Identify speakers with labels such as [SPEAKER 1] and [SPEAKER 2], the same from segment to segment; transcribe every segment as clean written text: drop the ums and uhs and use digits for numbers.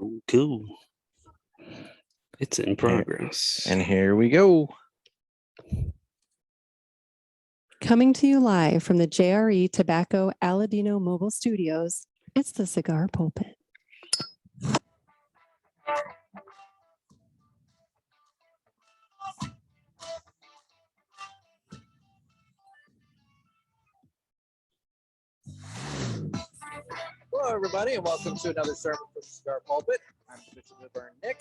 [SPEAKER 1] Cool. It's in progress.
[SPEAKER 2] And here we go.
[SPEAKER 3] Coming to you live from the JRE Tobacco Aladino Mobile Studios, it's the Cigar Pulpit.
[SPEAKER 2] Hello, everybody, and welcome to another sermon from the Cigar Pulpit. I'm Bishop Nick,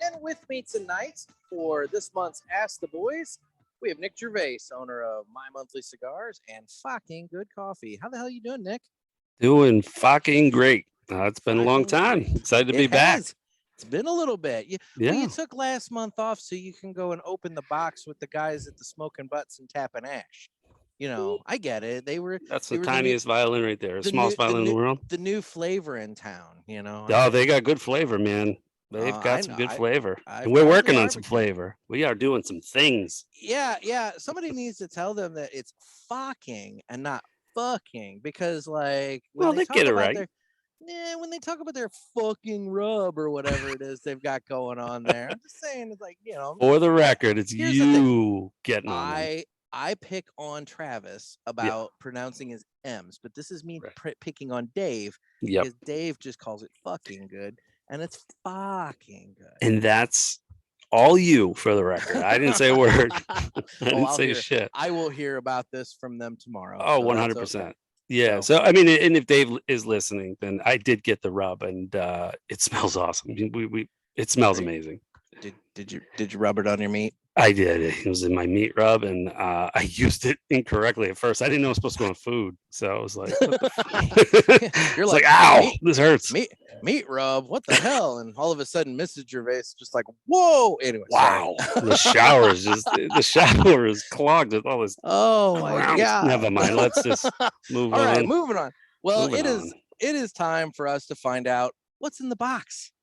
[SPEAKER 2] and with me tonight for this month's Ask the Boys, we have Nick Gervais, owner of My Monthly Cigars and fucking good coffee. How the hell are you doing, Nick?
[SPEAKER 1] Doing fucking great. It's been a long time. Excited to be back.
[SPEAKER 2] It's been a little bit.
[SPEAKER 1] Yeah.
[SPEAKER 2] Well, you took last month off so you can go and open the box with the guys at the Smoking Butts and Tapping Ash. You know, I get it.
[SPEAKER 1] That's the tiniest violin right there. The smallest violin in the world.
[SPEAKER 2] The new flavor in town, you know.
[SPEAKER 1] Oh, they got good flavor, man. They've got some good flavor. And we're working on some flavor. We are doing some things.
[SPEAKER 2] Yeah. Somebody needs to tell them that it's fucking and not fucking, because like
[SPEAKER 1] they get it right.
[SPEAKER 2] When they talk about their fucking rub or whatever it is they've got going on there, I'm just saying, it's like, you know.
[SPEAKER 1] For the record, it's you getting on them.
[SPEAKER 2] I pick on Travis about pronouncing his M's, but this is me picking on Dave because Dave just calls it fucking good, and it's fucking good.
[SPEAKER 1] And that's all you, for the record. I didn't say a word. I didn't say shit.
[SPEAKER 2] I will hear about this from them tomorrow.
[SPEAKER 1] Oh, so 100%. Okay. Yeah. So, I mean, and if Dave is listening, then I did get the rub, and it smells awesome. It smells amazing.
[SPEAKER 2] Did you rub it on your meat?
[SPEAKER 1] I did. It was in my meat rub, and I used it incorrectly at first. I didn't know it was supposed to go on food, so I was like, "You're like, ow, this hurts."
[SPEAKER 2] Meat rub, what the hell? And all of a sudden, Mrs. Gervais just like, "Whoa!" Anyway,
[SPEAKER 1] wow, the shower is clogged with all this.
[SPEAKER 2] Oh my god!
[SPEAKER 1] Never mind. Let's just move on.
[SPEAKER 2] All right, moving on. Well, it is time for us to find out what's in the box.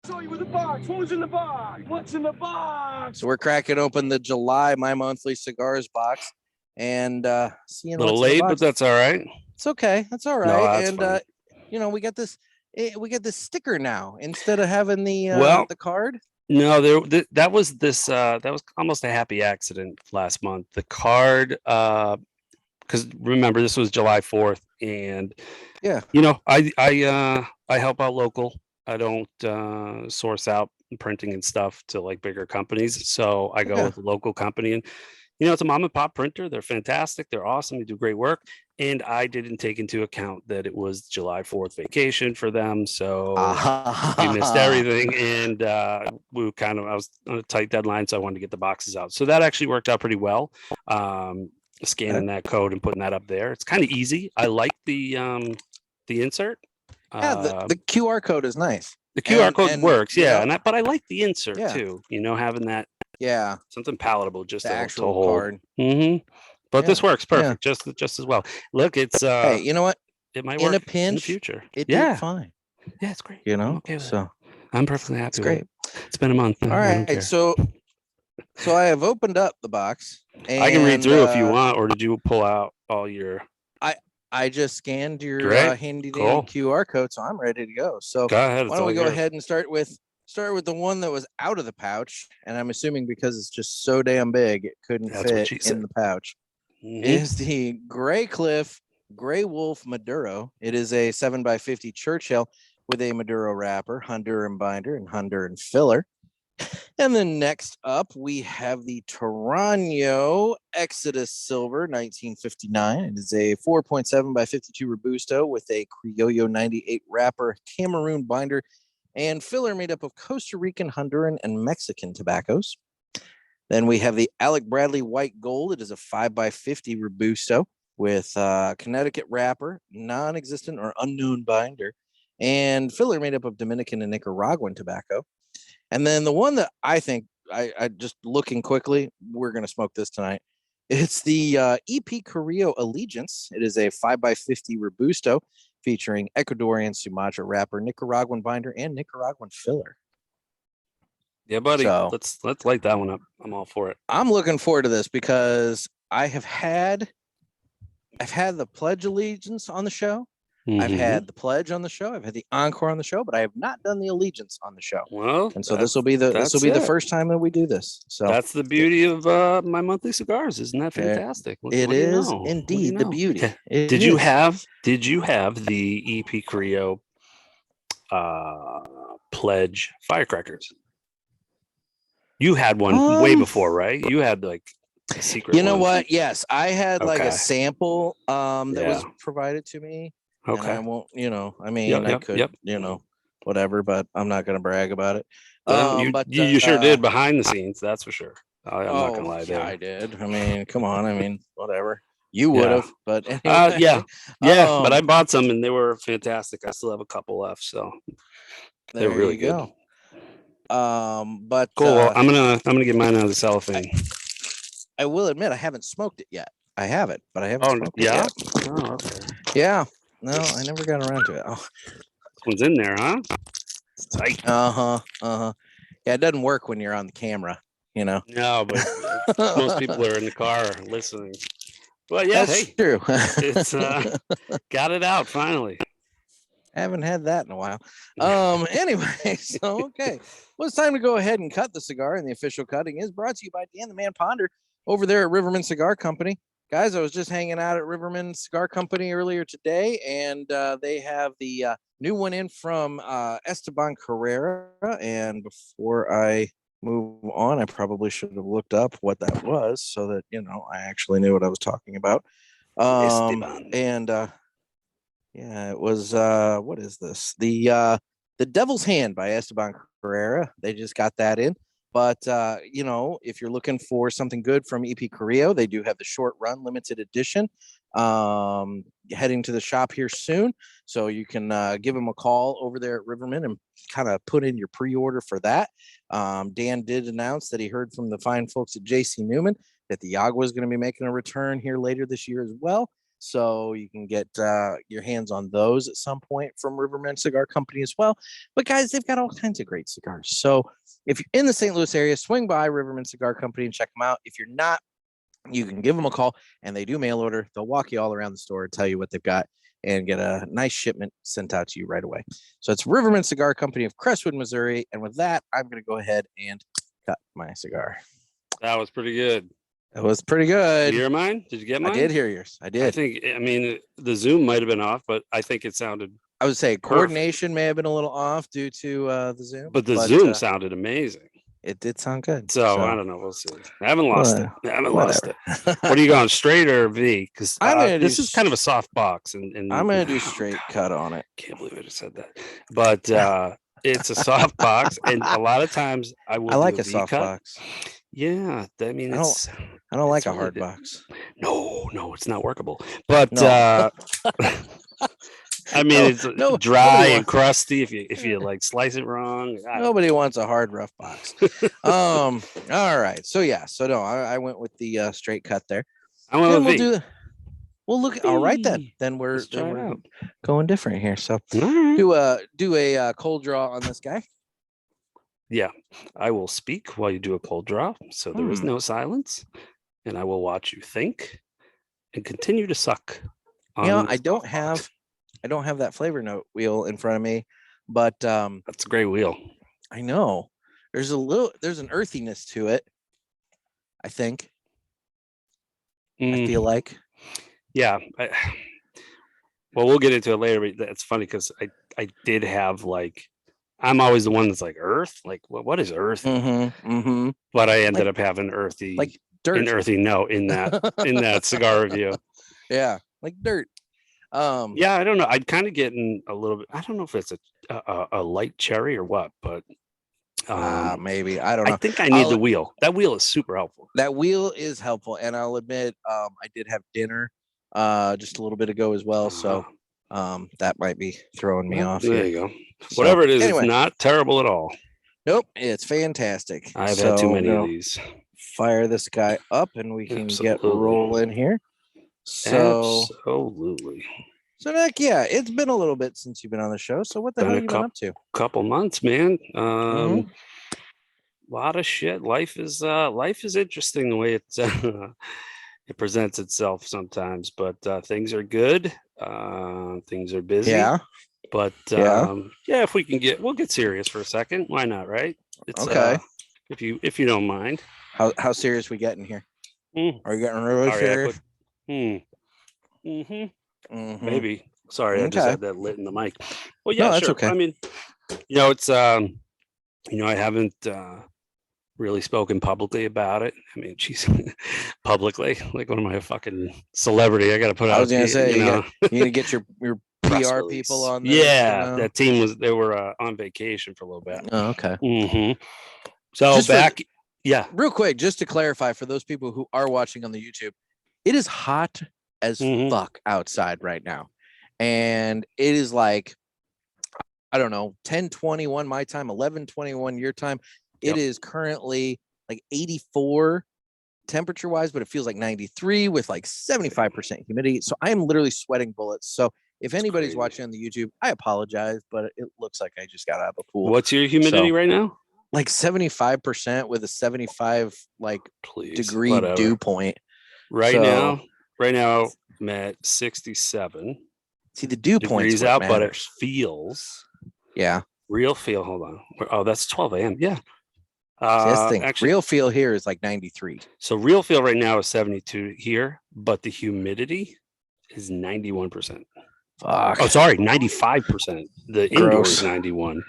[SPEAKER 4] Show you with the box. What's in the box? What's in the box?
[SPEAKER 2] So we're cracking open the July My Monthly Cigars box, and seeing
[SPEAKER 1] a little late, but that's all right.
[SPEAKER 2] It's okay. That's all right. No, and you know, we get this sticker now instead of having the card.
[SPEAKER 1] No, that was almost a happy accident last month. The card, because remember, this was July 4th, and you know, I help out local. I don't source out printing and stuff to like bigger companies. So I go with a local company, and, you know, it's a mom and pop printer. They're fantastic. They're awesome. They do great work. And I didn't take into account that it was July 4th vacation for them. So we missed everything. And I was on a tight deadline, so I wanted to get the boxes out. So that actually worked out pretty well. Scanning that code and putting that up there. It's kind of easy. I like the insert.
[SPEAKER 2] Yeah, the QR code is nice.
[SPEAKER 1] The QR code works, but I like the insert too. You know, having that, something palatable, just
[SPEAKER 2] the actual card.
[SPEAKER 1] But this works perfect, just as well. Look, it's
[SPEAKER 2] hey, you know what?
[SPEAKER 1] It might work
[SPEAKER 2] in a pinch
[SPEAKER 1] in the future.
[SPEAKER 2] It did fine.
[SPEAKER 1] Yeah, it's great.
[SPEAKER 2] You know,
[SPEAKER 1] okay, so I'm perfectly happy.
[SPEAKER 2] It's great.
[SPEAKER 1] It's been a month.
[SPEAKER 2] All right, so I have opened up the box. And,
[SPEAKER 1] I can read through if you want, or did you pull out all your?
[SPEAKER 2] I just scanned your handy dandy QR code, so I'm ready to go. So
[SPEAKER 1] go ahead,
[SPEAKER 2] why don't we go ahead and start with the one that was out of the pouch, and I'm assuming because it's just so damn big it couldn't fit in the pouch. Is the Grey Cliff Grey Wolf Maduro. It is a 7x50 Churchill with a Maduro wrapper, Honduran binder, and Honduran filler. And then next up, we have the Toronto Exodus Silver 1959. It is a 4.7x52 Robusto with a Criollo 98 wrapper, Cameroon binder, and filler made up of Costa Rican, Honduran, and Mexican tobaccos. Then we have the Alec Bradley White Gold. It is a 5x50 Robusto with Connecticut wrapper, non-existent or unknown binder, and filler made up of Dominican and Nicaraguan tobacco. And then the one that I think, I just looking quickly, we're going to smoke this tonight. It's the EP Carrillo Allegiance. It is a 5x50 Robusto featuring Ecuadorian Sumatra wrapper, Nicaraguan binder, and Nicaraguan filler.
[SPEAKER 1] Yeah, buddy. So, let's light that one up. I'm all for it.
[SPEAKER 2] I'm looking forward to this because I've had the Pledge Allegiance on the show. I've had the Pledge on the show. I've had the Encore on the show, but I have not done the Allegiance on the show.
[SPEAKER 1] Well,
[SPEAKER 2] and so this will be the first time that we do this. So
[SPEAKER 1] that's the beauty of My Monthly Cigars. Isn't that fantastic?
[SPEAKER 2] It is indeed the beauty.
[SPEAKER 1] Did you have the EP Carrillo Pledge firecrackers? You had one way before, right? You had like a secret.
[SPEAKER 2] You know what? Yes, I had like a sample that was provided to me. Okay. And I won't, I mean, I could, whatever, but I'm not going to brag about it.
[SPEAKER 1] You sure did behind the scenes. That's for sure. I'm not going to lie there.
[SPEAKER 2] Yeah, I did. I mean, come on. I mean, whatever. You would have, but anyway.
[SPEAKER 1] But I bought some and they were fantastic. I still have a couple left, so they're really good.
[SPEAKER 2] But
[SPEAKER 1] cool. Well, I'm gonna get mine out of the cellophane.
[SPEAKER 2] I will admit I haven't smoked it yet. I have it, but I haven't smoked it yet.
[SPEAKER 1] Oh, okay.
[SPEAKER 2] Yeah. No, I never got around to it. Oh.
[SPEAKER 1] This one's in there, huh? It's tight.
[SPEAKER 2] Yeah, it doesn't work when you're on the camera,
[SPEAKER 1] No, but most people are in the car listening. Well, yeah,
[SPEAKER 2] that's true.
[SPEAKER 1] It's got it out finally.
[SPEAKER 2] I haven't had that in a while. Anyway, so okay. Well, it's time to go ahead and cut the cigar, and the official cutting is brought to you by Dan the Man Ponder over there at Riverman Cigar Company. Guys, I was just hanging out at Riverman Cigar Company earlier today, and they have the new one in from Esteban Carrera. And before I move on, I probably should have looked up what that was so that, I actually knew what I was talking about. And it was, what is this? The Devil's Hand by Esteban Carrera. They just got that in. But, if you're looking for something good from EP Carrillo, they do have the short run limited edition heading to the shop here soon. So you can give them a call over there at Riverman and kind of put in your pre-order for that. Dan did announce that he heard from the fine folks at JC Newman that the Yagua is going to be making a return here later this year as well. So you can get your hands on those at some point from Riverman Cigar Company as well. But guys, they've got all kinds of great cigars. So if you're in the St. Louis area, swing by Riverman Cigar Company and check them out. If you're not, you can give them a call, and they do mail order. They'll walk you all around the store and tell you what they've got and get a nice shipment sent out to you right away. So it's Riverman Cigar Company of Crestwood, Missouri. And with that, I'm going to go ahead and cut my cigar.
[SPEAKER 1] That was pretty good.
[SPEAKER 2] It was pretty good.
[SPEAKER 1] Did you hear mine? Did you get mine?
[SPEAKER 2] I did hear yours. I did.
[SPEAKER 1] I mean, the Zoom might have been off, but I think it sounded.
[SPEAKER 2] I would say coordination may have been a little off due to the Zoom.
[SPEAKER 1] But the Zoom sounded amazing.
[SPEAKER 2] It did sound good.
[SPEAKER 1] So I don't know. We'll see. I haven't lost it. Lost it. What are you going, straight or V? Because this is kind of a soft box. And
[SPEAKER 2] I'm going to do straight cut on it.
[SPEAKER 1] Can't believe I just said that. But it's a soft box. And a lot of times I
[SPEAKER 2] like a soft box.
[SPEAKER 1] Yeah, I mean,
[SPEAKER 2] I don't like a hard box.
[SPEAKER 1] No, it's not workable. But I mean, it's dry and crusty if you like slice it wrong.
[SPEAKER 2] Nobody wants a hard rough box. All right. So I went with the straight cut there.
[SPEAKER 1] I went with V.
[SPEAKER 2] We'll look. All right then. Then we're going different here. So do a cold draw on this guy.
[SPEAKER 1] Yeah, I will speak while you do a cold draw, so there is no silence, and I will watch you think and continue to suck.
[SPEAKER 2] I don't have that flavor note wheel in front of me, but
[SPEAKER 1] that's a great wheel.
[SPEAKER 2] I know there's an earthiness to it. I think. I feel like.
[SPEAKER 1] Yeah. Well, we'll get into it later, but it's funny because I did have I'm always the one that's like earth. Like, what is earth? But I ended up having earthy,
[SPEAKER 2] like dirt,
[SPEAKER 1] an earthy note in that cigar review.
[SPEAKER 2] Yeah, like dirt.
[SPEAKER 1] Yeah, I don't know. I'd kind of getting a little bit. I don't know if it's a light cherry or what, but
[SPEAKER 2] maybe I don't know.
[SPEAKER 1] I think I need the wheel. That wheel is super helpful.
[SPEAKER 2] That wheel is helpful, and I'll admit, I did have dinner just a little bit ago as well, so that might be throwing me off.
[SPEAKER 1] There you go. So, whatever it is, anyway, it's not terrible at all.
[SPEAKER 2] Nope, it's fantastic.
[SPEAKER 1] I've had too many of these.
[SPEAKER 2] Fire this guy up, and we can get rolling here. So
[SPEAKER 1] absolutely.
[SPEAKER 2] So Nick, it's been a little bit since you've been on the show. So what the hell have you been up to?
[SPEAKER 1] Couple months, man. Lot of shit. Life is interesting the way it's it presents itself sometimes, but things are good. Things are busy.
[SPEAKER 2] Yeah.
[SPEAKER 1] But if we can we'll get serious for a second. Why not, right? It's
[SPEAKER 2] okay.
[SPEAKER 1] If you don't mind.
[SPEAKER 2] How serious we getting here? Are you getting really serious?
[SPEAKER 1] Maybe. Sorry, I just had that lit in the mic. Well, yeah,
[SPEAKER 2] no, that's
[SPEAKER 1] sure.
[SPEAKER 2] okay.
[SPEAKER 1] I mean, it's I haven't really spoken publicly about it. I mean, she's publicly like one of my fucking celebrity. I got to put out.
[SPEAKER 2] I was gonna say, you need to get your PR people on this.
[SPEAKER 1] Yeah, that team they were on vacation for a little bit.
[SPEAKER 2] Oh, okay.
[SPEAKER 1] So just back,
[SPEAKER 2] real quick, just to clarify for those people who are watching on the YouTube, it is hot as fuck outside right now, and it is like, I don't know, 10:21 my time, 11:21 your time. It is currently like 84 temperature wise, but it feels like 93 with like 75% humidity. So I am literally sweating bullets. So if anybody's watching on the YouTube, I apologize, but it looks like I just got out of a pool.
[SPEAKER 1] What's your humidity right now?
[SPEAKER 2] Like 75% with a 75 degree dew point.
[SPEAKER 1] Right now I'm at 67.
[SPEAKER 2] See, the dew point's
[SPEAKER 1] out,
[SPEAKER 2] matters.
[SPEAKER 1] But it feels real feel. Hold on. Oh, that's 12 a.m. Yeah.
[SPEAKER 2] Actually, real feel here is like 93.
[SPEAKER 1] So real feel right now is 72 here, but the humidity is 91%.
[SPEAKER 2] Fuck.
[SPEAKER 1] Oh, sorry, 95%. The indoor is 91.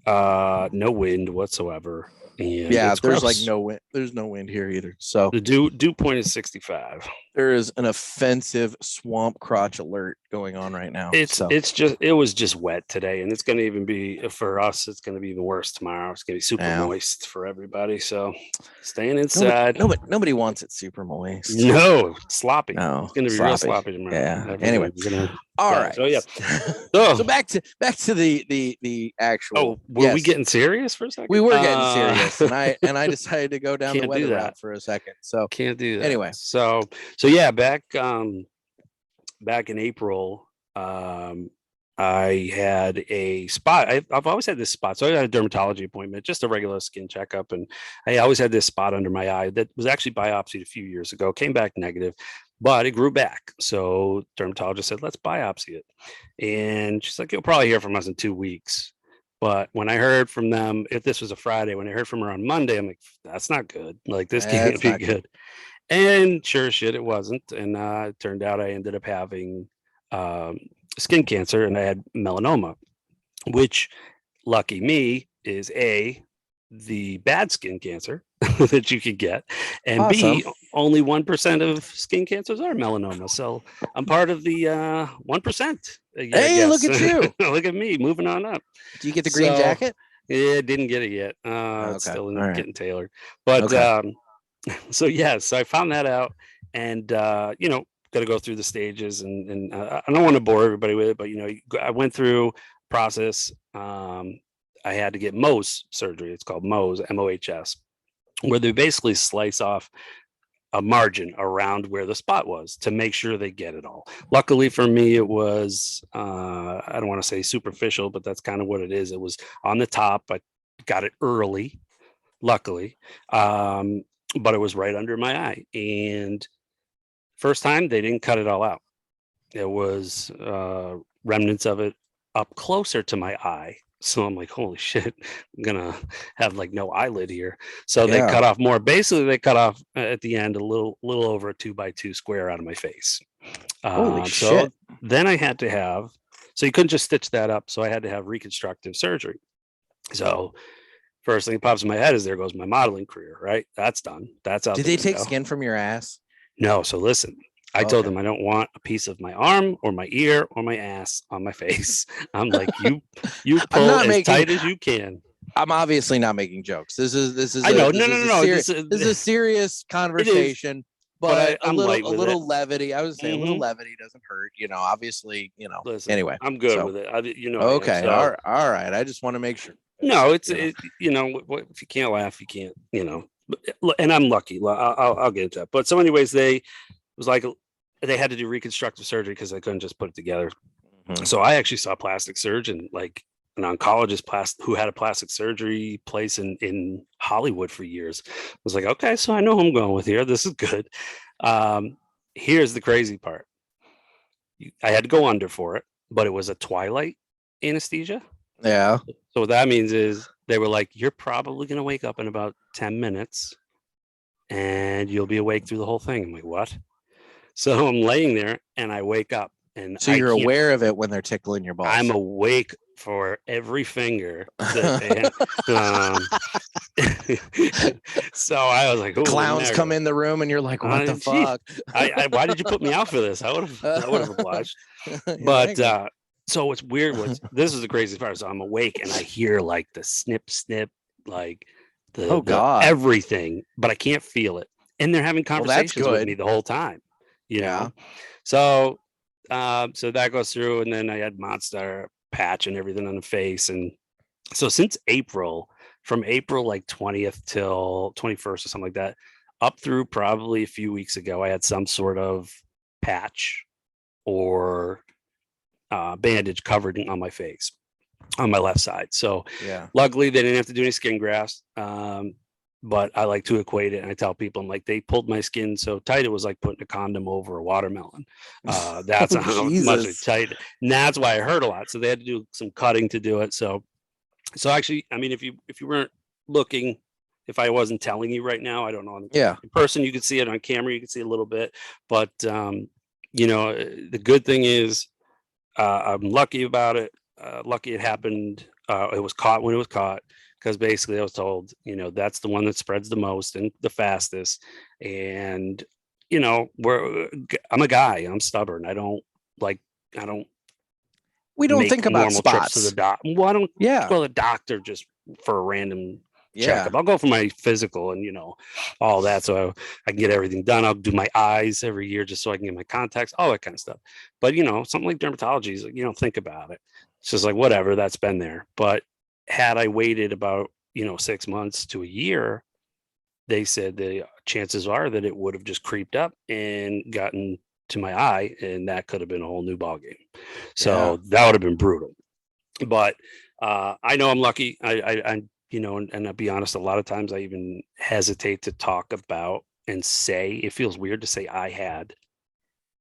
[SPEAKER 1] No wind whatsoever. And
[SPEAKER 2] there's like no wind. There's no wind here either. So
[SPEAKER 1] the dew point is 65.
[SPEAKER 2] There is an offensive swamp crotch alert going on right now.
[SPEAKER 1] It was just wet today, and it's going to even be for us. It's going to be even worse tomorrow. It's going to be super moist for everybody. So staying inside.
[SPEAKER 2] Nobody wants it super moist.
[SPEAKER 1] No, sloppy.
[SPEAKER 2] No,
[SPEAKER 1] it's going to be real sloppy tomorrow.
[SPEAKER 2] Yeah. Anyway, all right.
[SPEAKER 1] So
[SPEAKER 2] so back to the actual.
[SPEAKER 1] Oh, were we getting serious for a second?
[SPEAKER 2] We were getting serious, and I decided to go down the weather route for a second. So
[SPEAKER 1] can't do that.
[SPEAKER 2] Anyway,
[SPEAKER 1] so yeah, back in April, I had a spot. I've always had this spot. So I had a dermatology appointment, just a regular skin checkup, and I always had this spot under my eye that was actually biopsied a few years ago. Came back negative, but it grew back. So dermatologist said, let's biopsy it. And she's like, you'll probably hear from us in 2 weeks. But when I heard from them, if this was a Friday, when I heard from her on Monday, I'm like, that's not good. Like, this can't be good. And sure as shit, it wasn't. And it turned out I ended up having skin cancer, and I had melanoma, which, lucky me, is the bad skin cancer that you could get, and B, only 1% of skin cancers are melanoma. So I'm part of the 1%.
[SPEAKER 2] Hey, look at you!
[SPEAKER 1] Look at me moving on up.
[SPEAKER 2] Do you get the green jacket?
[SPEAKER 1] Yeah, didn't get it yet. It's still getting tailored. But so I found that out, and got to go through the stages, and I don't want to bore everybody with it, but I went through process. I had to get Mohs surgery. It's called Mohs, MOHS, where they basically slice off a margin around where the spot was to make sure they get it all. Luckily for me, it was, I don't want to say superficial, but that's kind of what it is. It was on the top. I got it early, luckily, but it was right under my eye. And first time, they didn't cut it all out. It was remnants of it up closer to my eye. So I'm like, holy shit, I'm gonna have like no eyelid here. So they cut off more. Basically, they cut off at the end a little over a 2x2 square out of my face.
[SPEAKER 2] Holy shit.
[SPEAKER 1] Then I had to have, so you couldn't just stitch that up. So I had to have reconstructive surgery. So first thing that pops in my head is there goes my modeling career, right? That's done. That's out.
[SPEAKER 2] Did they take skin from your ass?
[SPEAKER 1] No. So listen. I told them I don't want a piece of my arm or my ear or my ass on my face. I'm like, you pull as tight as you can.
[SPEAKER 2] I'm obviously not making jokes. This is.
[SPEAKER 1] I know. No.
[SPEAKER 2] This is a serious conversation, but a little levity. I would say a little levity doesn't hurt. Obviously,
[SPEAKER 1] Listen,
[SPEAKER 2] anyway,
[SPEAKER 1] I'm good with it.
[SPEAKER 2] Okay. All right. I just want to make make sure.
[SPEAKER 1] No, if you can't laugh, you can't. And I'm lucky. I'll get into that. But so, anyways, it was like they had to do reconstructive surgery because they couldn't just put it together. So I actually saw a plastic surgeon like an oncologist who had a plastic surgery place in Hollywood for years. I was like, okay, so I know who I'm going with here. This is good. Here's the crazy part. I had to go under for it, but it was a twilight anesthesia.
[SPEAKER 2] Yeah.
[SPEAKER 1] So what that means is they were like, you're probably going to wake up in about 10 minutes and you'll be awake through the whole thing. I'm like, what? So I'm laying there and I wake up. And
[SPEAKER 2] so you're aware of it when they're tickling your balls.
[SPEAKER 1] I'm awake for every finger that they so I was like,
[SPEAKER 2] clowns come in the room and you're like, what the fuck?
[SPEAKER 1] Why did you put me out for this? I would have obliged. But so what's weird was, this is the craziest part. So I'm awake and I hear like the snip, like the everything, but I can't feel it. And they're having conversations with me the whole time, you know? So that goes through, and then I had Monster patch and everything on the face. And so since from April like 20th till 21st or something like that, up through probably a few weeks ago, I had some sort of patch or bandage covered on my face on my left side. So luckily they didn't have to do any skin grafts. But I like to equate it, and I tell people, I'm like, they pulled my skin so tight it was like putting a condom over a watermelon. That's how much it tight. And that's why I hurt a lot. So they had to do some cutting to do it. So actually, I mean, if you weren't looking, if I wasn't telling you right now, I don't know. In person, you could see it. On camera, you could see a little bit. But you know, the good thing is, I'm lucky about it. Lucky it happened. It was caught when it was caught. Because basically I was told, you know, that's the one that spreads the most and the fastest. And, you know, I'm a guy. I'm stubborn. We don't think about spots. Trips to the well, I don't go to the doctor just for a random checkup. I'll go for my physical and, you know, all that. So I can get everything done. I'll do my eyes every year just so I can get my contacts, all that kind of stuff. But, you know, something like dermatology is, you don't think about it. It's just like, whatever, that's been there. But had I waited about, you know, 6 months to a year, they said the chances are that it would have just creeped up and gotten to my eye, and that could have been a whole new ballgame. So that would have been brutal. But I know I'm lucky. I you know, and I'll be honest, a lot of times I even hesitate to talk about and say, it feels weird to say I had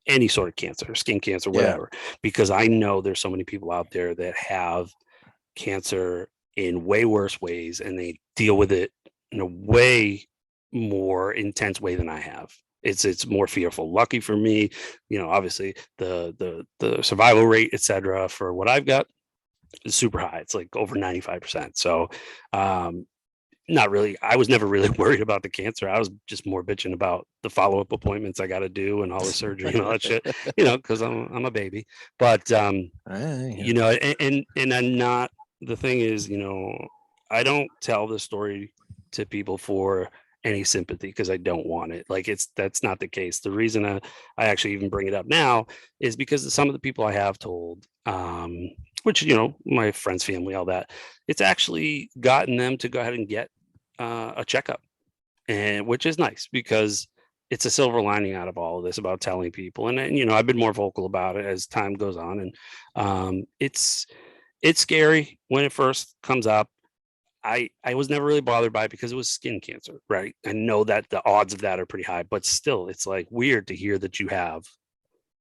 [SPEAKER 1] any sort of cancer, skin cancer, whatever, because I know there's so many people out there that have cancer in way worse ways, and they deal with it in a way more intense way than I have. It's more fearful. Lucky for me, you know, obviously the survival rate, etc., for what I've got is super high. It's like over 95%. So not really. I was never really worried about the cancer. I was just more bitching about the follow-up appointments I got to do and all the surgery and all that shit, you know, because I'm a baby. But you know, and I'm not. The thing is, you know, I don't tell this story to people for any sympathy because I don't want it. Like that's not the case. The reason I actually even bring it up now is because of some of the people I have told, which, you know, my friends, family, all that, it's actually gotten them to go ahead and get a checkup, and which is nice because it's a silver lining out of all of this about telling people. And you know, I've been more vocal about it as time goes on, and it's scary when it first comes up. I was never really bothered by it because it was skin cancer, right? I know that the odds of that are pretty high, but still, it's like weird to hear that you have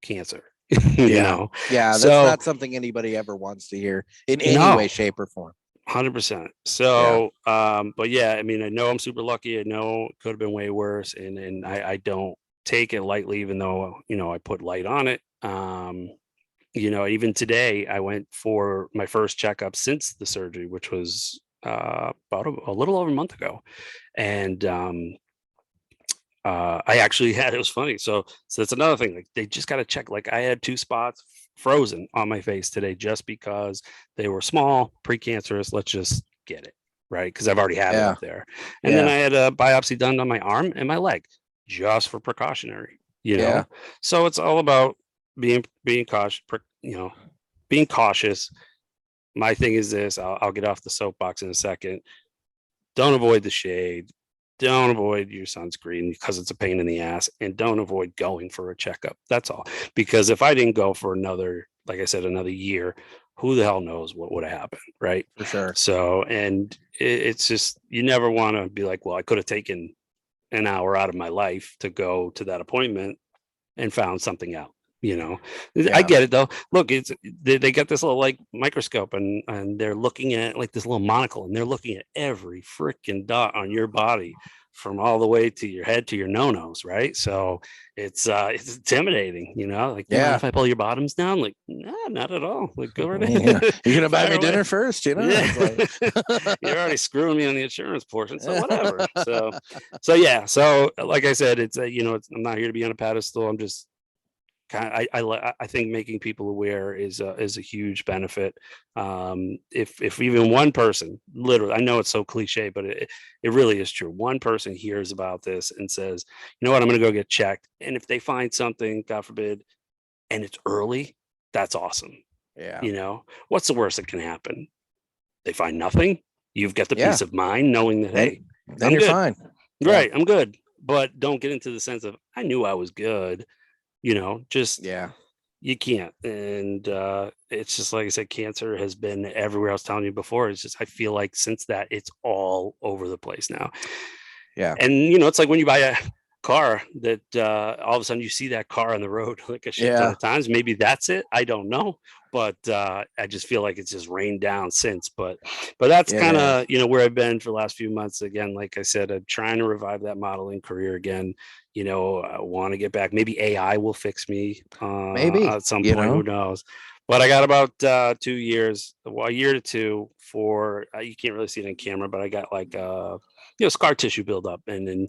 [SPEAKER 1] cancer. You know?
[SPEAKER 2] Yeah, that's not something anybody ever wants to hear in any way, shape, or form.
[SPEAKER 1] 100%. So, but yeah, I mean, I know I'm super lucky. I know it could have been way worse, and I don't take it lightly, even though, you know, I put light on it. You know, even today, I went for my first checkup since the surgery, which was about a little over a month ago. And I actually had, it was funny. So that's another thing. Like, they just got to check. Like, I had 2 spots frozen on my face today just because they were small, precancerous. Let's just get it, right? Because I've already had it up there. And then I had a biopsy done on my arm and my leg just for precautionary, you know? So it's all about being cautious, you know, being cautious. My thing is this, I'll get off the soapbox in a second. Don't avoid the shade. Don't avoid your sunscreen because it's a pain in the ass, and don't avoid going for a checkup. That's all. Because if I didn't go for another, like I said, another year, who the hell knows what would have happened, right?
[SPEAKER 2] For sure.
[SPEAKER 1] So, and it's just, you never want to be like, well, I could have taken an hour out of my life to go to that appointment and found something out. I get it though. Look, they got this little like microscope and they're looking at like this little monocle, and they're looking at every freaking dot on your body from all the way to your head to your no-nos, right? So it's intimidating, like,
[SPEAKER 2] yeah,
[SPEAKER 1] if I pull your bottoms down, like, nah, not at all. Like, go right ahead.
[SPEAKER 2] You're gonna buy me dinner first,
[SPEAKER 1] Yeah. Like, you're already screwing me on the insurance portion, so whatever. So yeah. So like I said, it's I'm not here to be on a pedestal. I'm just I think making people aware is a huge benefit. If even one person, literally, I know it's so cliche, but it really is true. One person hears about this and says, you know what, I'm going to go get checked. And if they find something, God forbid, and it's early, that's awesome.
[SPEAKER 2] Yeah.
[SPEAKER 1] What's the worst that can happen? They find nothing. You've got the peace of mind knowing that, hey,
[SPEAKER 2] then you're fine.
[SPEAKER 1] Right. I'm good. But don't get into the sense of, I knew I was good. Just you can't. And it's just like I said, cancer has been everywhere. I was telling you before. It's just, I feel like since that, it's all over the place now.
[SPEAKER 2] Yeah.
[SPEAKER 1] And it's like when you buy a car that all of a sudden you see that car on the road like a shit ton of times. Maybe that's it. I don't know. But I just feel like it's just rained down since. But that's kind of where I've been for the last few months. Again, like I said, I'm trying to revive that modeling career again. I want to get back. Maybe AI will fix me
[SPEAKER 2] maybe
[SPEAKER 1] at some point. Who knows? But I got about 2 years, a year to two for. You can't really see it on camera, but I got like scar tissue buildup, and then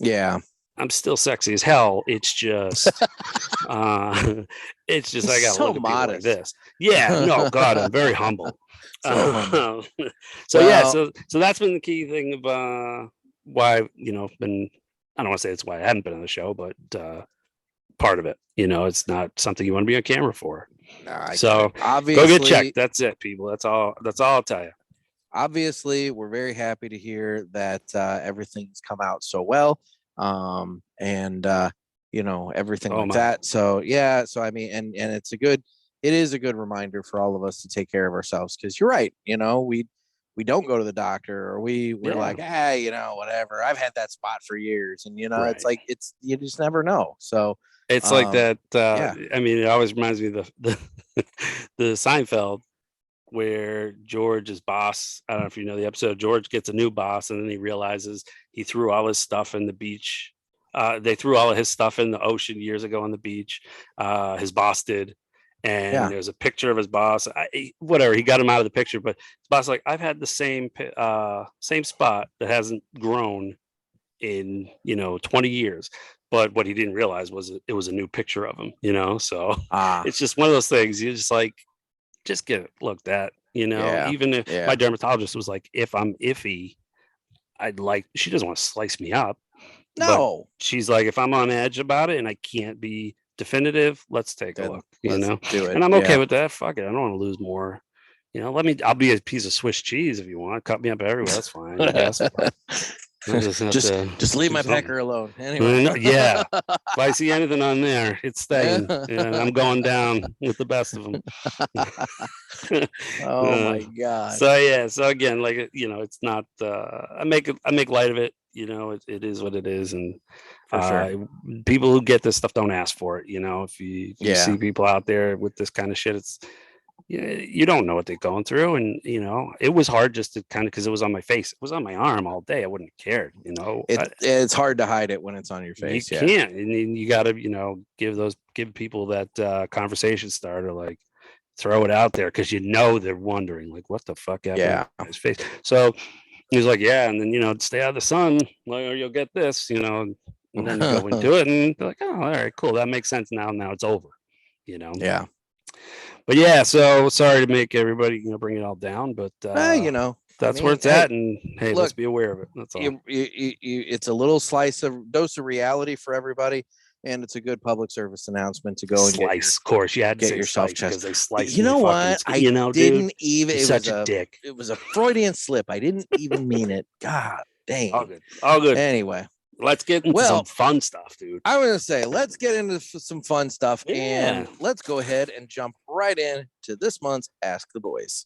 [SPEAKER 1] I'm still sexy as hell. It's just, I got to look at people like this. Yeah, no, God, I'm very humble. So that's been the key thing of why been. I don't want to say it's why I haven't been on the show, but part of it, it's not something you want to be on camera for. So obviously, go get checked. That's it, people. That's all I'll tell you.
[SPEAKER 2] Obviously, we're very happy to hear that everything's come out so well. And everything like that. So so I mean, and it is a good reminder for all of us to take care of ourselves, because you're right. We don't go to the doctor, or we're like, whatever. I've had that spot for years, and it's like you just never know. So
[SPEAKER 1] it's like that. I mean, it always reminds me of the Seinfeld, where George's boss, I don't know if you know the episode, George gets a new boss, and then he realizes he threw all his stuff in the beach. They threw all of his stuff in the ocean years ago on the beach. His boss did. And there's a picture of his boss. Whatever, he got him out of the picture, but his boss like, I've had the same spot that hasn't grown in 20 years. But what he didn't realize was it was a new picture of him. So it's just one of those things. You just like, just get it looked at. Even if my dermatologist was like, if I'm iffy, she doesn't want to slice me up.
[SPEAKER 2] No,
[SPEAKER 1] she's like, if I'm on edge about it and I can't be definitive, let's take a look.
[SPEAKER 2] Do it.
[SPEAKER 1] And I'm okay with that. Fuck it, I don't want to lose more. I'll be a piece of Swiss cheese if you want. Cut me up everywhere. That's fine. I guess.
[SPEAKER 2] Just leave my pecker alone. Anyway.
[SPEAKER 1] Yeah. If I see anything on there, it's staying. I'm going down with the best of them.
[SPEAKER 2] Oh my God.
[SPEAKER 1] So again, like it's not. I make light of it. It is what it is, and people who get this stuff don't ask for it. If you see people out there with this kind of shit, it's you don't know what they're going through, and it was hard just to kind of, because it was on my face, it was on my arm all day. I wouldn't have cared.
[SPEAKER 2] It's hard to hide it when it's on your face.
[SPEAKER 1] You can't, and you got to give people that conversation starter, like throw it out there, because they're wondering like, what the fuck happened on his face. So he's like, and then stay out of the sun, or you'll get this, and then you go into it, and they're like, oh, all right, cool, that makes sense now it's over. But so sorry to make everybody bring it all down, but that's where it's at, and hey, let's be aware of it. That's all.
[SPEAKER 2] It's a little dose of reality for everybody, and it's a good public service announcement to go and
[SPEAKER 1] slice. Of course, you had to
[SPEAKER 2] get yourself
[SPEAKER 1] because they slice.
[SPEAKER 2] You know what? I didn't even.
[SPEAKER 1] You're such a dick.
[SPEAKER 2] It was a Freudian slip. I didn't even mean it. God dang.
[SPEAKER 1] All good.
[SPEAKER 2] Anyway.
[SPEAKER 1] Let's get into some fun stuff, dude.
[SPEAKER 2] I was going to say, let's get into some fun stuff, and let's go ahead and jump right in to this month's Ask the Boys.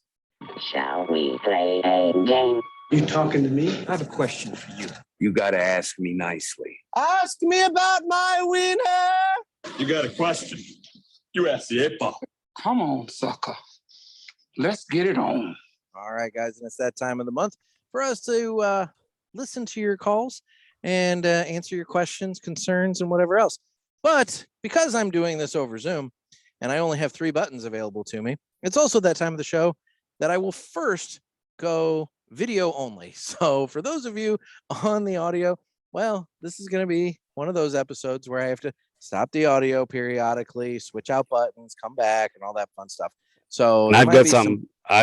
[SPEAKER 5] Shall we play a game?
[SPEAKER 4] You talking to me? I have a question for you.
[SPEAKER 6] You got to ask me nicely.
[SPEAKER 2] Ask me about my wiener.
[SPEAKER 7] You got a question? You ask the 8-ball.
[SPEAKER 6] Come on, sucker. Let's get it on.
[SPEAKER 2] All right, guys, and it's that time of the month for us to listen to your calls and answer your questions, concerns, and whatever else. But because I'm doing this over Zoom and I only have 3 buttons available to me, it's also that time of the show that I will first go video only. So for those of you on the audio, well, this is going to be one of those episodes where I have to stop the audio periodically, switch out buttons, come back, and all that fun stuff. So
[SPEAKER 1] I've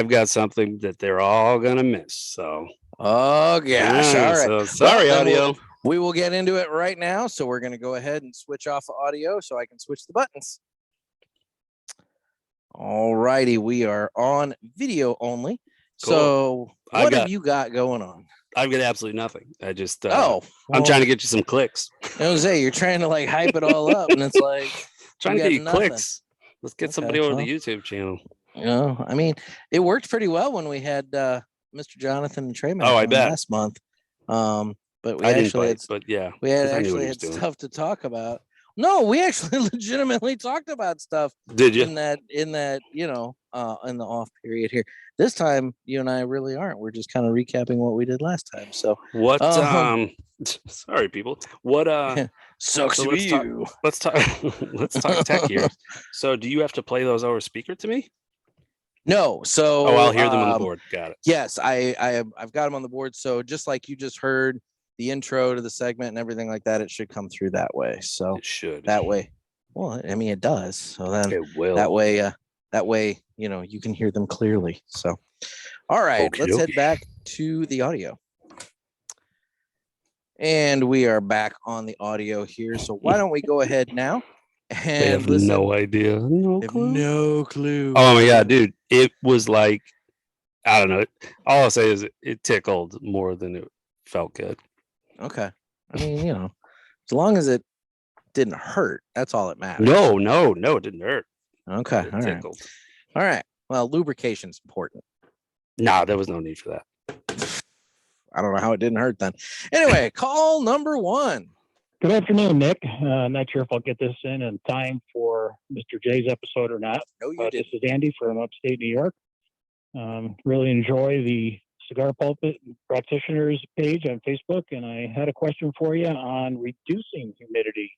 [SPEAKER 1] got something that they're all gonna miss. So
[SPEAKER 2] oh gosh, all right.
[SPEAKER 1] So sorry, audio.
[SPEAKER 2] We will get into it right now. So we're going to go ahead and switch off audio so I can switch the buttons. All righty, we are on video only. Cool. So what have you got going on?
[SPEAKER 1] I've got absolutely nothing. I just I'm trying to get you some clicks.
[SPEAKER 2] Jose, you're trying to like hype it all up, and it's like
[SPEAKER 1] trying to get you clicks. Let's get somebody over to the YouTube channel.
[SPEAKER 2] I mean, it worked pretty well when we had Mr. Jonathan and Trey
[SPEAKER 1] I bet
[SPEAKER 2] last month. But we
[SPEAKER 1] actually
[SPEAKER 2] had stuff to talk about. No, we actually legitimately talked about stuff.
[SPEAKER 1] Did you?
[SPEAKER 2] In that, in the off period here. This time, you and I really aren't. We're just kind of recapping what we did last time. So
[SPEAKER 1] what? Sorry, people. What?
[SPEAKER 2] Sucks to be you.
[SPEAKER 1] Let's talk. Let's talk tech here. So, do you have to play those over speaker to me?
[SPEAKER 2] No. So
[SPEAKER 1] I'll hear them on the board. Got it.
[SPEAKER 2] Yes, I've got them on the board. So just like you just heard the intro to the segment and everything like that, it should come through that way. So
[SPEAKER 1] it should
[SPEAKER 2] that way. Well, I mean, it does. So then
[SPEAKER 1] it will.
[SPEAKER 2] That way, you can hear them clearly. So, all right, let's head back to the audio. And we are back on the audio here. So why don't we go ahead now? And
[SPEAKER 1] I have no idea. No
[SPEAKER 2] clue.
[SPEAKER 1] Oh my God, dude. It was like, I don't know. All I'll say is it tickled more than it felt good.
[SPEAKER 2] Okay. I mean, as long as it didn't hurt, that's all that matters.
[SPEAKER 1] No, it didn't hurt.
[SPEAKER 2] Okay.
[SPEAKER 1] It tickled.
[SPEAKER 2] All right. Well, lubrication's important.
[SPEAKER 1] No, there was no need for that.
[SPEAKER 2] I don't know how it didn't hurt then. Anyway, call number 1.
[SPEAKER 8] Good afternoon, Nick. Not sure if I'll get this in time for Mr. J's episode or not.
[SPEAKER 2] No, you did.
[SPEAKER 8] This is Andy from upstate New York. Really enjoy the Cigar Pulpit Practitioners page on Facebook, and I had a question for you on reducing humidity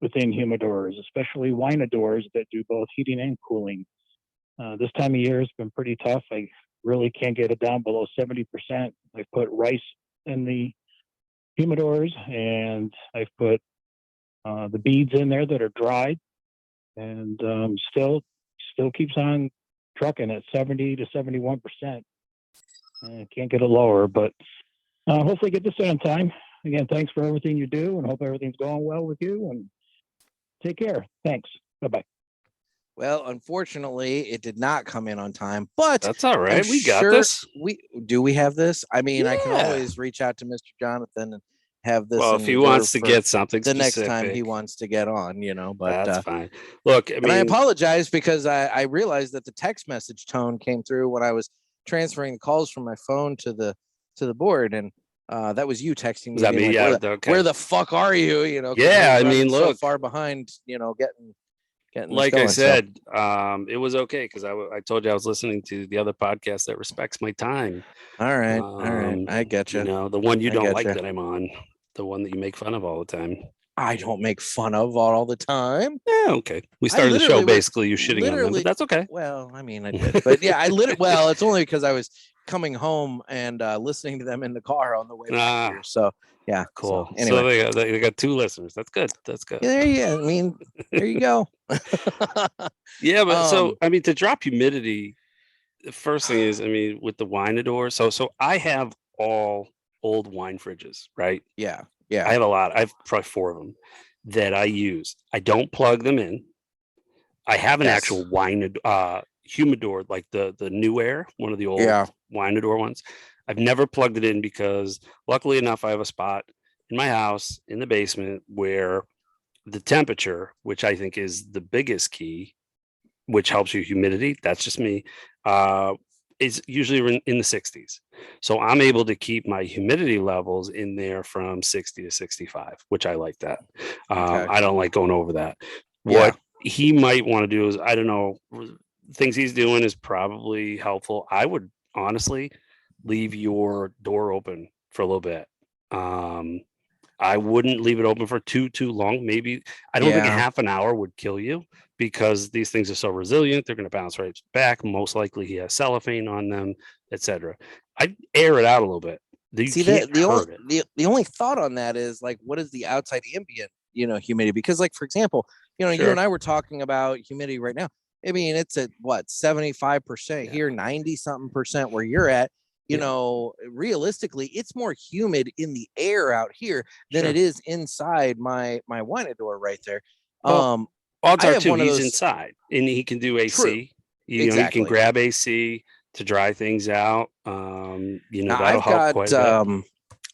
[SPEAKER 8] within humidors, especially winadors that do both heating and cooling. This time of year has been pretty tough. I really can't get it down below 70%. I've put rice in the humidors, and I've put the beads in there that are dried, and still keeps on trucking at 70 to 71%. Can't get it lower, but hopefully get this in on time. Again, thanks for everything you do, and hope everything's going well with you, and take care. Thanks. Bye-bye.
[SPEAKER 2] Well, unfortunately, it did not come in on time, but
[SPEAKER 1] that's all right. We got this.
[SPEAKER 2] We have this. I mean, I can always reach out to Mr. Jonathan and have this.
[SPEAKER 1] Well, if he wants to get something
[SPEAKER 2] the
[SPEAKER 1] specific,
[SPEAKER 2] next time he wants to get on, but
[SPEAKER 1] that's fine. Look,
[SPEAKER 2] I apologize because I realized that the text message tone came through when I was transferring the calls from my phone to the board, and that was you texting me.
[SPEAKER 1] Was that me?
[SPEAKER 2] Like,
[SPEAKER 1] okay.
[SPEAKER 2] Where the fuck are you?
[SPEAKER 1] Yeah, I mean, look,
[SPEAKER 2] so far behind. Getting
[SPEAKER 1] like I said, it was okay because I told you I was listening to the other podcast that respects my time.
[SPEAKER 2] All right, I get you.
[SPEAKER 1] The one you don't like that I'm on, the one that you make fun of all the time.
[SPEAKER 2] I don't make fun of all the time.
[SPEAKER 1] Yeah, okay. We started the show basically you shitting on them, but that's okay.
[SPEAKER 2] Well, I mean, I did, but yeah, well, it's only because I was coming home and listening to them in the car on the way back here. So yeah,
[SPEAKER 1] cool.
[SPEAKER 2] So, anyway,
[SPEAKER 1] so they got 2 listeners. That's good.
[SPEAKER 2] Yeah. I mean, there you go.
[SPEAKER 1] Yeah, but so I mean, to drop humidity, the first thing is, I mean, with the winador. So I have all old wine fridges, right?
[SPEAKER 2] Yeah.
[SPEAKER 1] I have a lot. I have probably 4 of them that I use. I don't plug them in. I have an actual humidor, like the New Air, one of the old winador ones. I've never plugged it in because luckily enough, I have a spot in my house in the basement where the temperature, which I think is the biggest key, which helps your humidity, that's just me, is usually in the 60s. So I'm able to keep my humidity levels in there from 60 to 65, which I like that. I don't like going over that. What he might want to do is, I don't know, things he's doing is probably helpful. I would honestly leave your door open for a little bit. I wouldn't leave it open for too long. Maybe I don't think a half an hour would kill you, because these things are so resilient. They're going to bounce right back. Most likely he has cellophane on them, etc. I'd air it out a little bit.
[SPEAKER 2] The only thought on that is, like, what is the outside ambient, humidity? Because, like, for example, you and I were talking about humidity right now. I mean, it's at what, 75% here, 90 something percent where you're at. Realistically, it's more humid in the air out here than it is inside my wine door right there.
[SPEAKER 1] Odds are too, he's inside and he can do AC. True. You can grab AC to dry things out. That'll help quite a bit.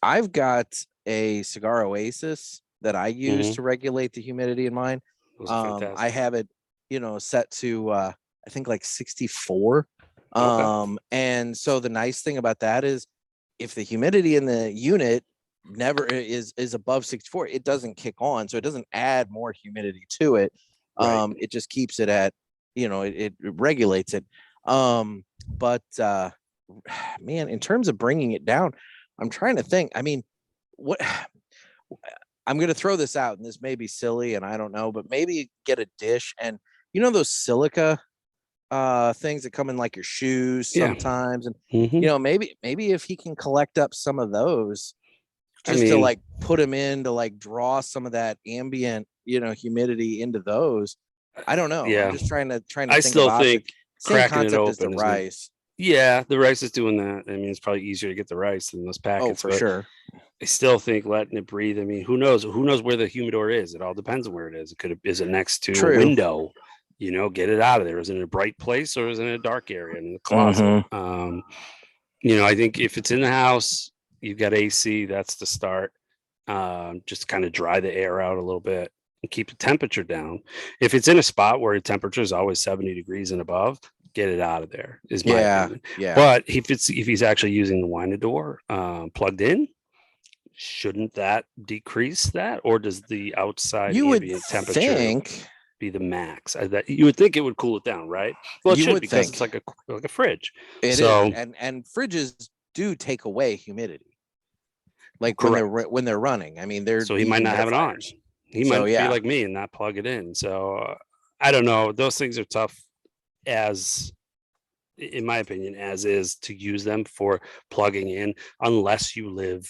[SPEAKER 2] I've got a Cigar Oasis that I use to regulate the humidity in mine. I have it, set to I think like 64. And so the nice thing about that is, if the humidity in the unit never is above 64, it doesn't kick on, so it doesn't add more humidity to it. It just keeps it at, it regulates it. But man, in terms of bringing it down, I'm trying to think. I mean, what I'm going to throw this out, and this may be silly, and I don't know, but maybe get a dish, and those silica things that come in like your shoes sometimes, and maybe if he can collect up some of those, to like put them in to like draw some of that ambient humidity into those. I don't know. I'm just trying to
[SPEAKER 1] I still think
[SPEAKER 2] same concept as the rice.
[SPEAKER 1] The rice is doing that. I mean, it's probably easier to get the rice than those packets.
[SPEAKER 2] Oh, for sure.
[SPEAKER 1] I still think letting it breathe. I mean, who knows where the humidor is? It all depends on where it is. Is it next to a window? Get it out of there. Is it in a bright place, or is it in a dark area in the closet? I think if it's in the house, you've got AC, that's the start. Just kind of dry the air out a little bit and keep the temperature down. If it's in a spot where the temperature is always 70 degrees and above, get it out of there, is my opinion. But if he's actually using the wine door plugged in, shouldn't that decrease that? Or does the outside ambient temperature be the max? That you would think it would cool it down, right? Well, it should, because it's like a fridge.
[SPEAKER 2] It is, and fridges do take away humidity, like when they're running. I mean,
[SPEAKER 1] so he might not have it on. He might be like me and not plug it in. So I don't know. Those things are tough, as in my opinion, as is to use them for plugging in, unless you live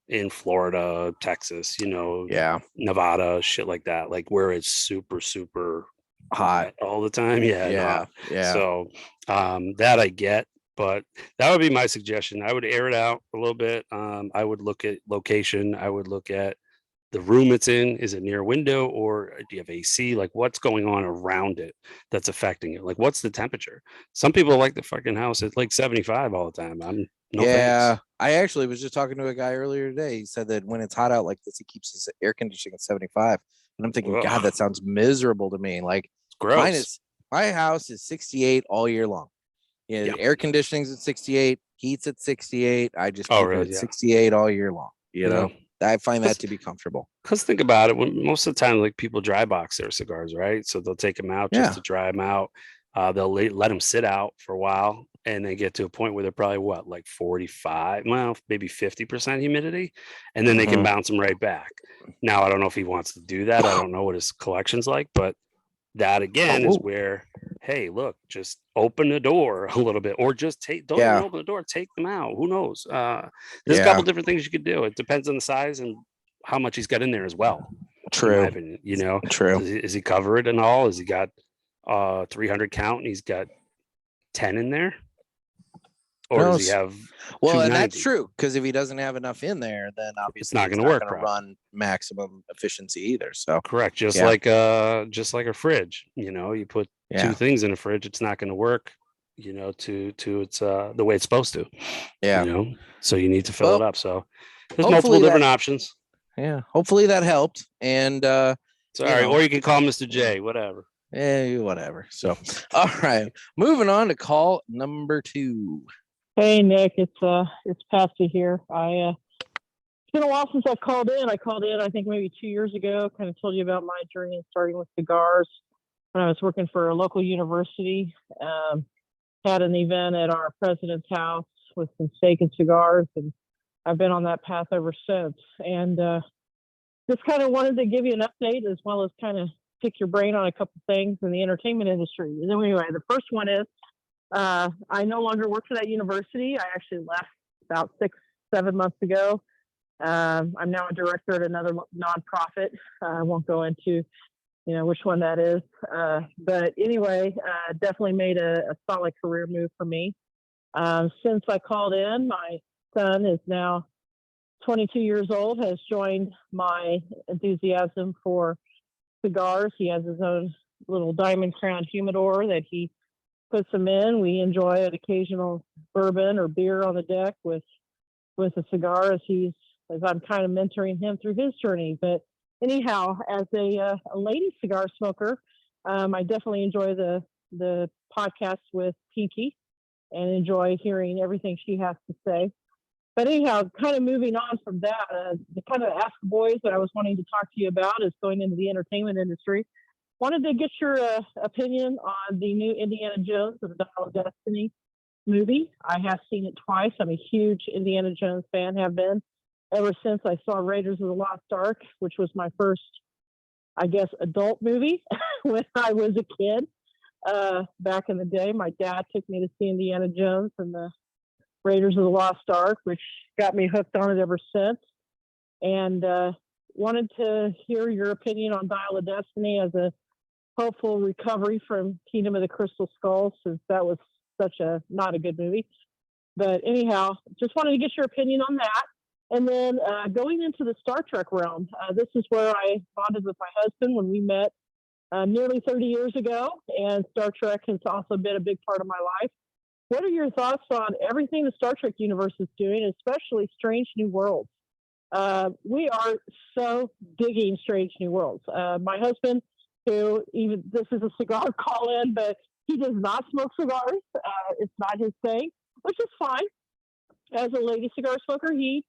[SPEAKER 1] in Florida, Texas, Nevada, shit like that, like where it's super, super hot all the time. So that I get, but that would be my suggestion. I would air it out a little bit. I would look at location. I would look at the room it's in. Is it near a window, or do you have AC? Like, what's going on around it that's affecting it? Like, what's the temperature? Some people like the fucking house at like 75 all the time. Thanks.
[SPEAKER 2] I actually was just talking to a guy earlier today. He said that when it's hot out like this, he keeps his air conditioning at 75. And I'm thinking, God, that sounds miserable to me. Like,
[SPEAKER 1] it's gross.
[SPEAKER 2] My house is 68 all year long. Air conditioning's at 68, heat's at 68. I just keep it at 68 all year long. I find that to be comfortable.
[SPEAKER 1] Because think about it, when most of the time, like, people dry box their cigars, right? So they'll take them out just to dry them out. They'll let them sit out for a while, and they get to a point where they're probably like 45, well, maybe 50% humidity, and then they can bounce them right back. Now, I don't know if he wants to do that. I don't know what his collection's like, but that again is where, hey, look, just open the door a little bit, or just don't even open the door, take them out. Who knows? There's a couple different things you could do. It depends on the size and how much he's got in there as well.
[SPEAKER 2] True.
[SPEAKER 1] In my opinion,
[SPEAKER 2] True.
[SPEAKER 1] Is he covered and all? Has he got 300 count and he's got 10 in there? Or does he have
[SPEAKER 2] and that's true, because if he doesn't have enough in there, then obviously
[SPEAKER 1] it's not going to work.
[SPEAKER 2] Run maximum efficiency either. So
[SPEAKER 1] correct, just like a fridge. You put two things in a fridge, it's not going to work. To its the way it's supposed to. So you need to fill it up. So there's multiple different options.
[SPEAKER 2] Yeah. Hopefully that helped. And
[SPEAKER 1] sorry, or you can call Mr. J, whatever.
[SPEAKER 2] Whatever. So, all right, moving on to call number 2.
[SPEAKER 9] Hey Nick, it's Patsy here. It's been a while since I called in. I think maybe 2 years ago. Kind of told you about my journey starting with cigars when I was working for a local university. Had an event at our president's house with some steak and cigars, and I've been on that path ever since. And just kind of wanted to give you an update as well as kind of pick your brain on a couple things in the entertainment industry. And anyway, the first one is I no longer work for that university. I actually left about 6-7 months ago. I'm now a director at another nonprofit. I won't go into which one that is. But anyway, definitely made a solid career move for me. Since I called in, my son is now 22 years old, has joined my enthusiasm for cigars. He has his own little diamond crown humidor that he puts them in. We enjoy an occasional bourbon or beer on the deck with a cigar as I'm kind of mentoring him through his journey. But anyhow, as a lady cigar smoker, I definitely enjoy the podcast with Pinky and enjoy hearing everything she has to say. But anyhow, kind of moving on from that, the kind of Ask the Boys that I was wanting to talk to you about is going into the entertainment industry. Wanted to get your opinion on the new Indiana Jones and the Dial of Destiny movie. I have seen it twice. I'm a huge Indiana Jones fan, have been ever since I saw Raiders of the Lost Ark, which was my first, I guess, adult movie when I was a kid. Back in the day, my dad took me to see Indiana Jones and the Raiders of the Lost Ark, which got me hooked on it ever since. And wanted to hear your opinion on Dial of Destiny as a hopeful recovery from Kingdom of the Crystal Skull, since that was such not a good movie. But anyhow, just wanted to get your opinion on that. And then going into the Star Trek realm, this is where I bonded with my husband when we met nearly 30 years ago. And Star Trek has also been a big part of my life. What are your thoughts on everything the Star Trek universe is doing, especially Strange New Worlds? We are so digging Strange New Worlds. My husband, this is a cigar call-in, but he does not smoke cigars. It's not his thing, which is fine. As a lady cigar smoker, he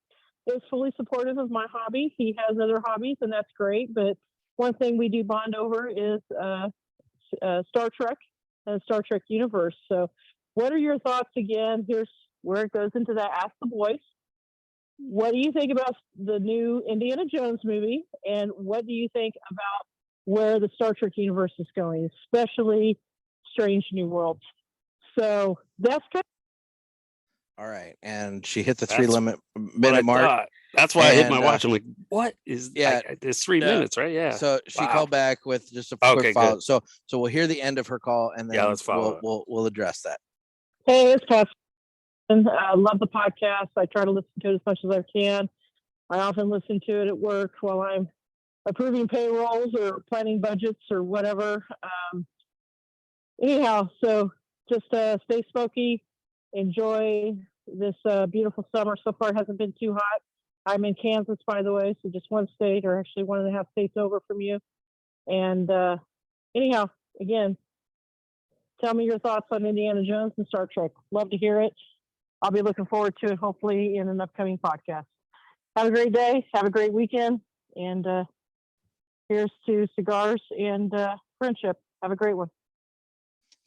[SPEAKER 9] is fully supportive of my hobby. He has other hobbies, and that's great. But one thing we do bond over is Star Trek and Star Trek universe. So what are your thoughts again? Here's where it goes into that Ask the Boys. What do you think about the new Indiana Jones movie? And what do you think about where the Star Trek universe is going, especially Strange New Worlds? So that's kind of...
[SPEAKER 2] All right. And she hit the 3-minute mark.
[SPEAKER 1] That's why I hit my watch. I'm like, what is it's 3 minutes, right? Yeah.
[SPEAKER 2] So she called back with just a quick follow. So we'll hear the end of her call and then
[SPEAKER 1] let's follow
[SPEAKER 2] we'll address that.
[SPEAKER 9] Hey, it's Pat. I love the podcast. I try to listen to it as much as I can. I often listen to it at work while I'm approving payrolls or planning budgets or whatever. Anyhow, so just stay smoky. Enjoy this beautiful summer. So far, it hasn't been too hot. I'm in Kansas, by the way, so just one state, or actually 1.5 states over from you. And anyhow, again, tell me your thoughts on Indiana Jones and Star Trek. Love to hear it. I'll be looking forward to it, hopefully, in an upcoming podcast. Have a great day. Have a great weekend. And here's to cigars and friendship. Have a great one.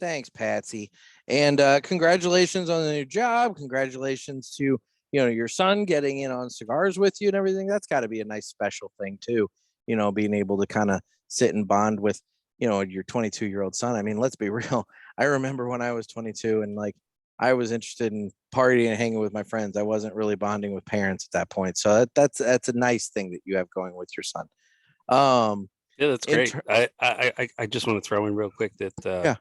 [SPEAKER 2] Thanks, Patsy. And congratulations on the new job. Congratulations to your son getting in on cigars with you and everything. That's got to be a nice special thing too. Being able to kind of sit and bond with your 22-year-old son. I mean, let's be real. I remember when I was 22 and I was interested in partying and hanging with my friends. I wasn't really bonding with parents at that point. So that's a nice thing that you have going with your son.
[SPEAKER 1] Yeah, that's great. I just want to throw in real quick that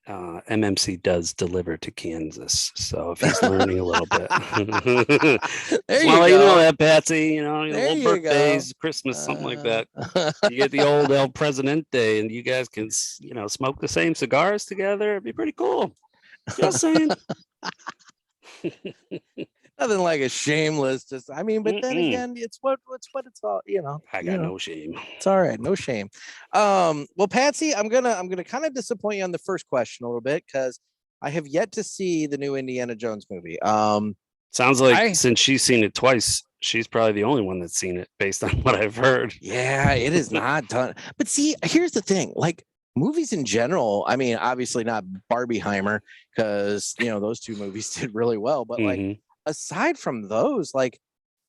[SPEAKER 1] MMC does deliver to Kansas, so if he's learning a little bit,
[SPEAKER 2] there
[SPEAKER 1] you know that, Patsy, little birthdays, Christmas, something like that. You get the old El Presidente, and you guys can, smoke the same cigars together. It'd be pretty cool. Just saying.
[SPEAKER 2] Nothing like a shameless. But then again, it's what it's all.
[SPEAKER 1] I got no shame.
[SPEAKER 2] It's all right, no shame. Well, Patsy, I'm gonna kind of disappoint you on the first question a little bit because I have yet to see the new Indiana Jones movie.
[SPEAKER 1] Sounds like since she's seen it twice, she's probably the only one that's seen it, based on what I've heard.
[SPEAKER 2] Yeah, it is not done. But see, here's the thing: like movies in general. I mean, obviously not Barbieheimer because those two movies did really well, but like. Aside from those, like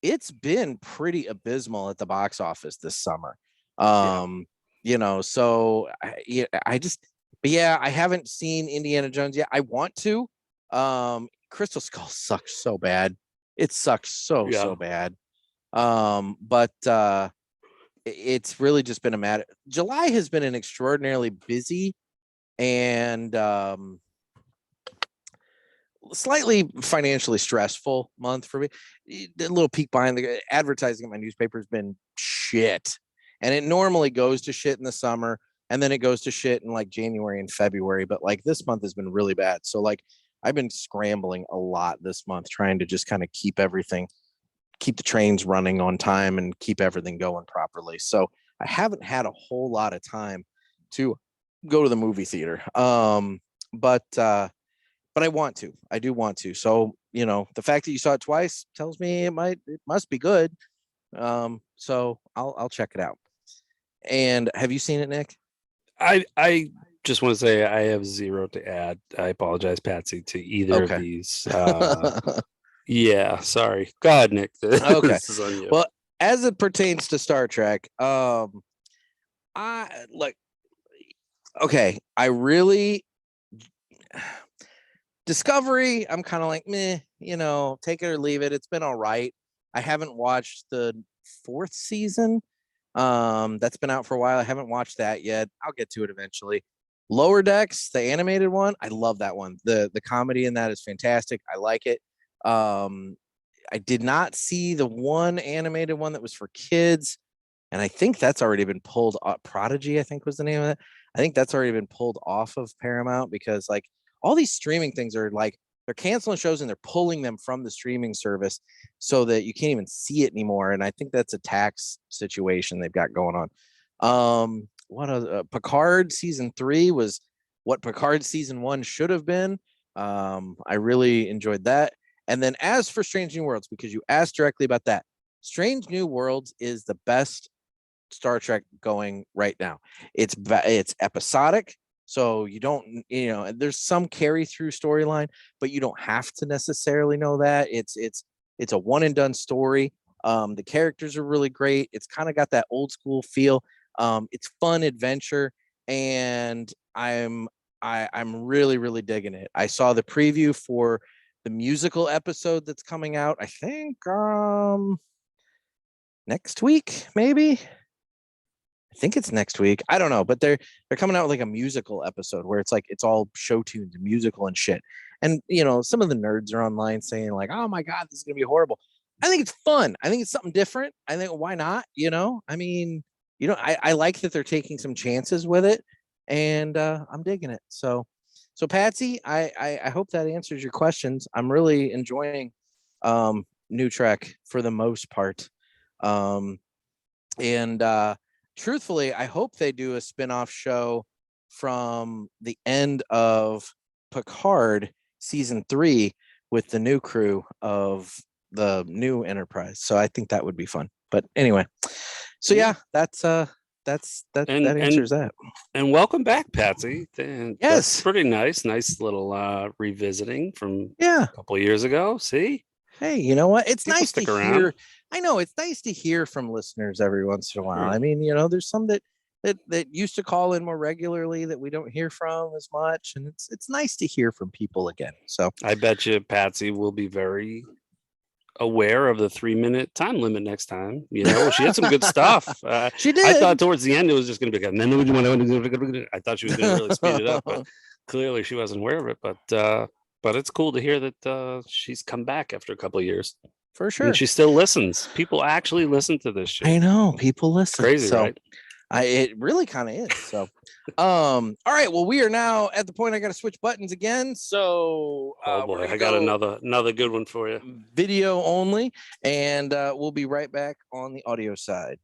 [SPEAKER 2] it's been pretty abysmal at the box office this summer. So I haven't seen Indiana Jones yet. I want to. Crystal Skull sucks so bad. It sucks so bad. But it's really just been a matter. July has been an extraordinarily busy and slightly financially stressful month for me. A little peek behind the advertising at my newspaper has been shit, and it normally goes to shit in the summer, and then it goes to shit in like January and February. But like this month has been really bad. So like I've been scrambling a lot this month, trying to just kind of keep the trains running on time and keep everything going properly. So I haven't had a whole lot of time to go to the movie theater. But I want to. I do want to. So, the fact that you saw it twice tells me it must be good. So I'll check it out. And have you seen it, Nick?
[SPEAKER 1] I just want to say I have zero to add. I apologize, Patsy, to either of these. Yeah, sorry. Go ahead, Nick.
[SPEAKER 2] Okay.
[SPEAKER 1] This is on you.
[SPEAKER 2] Well, as it pertains to Star Trek, I really Discovery, I'm kind of like, meh, take it or leave it. It's been all right. I haven't watched the 4th season. That's been out for a while. I haven't watched that yet. I'll get to it eventually. Lower Decks, the animated one, I love that one. The comedy in that is fantastic. I like it. I did not see the one animated one that was for kids, and I think that's already been pulled off. Prodigy, I think was the name of it. I think that's already been pulled off of Paramount because like all these streaming things are like they're canceling shows and they're pulling them from the streaming service so that you can't even see it anymore. And I think that's a tax situation they've got going on. Picard season 3 was what Picard season 1 should have been. I really enjoyed that. And then as for Strange New Worlds, because you asked directly about that, Strange New Worlds is the best Star Trek going right now. It's episodic. So you don't, there's some carry through storyline, but you don't have to necessarily know that. It's a one and done story. The characters are really great. It's kind of got that old school feel. It's fun adventure, and I'm really, really digging it. I saw the preview for the musical episode that's coming out, I think next week, maybe. I think it's next week. I don't know, but they're coming out with like a musical episode where it's like it's all show tunes and musical and shit. And some of the nerds are online saying like, "Oh my god, this is gonna be horrible." I think it's fun. I think it's something different. I think why not? I like that they're taking some chances with it, and I'm digging it. So Patsy, I hope that answers your questions. I'm really enjoying New Trek for the most part, and truthfully, I hope they do a spin-off show from the end of Picard season 3 with the new crew of the new Enterprise. So I think that would be fun. But anyway, so yeah, that answers that.
[SPEAKER 1] And welcome back, Patsy. And
[SPEAKER 2] yes,
[SPEAKER 1] that's pretty nice. Nice little revisiting from a couple of years ago. See?
[SPEAKER 2] Hey, you know what? It's
[SPEAKER 1] People
[SPEAKER 2] nice to
[SPEAKER 1] stick around.
[SPEAKER 2] hear. I know it's nice to hear from listeners every once in a while.
[SPEAKER 1] Sure.
[SPEAKER 2] I mean, there's some that used to call in more regularly that we don't hear from as much, and it's nice to hear from people again. So
[SPEAKER 1] I bet you Patsy will be very aware of the 3-minute time limit next time. She had some good stuff.
[SPEAKER 2] She did.
[SPEAKER 1] I thought towards the end it was just going to be like, I thought she was going to really speed it up, but clearly she wasn't aware of it. But it's cool to hear that she's come back after a couple of years.
[SPEAKER 2] For sure.
[SPEAKER 1] And she still listens. People actually listen to this shit.
[SPEAKER 2] I know. People listen.
[SPEAKER 1] Crazy, right?
[SPEAKER 2] It really kind of is. So, all right. Well, we are now at the point I got to switch buttons again. So,
[SPEAKER 1] oh boy, I got another good one for you.
[SPEAKER 2] Video only, and we'll be right back on the audio side.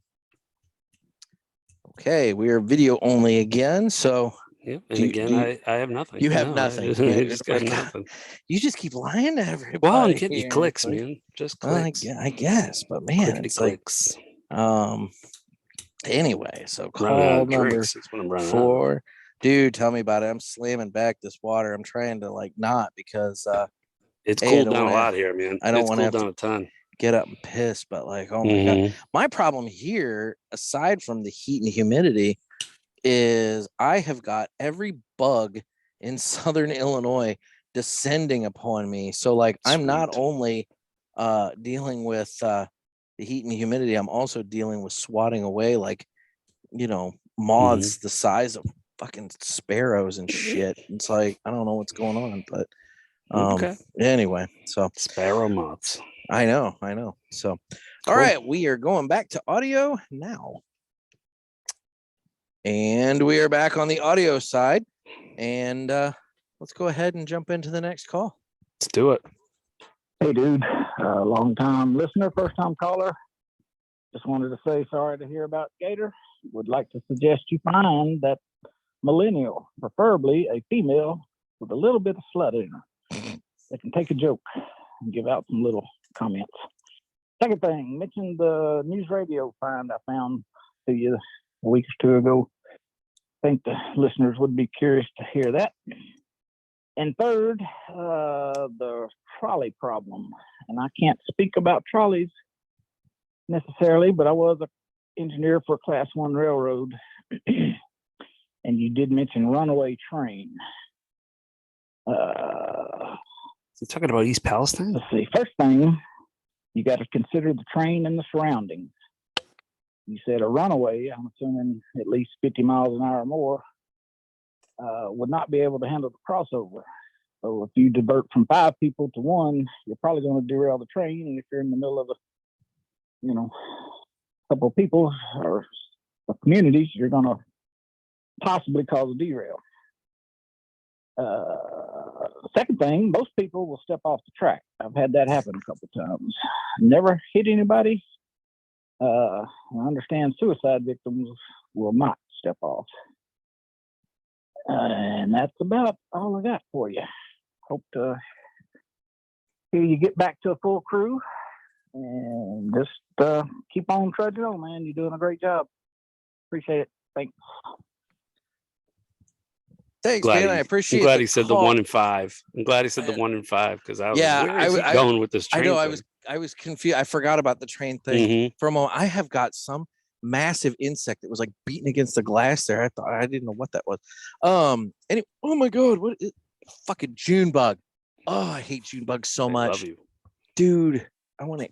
[SPEAKER 2] Okay, we are video only again. So,
[SPEAKER 1] yep. And again, I have nothing.
[SPEAKER 2] You have nothing.
[SPEAKER 1] I just got nothing.
[SPEAKER 2] You just keep lying to everybody.
[SPEAKER 1] Well, I'm getting you clicks, man. Just clicks.
[SPEAKER 2] I guess, but man, it's clicks. Anyway, so call number 4. Dude, tell me about it. I'm slamming back this water. I'm trying to not because
[SPEAKER 1] it's cooled down a lot here, man.
[SPEAKER 2] I don't want to have
[SPEAKER 1] down a ton.
[SPEAKER 2] Get up and piss, but oh my god. My problem here, aside from the heat and humidity, is I have got every bug in Southern Illinois descending upon me. So I'm not only dealing with the heat and humidity, I'm also dealing with swatting away moths the size of fucking sparrows and shit. It's I don't know what's going on, but anyway, so
[SPEAKER 1] sparrow moths.
[SPEAKER 2] I know. So all right, we are going back to audio now. And we are back on the audio side. And let's go ahead and jump into the next call.
[SPEAKER 1] Let's do it.
[SPEAKER 8] Hey, dude. Long time listener, first time caller. Just wanted to say sorry to hear about Gator. Would like to suggest you find that millennial, preferably a female with a little bit of slut in her. That can take a joke and give out some little comments. Second thing, mentioned the news radio find I found to you a week or two ago. I think the listeners would be curious to hear that. And third, the trolley problem. And I can't speak about trolleys necessarily, but I was an engineer for a Class 1 railroad. And you did mention runaway train.
[SPEAKER 1] You're talking about East Palestine?
[SPEAKER 8] Let's see. First thing, you got to consider the train and the surroundings. You said a runaway, I'm assuming at least 50 miles an hour or more, would not be able to handle the crossover. So if you divert from 5 people to 1, you're probably going to derail the train. And if you're in the middle of a couple of people or communities, you're going to possibly cause a derail. Second thing, most people will step off the track. I've had that happen a couple of times. Never hit anybody. I understand suicide victims will not step off. And that's about all I got for you. Hope to hear you get back to a full crew and just keep on trudging on, man. You're doing a great job. Appreciate it. Thanks.
[SPEAKER 2] Thanks, man. I appreciate it.
[SPEAKER 1] I'm glad he said the 1 in 5. I'm glad he said the 1 in 5 because I was where is he going with this train?
[SPEAKER 2] I know I was confused. I forgot about the train thing for a moment. I have got some massive insect that was beating against the glass there. I didn't know what that was. And oh my god, what is fucking June bug? Oh, I hate June bugs so much.
[SPEAKER 1] Love you.
[SPEAKER 2] Dude. I want to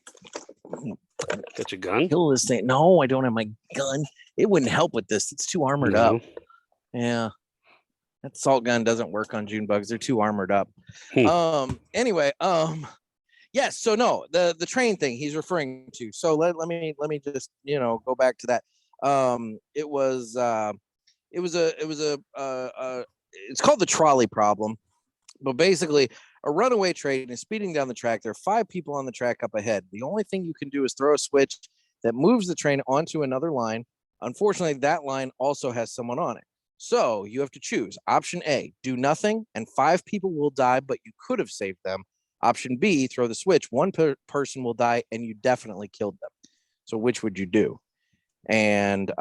[SPEAKER 1] got your gun.
[SPEAKER 2] Kill this thing. No, I don't have my gun. It wouldn't help with this. It's too armored up. Yeah. That salt gun doesn't work on June bugs. They're too armored up. Anyway, yes. So no, the train thing he's referring to. So let me just go back to that. It's called the trolley problem. But basically, a runaway train is speeding down the track. There are 5 people on the track up ahead. The only thing you can do is throw a switch that moves the train onto another line. Unfortunately, that line also has someone on it. So you have to choose. Option A, do nothing, and 5 people will die, but you could have saved them. Option B, throw the switch. 1 person will die, and you definitely killed them. So which would you do? And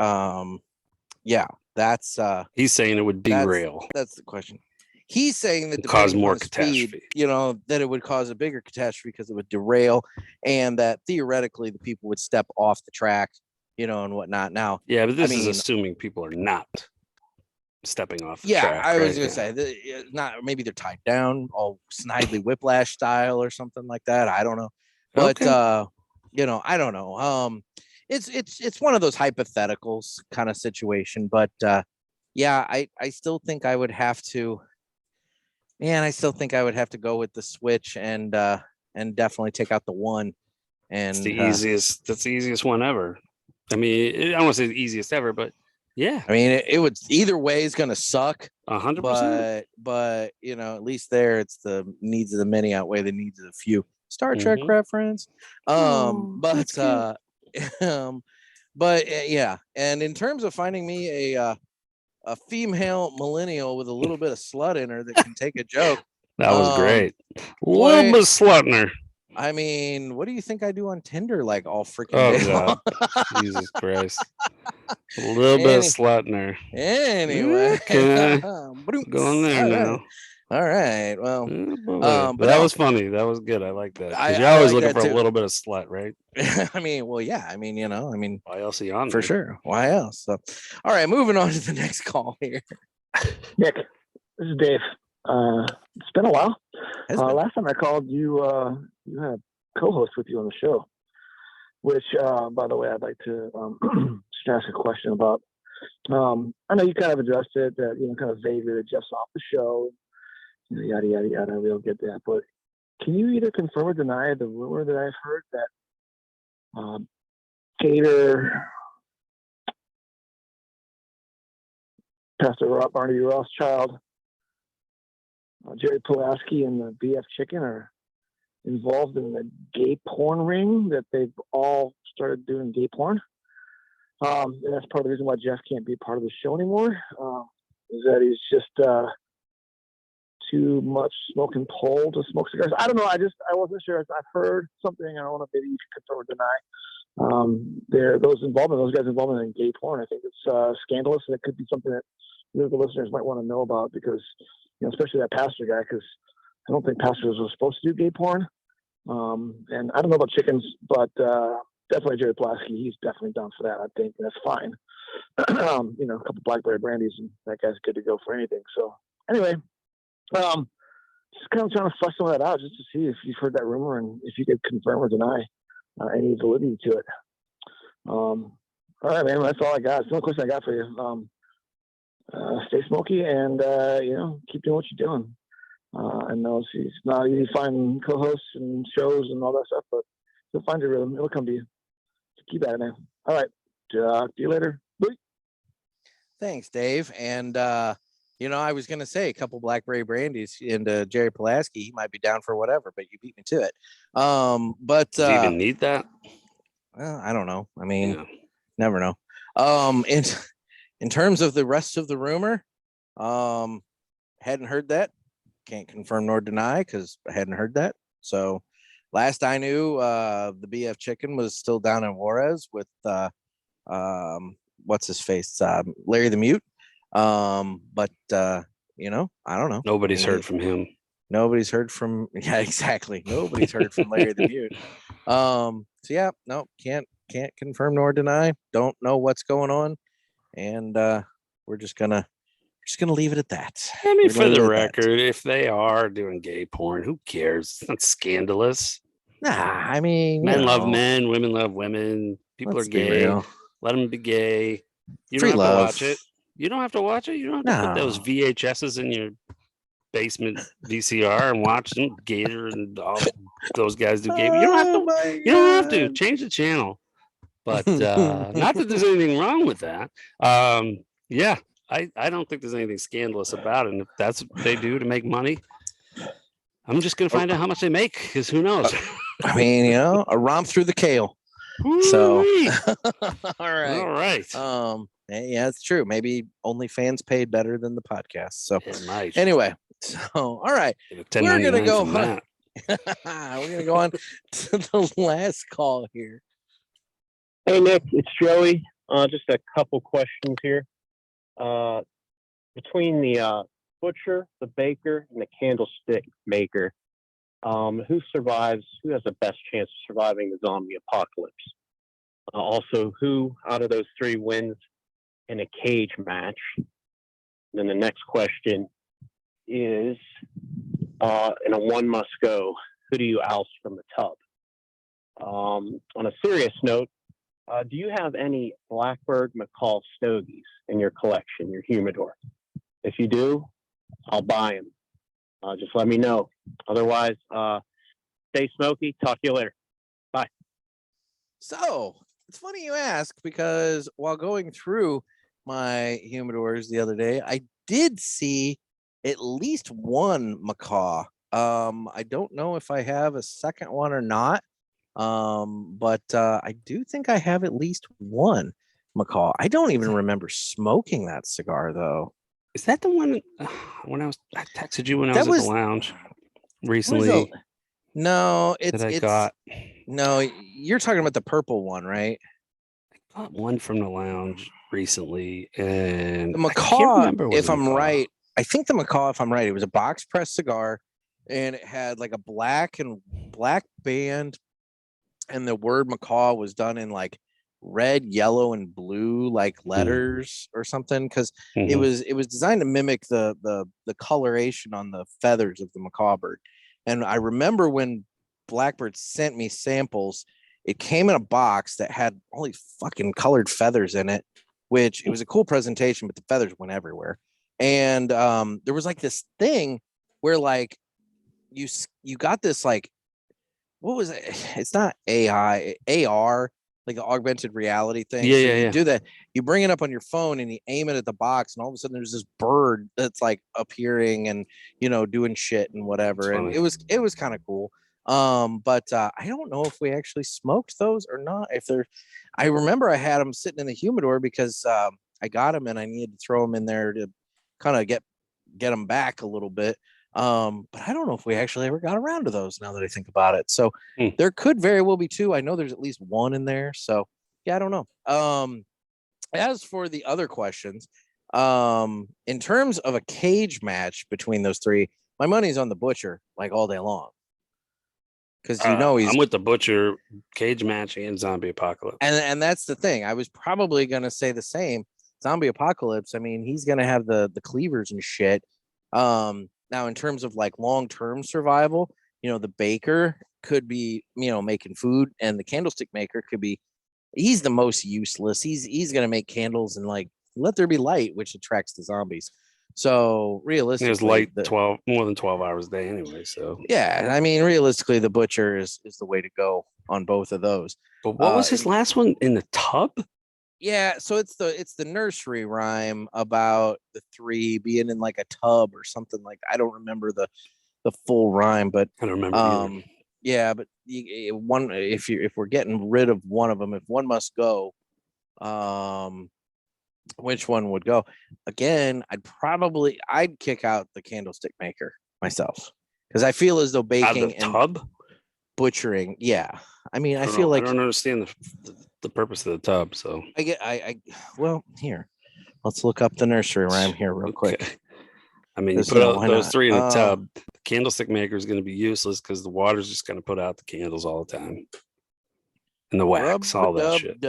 [SPEAKER 2] yeah, that's
[SPEAKER 1] he's saying it would derail.
[SPEAKER 2] That's the question. He's saying that
[SPEAKER 1] cause more catastrophe.
[SPEAKER 2] Speed, that it would cause a bigger catastrophe because it would derail, and that theoretically the people would step off the track, and whatnot. Now,
[SPEAKER 1] yeah, but this is assuming people are not stepping off the track.
[SPEAKER 2] Yeah, I was gonna say not. Maybe they're tied down, all Snidely Whiplash style or something like that. I don't know, but I don't know. It's one of those hypotheticals kind of situation, but yeah, I still think I would have to. Man, I still think I would have to go with the switch and definitely take out the 1. And
[SPEAKER 1] it's the easiest. That's the easiest one ever. I mean, I don't want to say the easiest ever, but Yeah.
[SPEAKER 2] I mean, it would either way is going to suck.
[SPEAKER 1] 100%.
[SPEAKER 2] But at least there, it's the needs of the many outweigh the needs of the few. Star Trek reference. But yeah. And in terms of finding me a female millennial with a little bit of slut in her that can take a joke.
[SPEAKER 1] That was great. A little bit of slut in her.
[SPEAKER 2] I mean, what do you think I do on Tinder like all freaking day long?
[SPEAKER 1] Jesus Christ. A little bit of slut in her.
[SPEAKER 2] Anyway.
[SPEAKER 1] Okay. Go on there now.
[SPEAKER 2] All right. Well,
[SPEAKER 1] but that was funny. That was good. I like that. Because you're always looking for a little bit of slut, right?
[SPEAKER 2] I mean, well, yeah. I mean,
[SPEAKER 1] why else are you on
[SPEAKER 2] for
[SPEAKER 1] there?
[SPEAKER 2] Sure. Why else? So, all right, moving on to the next call here.
[SPEAKER 10] Nick, this is Dave. It's been a while. Last time I called you, you had a co-host with you on the show, which, by the way, I'd like to just ask a question about. I know you kind of addressed it, that kind of vaguely that Jeff's off the show, yada yada yada. We don't get that, but can you either confirm or deny the rumor that I've heard that Gator, Pastor Barnaby Rothschild, Jerry Pulaski, and the BF Chicken are involved in the gay porn ring, that they've all started doing gay porn? And that's part of the reason why Jeff can't be part of the show anymore, is that he's just too much smoking pole to smoke cigars. I don't know. I wasn't sure. I've heard something. I don't know if maybe you can confirm or deny. Those guys involved in gay porn. I think it's scandalous, and it could be something that the listeners might want to know about, because especially that pastor guy, because I don't think pastors are supposed to do gay porn. And I don't know about chickens, but definitely Jerry Pulaski. He's definitely down for that. I think that's fine. A couple blackberry brandies, and that guy's good to go for anything. So anyway, just kind of trying to flush some of that out, just to see if you've heard that rumor and if you could confirm or deny any validity to it. All right, man. That's all I got. It's the only question I got for you. Stay smoky and keep doing what you're doing. I know it's not easy to find co-hosts and shows and all that stuff, but you'll find your rhythm. It'll come to you. So keep at it, man. All right. Talk to you later. Bye.
[SPEAKER 2] Thanks, Dave. And I was gonna say a couple blackberry brandies into Jerry Pulaski. He might be down for whatever, but you beat me to it. But
[SPEAKER 1] do you even need that?
[SPEAKER 2] Well, I don't know. I mean, never know. In terms of the rest of the rumor, hadn't heard that. Can't confirm nor deny, because I hadn't heard that. So last I knew, the BF Chicken was still down in Juarez with what's his face, Larry the Mute. But I don't know.
[SPEAKER 1] Nobody's heard from him.
[SPEAKER 2] Nobody's heard from. Yeah, exactly. Nobody's heard from Larry the Mute. So yeah, no, can't confirm nor deny. Don't know what's going on, and we're just gonna leave it at that.
[SPEAKER 1] I mean, for the record, if they are doing gay porn, who cares? It's not scandalous.
[SPEAKER 2] Nah, I mean,
[SPEAKER 1] men love men, women love women. People are gay. Let them be gay. You don't have to watch it. You don't have to watch it. You don't have to put those VHSs in your basement VCR and watch them. Gator and all those guys do gay. You don't have to. You don't have to change the channel. But not that there's anything wrong with that. Yeah, I don't think there's anything scandalous about it. And if that's what they do to make money, I'm just gonna find out how much they make, because who knows?
[SPEAKER 2] I mean, a romp through the kale. So all right. Yeah, it's true. Maybe OnlyFans paid better than the podcast. So anyway, so all right, we're gonna go on. We're gonna go on to the last call here.
[SPEAKER 8] Hey Nick, it's Joey. Just a couple questions here. Between the butcher, the baker, and the candlestick maker, who survives? Who has the best chance of surviving the zombie apocalypse? Also, who out of those three wins in a cage match? And then the next question is, in a one must go, who do you oust from the tub? On a serious note, do you have any Blackbird McCall stogies in your collection, your humidor? If you do, I'll buy them. Just let me know. Otherwise, stay smoky. Talk to you later. Bye.
[SPEAKER 2] So it's funny you ask, because while going through my humidors the other day, I did see at least one macaw. I don't know if I have a second one or not. But I do think I have at least one macaw. I don't even remember smoking that cigar though.
[SPEAKER 1] Is that the one when I texted you when I was at the lounge recently?
[SPEAKER 2] No,
[SPEAKER 1] I got.
[SPEAKER 2] No, you're talking about the purple one, right?
[SPEAKER 1] I got one from the lounge recently, and
[SPEAKER 2] the macaw.
[SPEAKER 1] I can't remember
[SPEAKER 2] if I'm right, I think the macaw. If I'm right, it was a box press cigar, and it had like a black band, and the word macaw was done in like red, yellow, and blue like letters or something, because it was designed to mimic the coloration on the feathers of the macaw bird. And I remember when Blackbird sent me samples, it came in a box that had all these fucking colored feathers in it, which it was a cool presentation, but the feathers went everywhere. And there was like this thing where like you got this like, what was it? It's not AR, like an augmented reality thing.
[SPEAKER 1] Yeah,
[SPEAKER 2] so
[SPEAKER 1] you
[SPEAKER 2] do that. You bring it up on your phone and you aim it at the box, and all of a sudden there's this bird that's like appearing and doing shit and whatever. And it was kind of cool. But I don't know if we actually smoked those or not. I remember I had them sitting in the humidor because I got them and I needed to throw them in there to kind of get them back a little bit. But I don't know if we actually ever got around to those now that I think about it. So there could very well be two. I know there's at least one in there. So yeah, I don't know. As for the other questions, in terms of a cage match between those three, my money's on the Butcher like all day long. Because
[SPEAKER 1] I'm with the Butcher, cage match and Zombie Apocalypse.
[SPEAKER 2] And that's the thing. I was probably gonna say the same. Zombie Apocalypse, I mean, he's gonna have the cleavers and shit. Now, in terms of like long-term survival, the baker could be, making food, and the candlestick maker could be, he's the most useless. He's going to make candles and like let there be light, which attracts the zombies. So realistically,
[SPEAKER 1] there's light more than 12 hours a day anyway. So
[SPEAKER 2] yeah, I mean, realistically, the Butcher is the way to go on both of those.
[SPEAKER 1] But what was his last one, in the tub?
[SPEAKER 2] Yeah, so it's the nursery rhyme about the three being in like a tub or something like that. I don't remember the full rhyme, but
[SPEAKER 1] I don't remember either.
[SPEAKER 2] Yeah, but one, if we're getting rid of one of them, if one must go, which one would go? Again, I'd kick out the candlestick maker myself, because I feel as though baking and
[SPEAKER 1] tub
[SPEAKER 2] butchering, yeah. I mean, I
[SPEAKER 1] don't understand the purpose of the tub. So
[SPEAKER 2] well, here, let's look up the nursery rhyme here real quick.
[SPEAKER 1] I mean, you put out those three in a tub. The candlestick maker is going to be useless because the water's just going to put out the candles all the time, and the wax, all that shit.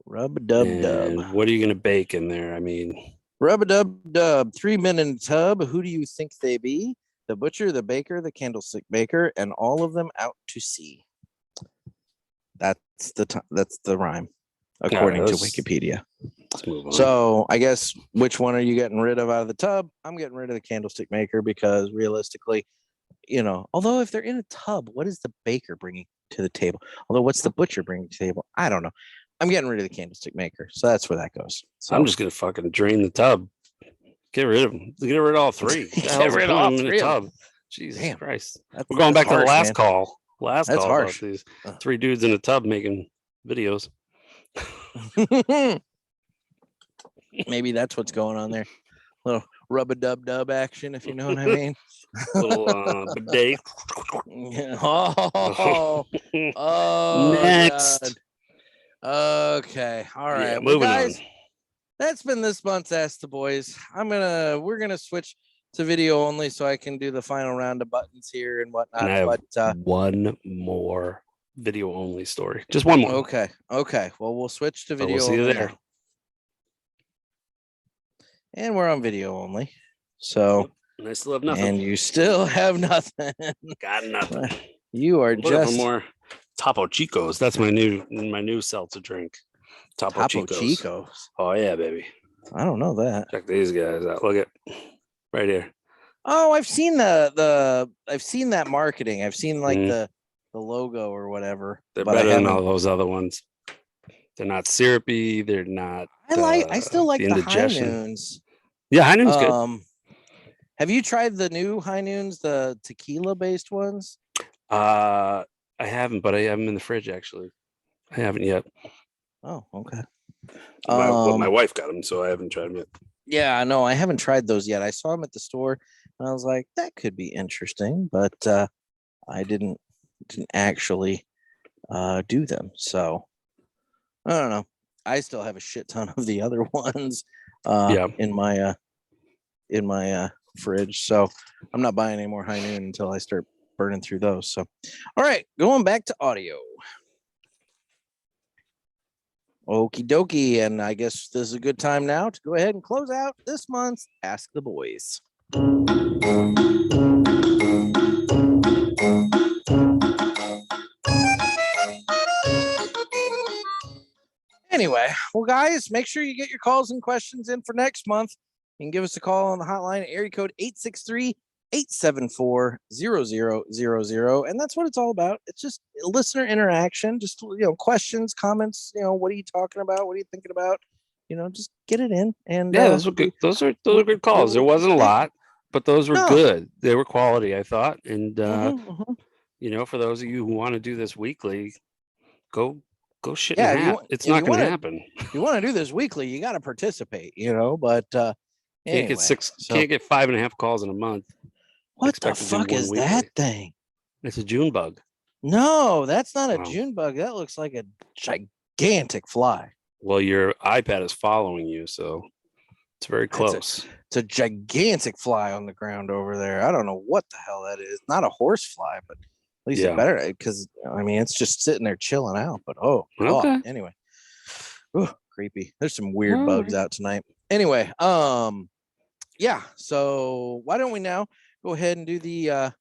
[SPEAKER 2] Rub-a-dub-dub.
[SPEAKER 1] What are you going to bake in there? I mean,
[SPEAKER 2] rub-a-dub-dub. 3 men in a tub. Who do you think they be? The butcher, the baker, the candlestick maker, and all of them out to sea. That's the rhyme, according to Wikipedia.
[SPEAKER 1] Let's move on.
[SPEAKER 2] So I guess, which one are you getting rid of out of the tub? I'm getting rid of the candlestick maker, because realistically, although if they're in a tub, what is the baker bringing to the table? Although what's the butcher bringing to the table? I don't know. I'm getting rid of the candlestick maker. So that's where that goes. So
[SPEAKER 1] I'm just going to fucking drain the tub. Get rid of them. Get rid of all three.
[SPEAKER 2] Get rid of all three in the tub.
[SPEAKER 1] Jesus Christ. We're going back to the last call. That's harsh. About these three dudes in a tub making videos.
[SPEAKER 2] Maybe that's what's going on there. A little rub-a-dub-dub action, if you know what I mean.
[SPEAKER 1] Little bidet.
[SPEAKER 2] Next. God. Okay. All right.
[SPEAKER 1] Yeah, moving on.
[SPEAKER 2] That's been this month's Ask the Boys. We're gonna switch to video only so I can do the final round of buttons here and whatnot.
[SPEAKER 1] And I have one more video only story. Just one more.
[SPEAKER 2] Okay. Well, we'll switch to video.
[SPEAKER 1] We'll see you
[SPEAKER 2] only
[SPEAKER 1] there.
[SPEAKER 2] now. And we're on video only. So
[SPEAKER 1] and I still have nothing.
[SPEAKER 2] And you still have nothing.
[SPEAKER 1] Got nothing.
[SPEAKER 2] You are just
[SPEAKER 1] more Topo Chicos. That's my new seltzer drink. Topo Chicos. Oh yeah, baby.
[SPEAKER 2] I don't know that.
[SPEAKER 1] Check these guys out. Look at right here.
[SPEAKER 2] Oh, I've seen I've seen that marketing. I've seen like the logo or whatever.
[SPEAKER 1] They're better than all those other ones. They're not syrupy. They're not.
[SPEAKER 2] I still like the High
[SPEAKER 1] indigestion.
[SPEAKER 2] Noons.
[SPEAKER 1] Yeah, High Noon's good.
[SPEAKER 2] Have you tried the new High Noons, the tequila based ones?
[SPEAKER 1] I haven't, but I have them in the fridge actually. I haven't yet.
[SPEAKER 2] Oh, okay.
[SPEAKER 1] My wife got them, so I haven't tried them yet.
[SPEAKER 2] Yeah, no, I haven't tried those yet. I saw them at the store, and I was like, that could be interesting, but I didn't actually do them. So I don't know. I still have a shit ton of the other ones in my fridge, so I'm not buying any more High Noon until I start burning through those. So, all right, going back to audio. Okie dokie, and I guess this is a good time now to go ahead and close out this month's Ask the Boys. Anyway, well, guys, make sure you get your calls and questions in for next month. You can give us a call on the hotline, area code 863-874-0000. And that's what it's all about. It's just listener interaction, just, questions, comments, what are you talking about? What are you thinking about? Just get it in. And
[SPEAKER 1] yeah, those were good. Those are good calls. There wasn't a lot, but those were good. They were quality, I thought. And, for those of you who want to do this weekly, go shit in a hat. It's not going to happen.
[SPEAKER 2] If you want to do this weekly, you got to participate, but
[SPEAKER 1] anyway, can't get 5.5 calls in a month.
[SPEAKER 2] What the fuck is that thing?
[SPEAKER 1] It's a June bug.
[SPEAKER 2] No, that's not a June bug. That looks like a gigantic fly.
[SPEAKER 1] Well, your iPad is following you, so it's very close.
[SPEAKER 2] It's a gigantic fly on the ground over there. I don't know what the hell that is. Not a horse fly, but at least it better, because it's just sitting there chilling out. But God. Anyway, creepy. There's some weird bugs out tonight. Anyway, so why don't we now go ahead and do the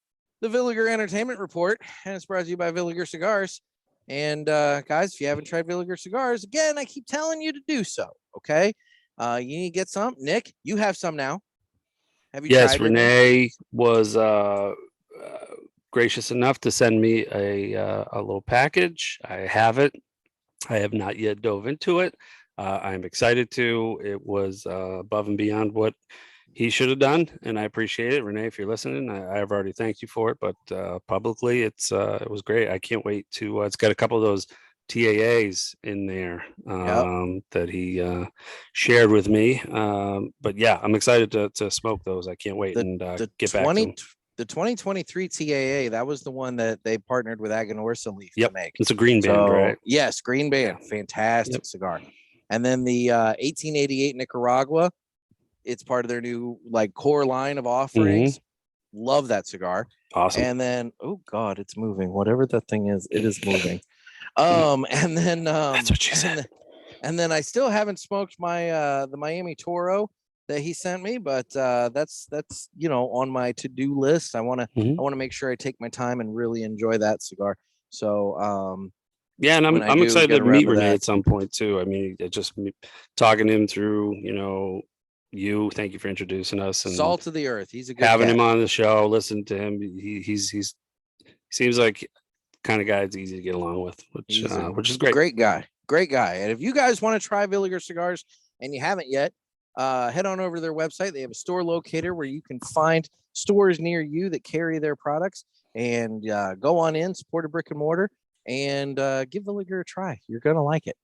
[SPEAKER 2] Villiger Entertainment Report, and it's brought to you by Villiger Cigars. And guys, if you haven't tried Villiger Cigars, again, I keep telling you to do so. Okay, you need to get some. Nick, you have some now. Have you?
[SPEAKER 1] Yes,
[SPEAKER 2] tried
[SPEAKER 1] Renee was gracious enough to send me a little package. I have it. I have not yet dove into it. I'm excited to. It was above and beyond what he should have done, and I appreciate it. Renee, if you're listening, I've already thanked you for it, but publicly, it was great. I can't wait to. It's got a couple of those TAAs in there that he shared with me. But yeah, I'm excited to smoke those. I can't wait and get back to them.
[SPEAKER 2] The 2023 TAA, that was the one that they partnered with Aganorsa Leaf to make.
[SPEAKER 1] It's a green band, right?
[SPEAKER 2] Yes, green band. Fantastic cigar. And then the 1888 Nicaragua, it's part of their new core line of offerings. Love that cigar.
[SPEAKER 1] Awesome.
[SPEAKER 2] And then, oh God, it's moving. Whatever that thing is, it is moving. And then
[SPEAKER 1] that's what she said.
[SPEAKER 2] And then I still haven't smoked my the Miami Toro that he sent me, but that's on my to-do list. I want to make sure I take my time and really enjoy that cigar. So
[SPEAKER 1] and I'm excited to meet Renee at some point too. I mean, just talking to him through you. Thank you for introducing us. And
[SPEAKER 2] salt of the earth. He's a good
[SPEAKER 1] having
[SPEAKER 2] guy.
[SPEAKER 1] him on the show. Listen to him. He seems like kind of guy it's easy to get along with, which is great.
[SPEAKER 2] Great guy. And if you guys want to try Villiger Cigars and you haven't yet, head on over to their website. They have a store locator where you can find stores near you that carry their products, and go on in, support a brick and mortar, and give Villiger a try. You're gonna like it.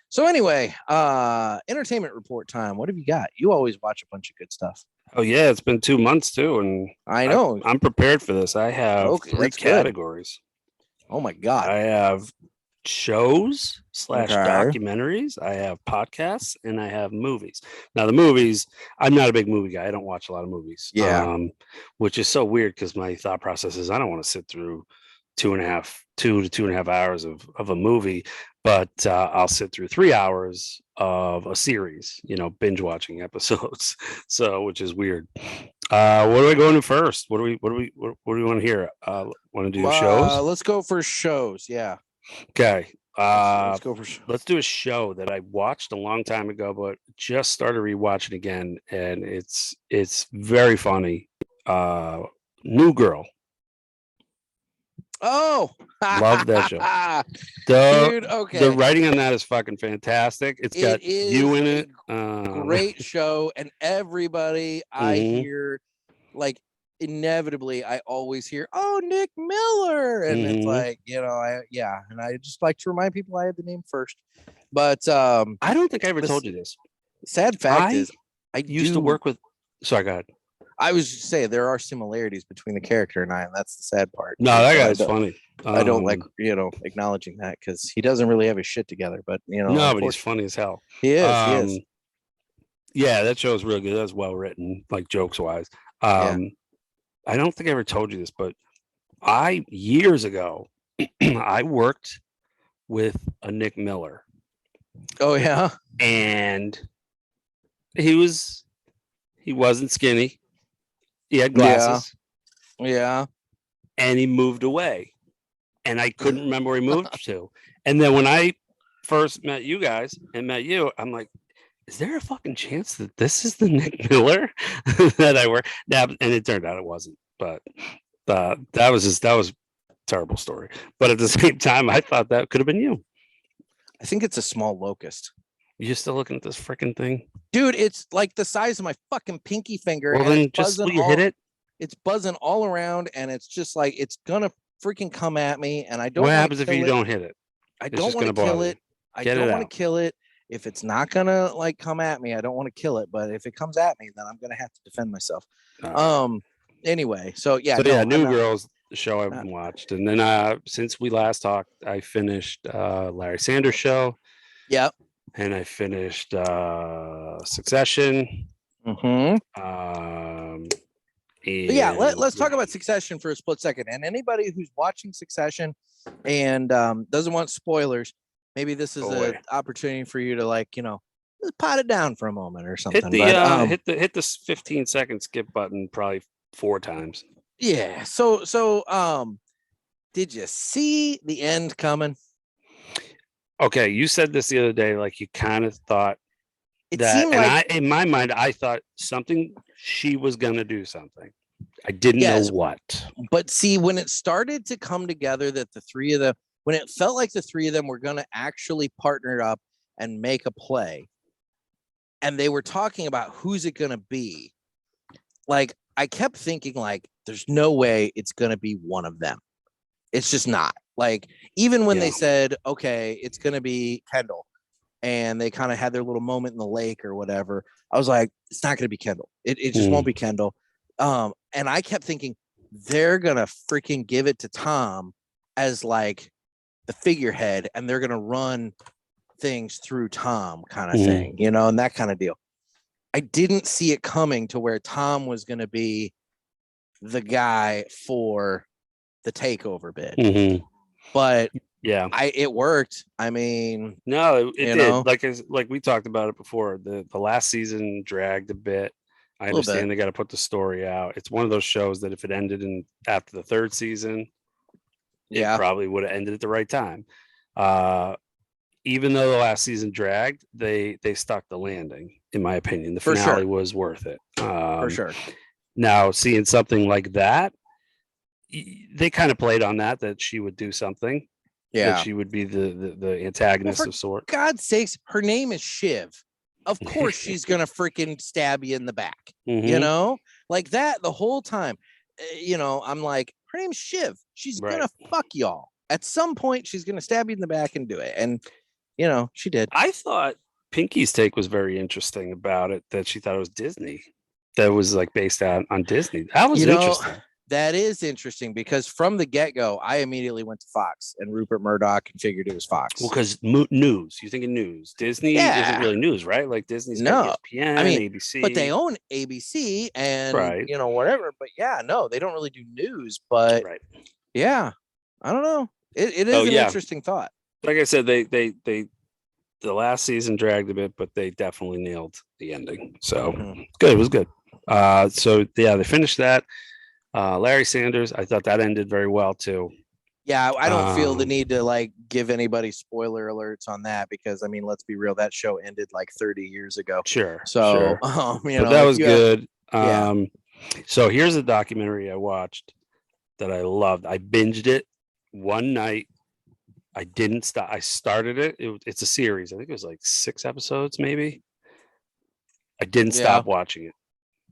[SPEAKER 2] So anyway, entertainment report time. What have you got? You always watch a bunch of good stuff.
[SPEAKER 1] Oh yeah, it's been 2 months too, and
[SPEAKER 2] I know
[SPEAKER 1] I'm prepared for this. I have 3 categories.
[SPEAKER 2] Good. Oh my God!
[SPEAKER 1] I have shows / documentaries. I have podcasts, and I have movies. Now the movies, I'm not a big movie guy. I don't watch a lot of movies. Which is so weird because my thought process is I don't want to sit through 2 to 2.5 hours of a movie, but I'll sit through 3 hours of a series, binge watching episodes. So, which is weird. What do I go into first? What do we want to hear? Want to do shows?
[SPEAKER 2] Let's go for shows. Yeah.
[SPEAKER 1] Okay.
[SPEAKER 2] Let's go for shows.
[SPEAKER 1] Let's do a show that I watched a long time ago, but just started rewatching again, and it's very funny. New Girl.
[SPEAKER 2] Oh,
[SPEAKER 1] Love that show.
[SPEAKER 2] Dude, okay.
[SPEAKER 1] The writing on that is fucking fantastic. It's got you in it.
[SPEAKER 2] Great show, and everybody I hear, like, inevitably, I always hear, "Oh, Nick Miller," and it's like, and I just like to remind people I had the name first. But
[SPEAKER 1] I don't think I ever told you this.
[SPEAKER 2] Sad fact is, I
[SPEAKER 1] used to work with. Sorry, go ahead.
[SPEAKER 2] I was just saying there are similarities between the character and I, and that's the sad part.
[SPEAKER 1] No, that guy's funny.
[SPEAKER 2] I don't like acknowledging that because he doesn't really have his shit together. But
[SPEAKER 1] no, but he's funny as hell.
[SPEAKER 2] He is.
[SPEAKER 1] Yeah, that show is real good. That's well written, like jokes wise. I don't think I ever told you this, but years ago, I worked with a Nick Miller.
[SPEAKER 2] Oh yeah,
[SPEAKER 1] and he wasn't skinny. He had glasses.
[SPEAKER 2] Yeah.
[SPEAKER 1] And he moved away. And I couldn't remember where he moved to. And then when I first met you guys and met you, I'm like, is there a fucking chance that this is the Nick Miller that I work? And it turned out it wasn't. But that was a terrible story. But at the same time, I thought that could have been you.
[SPEAKER 2] I think it's a small locust.
[SPEAKER 1] You're still looking at this freaking thing?
[SPEAKER 2] Dude, it's like the size of my fucking pinky finger.
[SPEAKER 1] Well, then just hit it.
[SPEAKER 2] It's buzzing all around, and it's just like it's gonna freaking come at me, and I don't.
[SPEAKER 1] What happens if you don't hit it?
[SPEAKER 2] I don't want to kill it. I don't want to kill it. If it's not gonna like come at me, I don't want to kill it. But if it comes at me, then I'm gonna have to defend myself. Anyway, so yeah.
[SPEAKER 1] New Girls, the show I've watched, and then since we last talked, I finished Larry Sanders Show.
[SPEAKER 2] Yep.
[SPEAKER 1] And I finished Succession.
[SPEAKER 2] Let's talk about Succession for a split second. And anybody who's watching Succession and doesn't want spoilers, maybe this is an opportunity for you to just pot it down for a moment or something.
[SPEAKER 1] Hit the 15-second skip button probably 4 times.
[SPEAKER 2] Yeah. So did you see the end coming?
[SPEAKER 1] Okay, you said this the other day, like you kind of thought in my mind, I thought she was going to do something. I didn't know what.
[SPEAKER 2] But see, when it started to come together that the three of them, when it felt like the three of them were going to actually partner up and make a play, and they were talking about who's it going to be, like I kept thinking like, there's no way it's going to be one of them. It's just not. Like, even when they said, okay, it's going to be Kendall, and they kind of had their little moment in the lake or whatever, I was like, it's not going to be Kendall. It just won't be Kendall. And I kept thinking they're going to freaking give it to Tom as like the figurehead, and they're going to run things through Tom kind of thing, and that kind of deal. I didn't see it coming to where Tom was going to be the guy for the takeover bid. But it worked. I mean,
[SPEAKER 1] no, it did. Like we talked about it before. The last season dragged a bit. I understand they got to put the story out. It's one of those shows that if it ended after the 3rd season, it probably would have ended at the right time. Even though the last season dragged, they stuck the landing. In my opinion, the finale was worth it.
[SPEAKER 2] For sure.
[SPEAKER 1] Now, seeing something like that, they kind of played on that she would do something. That she would be the antagonist of sorts.
[SPEAKER 2] For God's sakes, her name is Shiv. Of course she's gonna freaking stab you in the back. Like that the whole time. I'm like, her name's Shiv. She's gonna fuck y'all. At some point, she's gonna stab you in the back and do it. And she did.
[SPEAKER 1] I thought Pinky's take was very interesting about it, that she thought it was Disney. That was like based on Disney. That was interesting.
[SPEAKER 2] That is interesting because from the get-go, I immediately went to Fox and Rupert Murdoch and figured it was Fox.
[SPEAKER 1] Well, because news, you're thinking news. Disney isn't really news, right? Like Disney's got ESPN, ABC.
[SPEAKER 2] But they own ABC and, whatever. But they don't really do news. But I don't know. It is an interesting thought.
[SPEAKER 1] Like I said, the last season dragged a bit, but they definitely nailed the ending. So good. It was good. They finished that. Larry Sanders, I thought that ended very well too.
[SPEAKER 2] Yeah, I don't feel the need to give anybody spoiler alerts on that because I mean, let's be real, that show ended 30 years ago.
[SPEAKER 1] Sure.
[SPEAKER 2] So
[SPEAKER 1] that was good. So here's a documentary I watched that I loved. I binged it one night. I didn't stop. I started it. It's a series. I think it was like 6 episodes, maybe. I didn't stop watching it.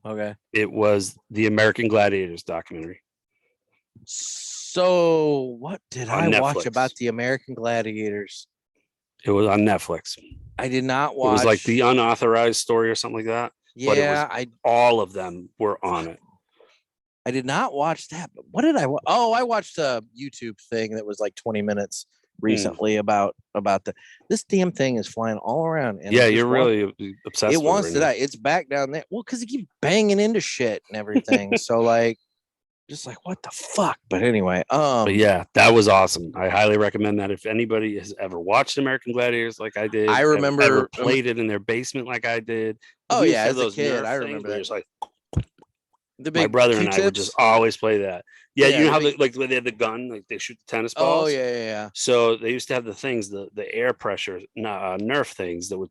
[SPEAKER 2] Okay.
[SPEAKER 1] It was the American Gladiators documentary.
[SPEAKER 2] So what did I watch about the American Gladiators?
[SPEAKER 1] It was on Netflix.
[SPEAKER 2] I did not watch.
[SPEAKER 1] It was like the unauthorized story or something like that.
[SPEAKER 2] Yeah,
[SPEAKER 1] but all of them were on it.
[SPEAKER 2] I did not watch that. But what did I watch? Oh, I watched a YouTube thing that was like 20 minutes recently about this damn thing is flying all around. And
[SPEAKER 1] yeah, you're really obsessed.
[SPEAKER 2] It wants to die. It's back down there. Well, because it keeps banging into shit and everything. So like, just like what the fuck. But anyway,
[SPEAKER 1] but yeah, that was awesome. I highly recommend that if anybody has ever watched American Gladiators like I did.
[SPEAKER 2] I remember
[SPEAKER 1] ever played it in their basement like I did.
[SPEAKER 2] Oh yeah, as a kid, I remember that.
[SPEAKER 1] Like,
[SPEAKER 2] my
[SPEAKER 1] brother and I would just always play that. Yeah, you know how like when they had the gun, like they shoot the tennis balls.
[SPEAKER 2] Oh yeah.
[SPEAKER 1] So they used to have the things, the air pressure Nerf things that would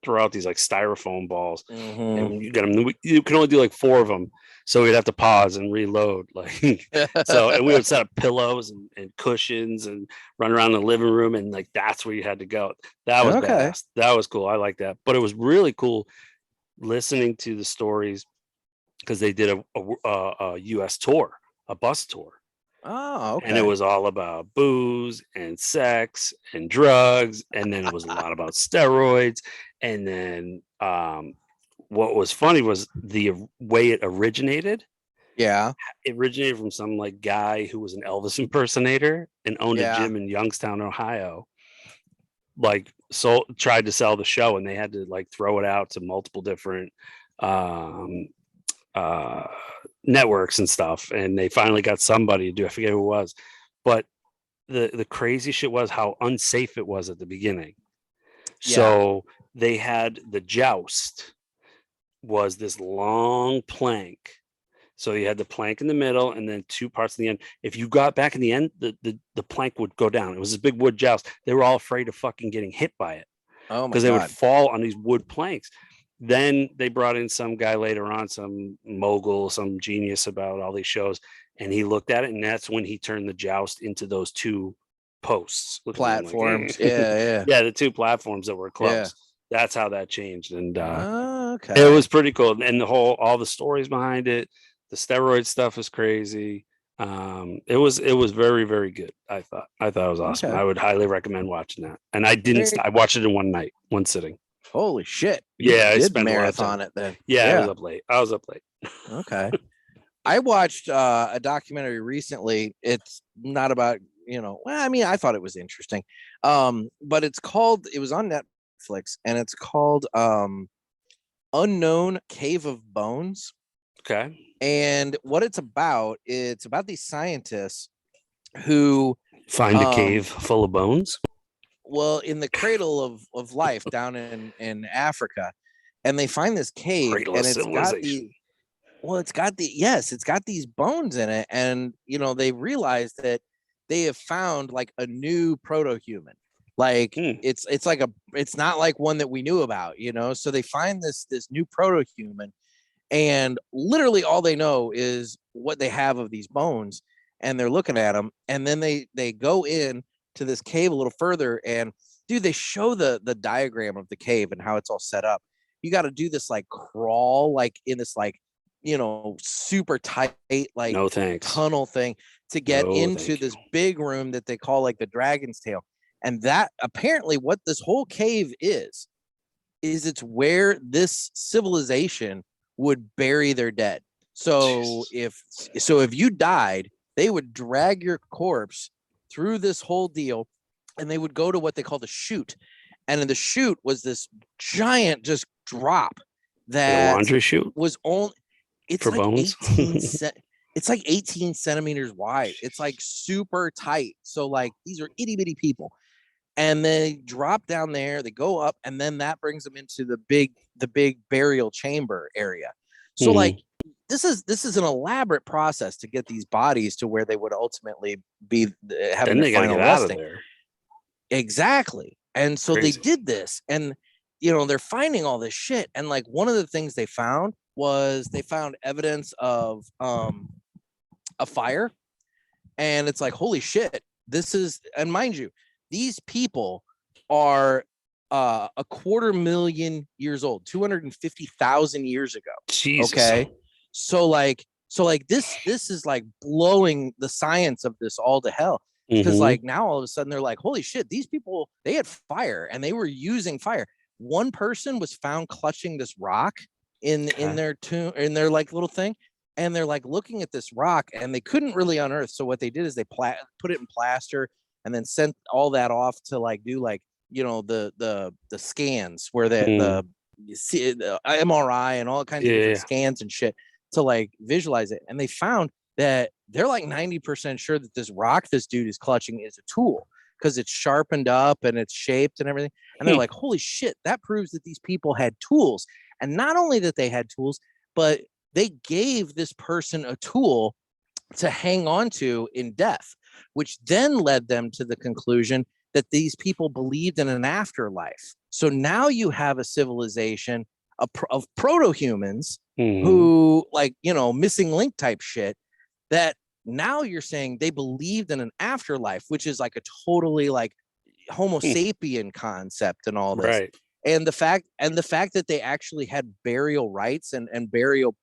[SPEAKER 1] throw out these like styrofoam balls, and you get them. You can only do like 4 of them, so we'd have to pause and reload. Like so, and we would set up pillows and cushions and run around the living room, and like that's where you had to go. That was badass. That was cool. I like that, but it was really cool listening to the stories because they did a U.S. tour. A bus tour.
[SPEAKER 2] Oh, okay.
[SPEAKER 1] And it was all about booze and sex and drugs. And then it was a lot about steroids. And then what was funny was the way it originated.
[SPEAKER 2] Yeah.
[SPEAKER 1] It originated from some like guy who was an Elvis impersonator and owned a gym in Youngstown, Ohio. Like, so tried to sell the show, and they had to like throw it out to multiple different networks and stuff, and they finally got somebody to do. I forget who it was, but the crazy shit was how unsafe it was at the beginning. So they had the joust was this long plank. So you had the plank in the middle and then 2 parts in the end. If you got back in the end, the plank would go down. It was this big wood joust. They were all afraid of fucking getting hit by it.
[SPEAKER 2] Oh my God.
[SPEAKER 1] Because they would fall on these wood planks. Then they brought in some guy later on, some mogul, some genius about all these shows, and he looked at it, and that's when he turned the joust into those 2 posts,
[SPEAKER 2] platforms.
[SPEAKER 1] Like,
[SPEAKER 2] yeah,
[SPEAKER 1] the 2 platforms that were close.
[SPEAKER 2] Yeah.
[SPEAKER 1] That's how that changed, and
[SPEAKER 2] okay,
[SPEAKER 1] it was pretty cool. And all the stories behind it, the steroid stuff is crazy. It was very, very good. I thought it was awesome.
[SPEAKER 2] Okay.
[SPEAKER 1] I would highly recommend watching that. And I didn't. I watched it in one night, one sitting.
[SPEAKER 2] Holy shit!
[SPEAKER 1] Yeah, I
[SPEAKER 2] did
[SPEAKER 1] spent
[SPEAKER 2] marathon it then.
[SPEAKER 1] Yeah, I was up late.
[SPEAKER 2] Okay. I watched a documentary recently. It's not about, well, I mean, I thought it was interesting. But it was on Netflix, and it's called Unknown Cave of Bones.
[SPEAKER 1] Okay.
[SPEAKER 2] And what it's about these scientists who
[SPEAKER 1] find a cave full of bones.
[SPEAKER 2] Well, in the cradle of life down in Africa, and they find this cave, and it's got these bones in it, and they realize that they have found like a new proto-human. Like it's not like one that we knew about, so they find this new proto-human, and literally all they know is what they have of these bones, and they're looking at them, and then they go in to this cave a little further, and dude, they show the diagram of the cave and how it's all set up. You got to do this like crawl, like in this like super tight like tunnel thing to get into this big room that they call like the Dragon's Tail. And that apparently what this whole cave is it's where this civilization would bury their dead. So if you died, they would drag your corpse through this whole deal, and they would go to what they call the chute. And in the chute was this giant just drop that
[SPEAKER 1] laundry chute
[SPEAKER 2] was only
[SPEAKER 1] for like bones.
[SPEAKER 2] It's like 18 centimeters wide. It's like super tight. So like these are itty bitty people, and they drop down there, they go up, and then that brings them into the big burial chamber area. So like this is an elaborate process to get these bodies to where they would ultimately be having their final resting. Exactly. And so they did this, and they're finding all this shit. And like one of the things they found was evidence of a fire, And it's like, holy shit, this is, and mind you, these people are 250,000 years old, 250,000 years ago.
[SPEAKER 1] Jesus.
[SPEAKER 2] Okay. So like this is like blowing the science of this all to hell. Because like now all of a sudden they're like, holy shit, these people, they had fire and they were using fire. One person was found clutching this rock in their like little thing. And they're like looking at this rock and they couldn't really unearth. So what they did is they put it in plaster and then sent all that off to like do like, you know, the scans where the MRI and all kinds of different scans and shit to like visualize it. And they found that they're like 90% sure that this rock this dude is clutching is a tool because it's sharpened up and it's shaped and everything. And they're like, holy shit, that proves that these people had tools. And not only that they had tools, but they gave this person a tool to hang on to in death, which then led them to the conclusion that these people believed in an afterlife. So now you have a civilization of proto-humans who, like, you know, missing link type shit, that now you're saying they believed in an afterlife, which is like a totally like Homo sapien concept and all this.
[SPEAKER 1] Right.
[SPEAKER 2] And the fact that they actually had burial rites and burial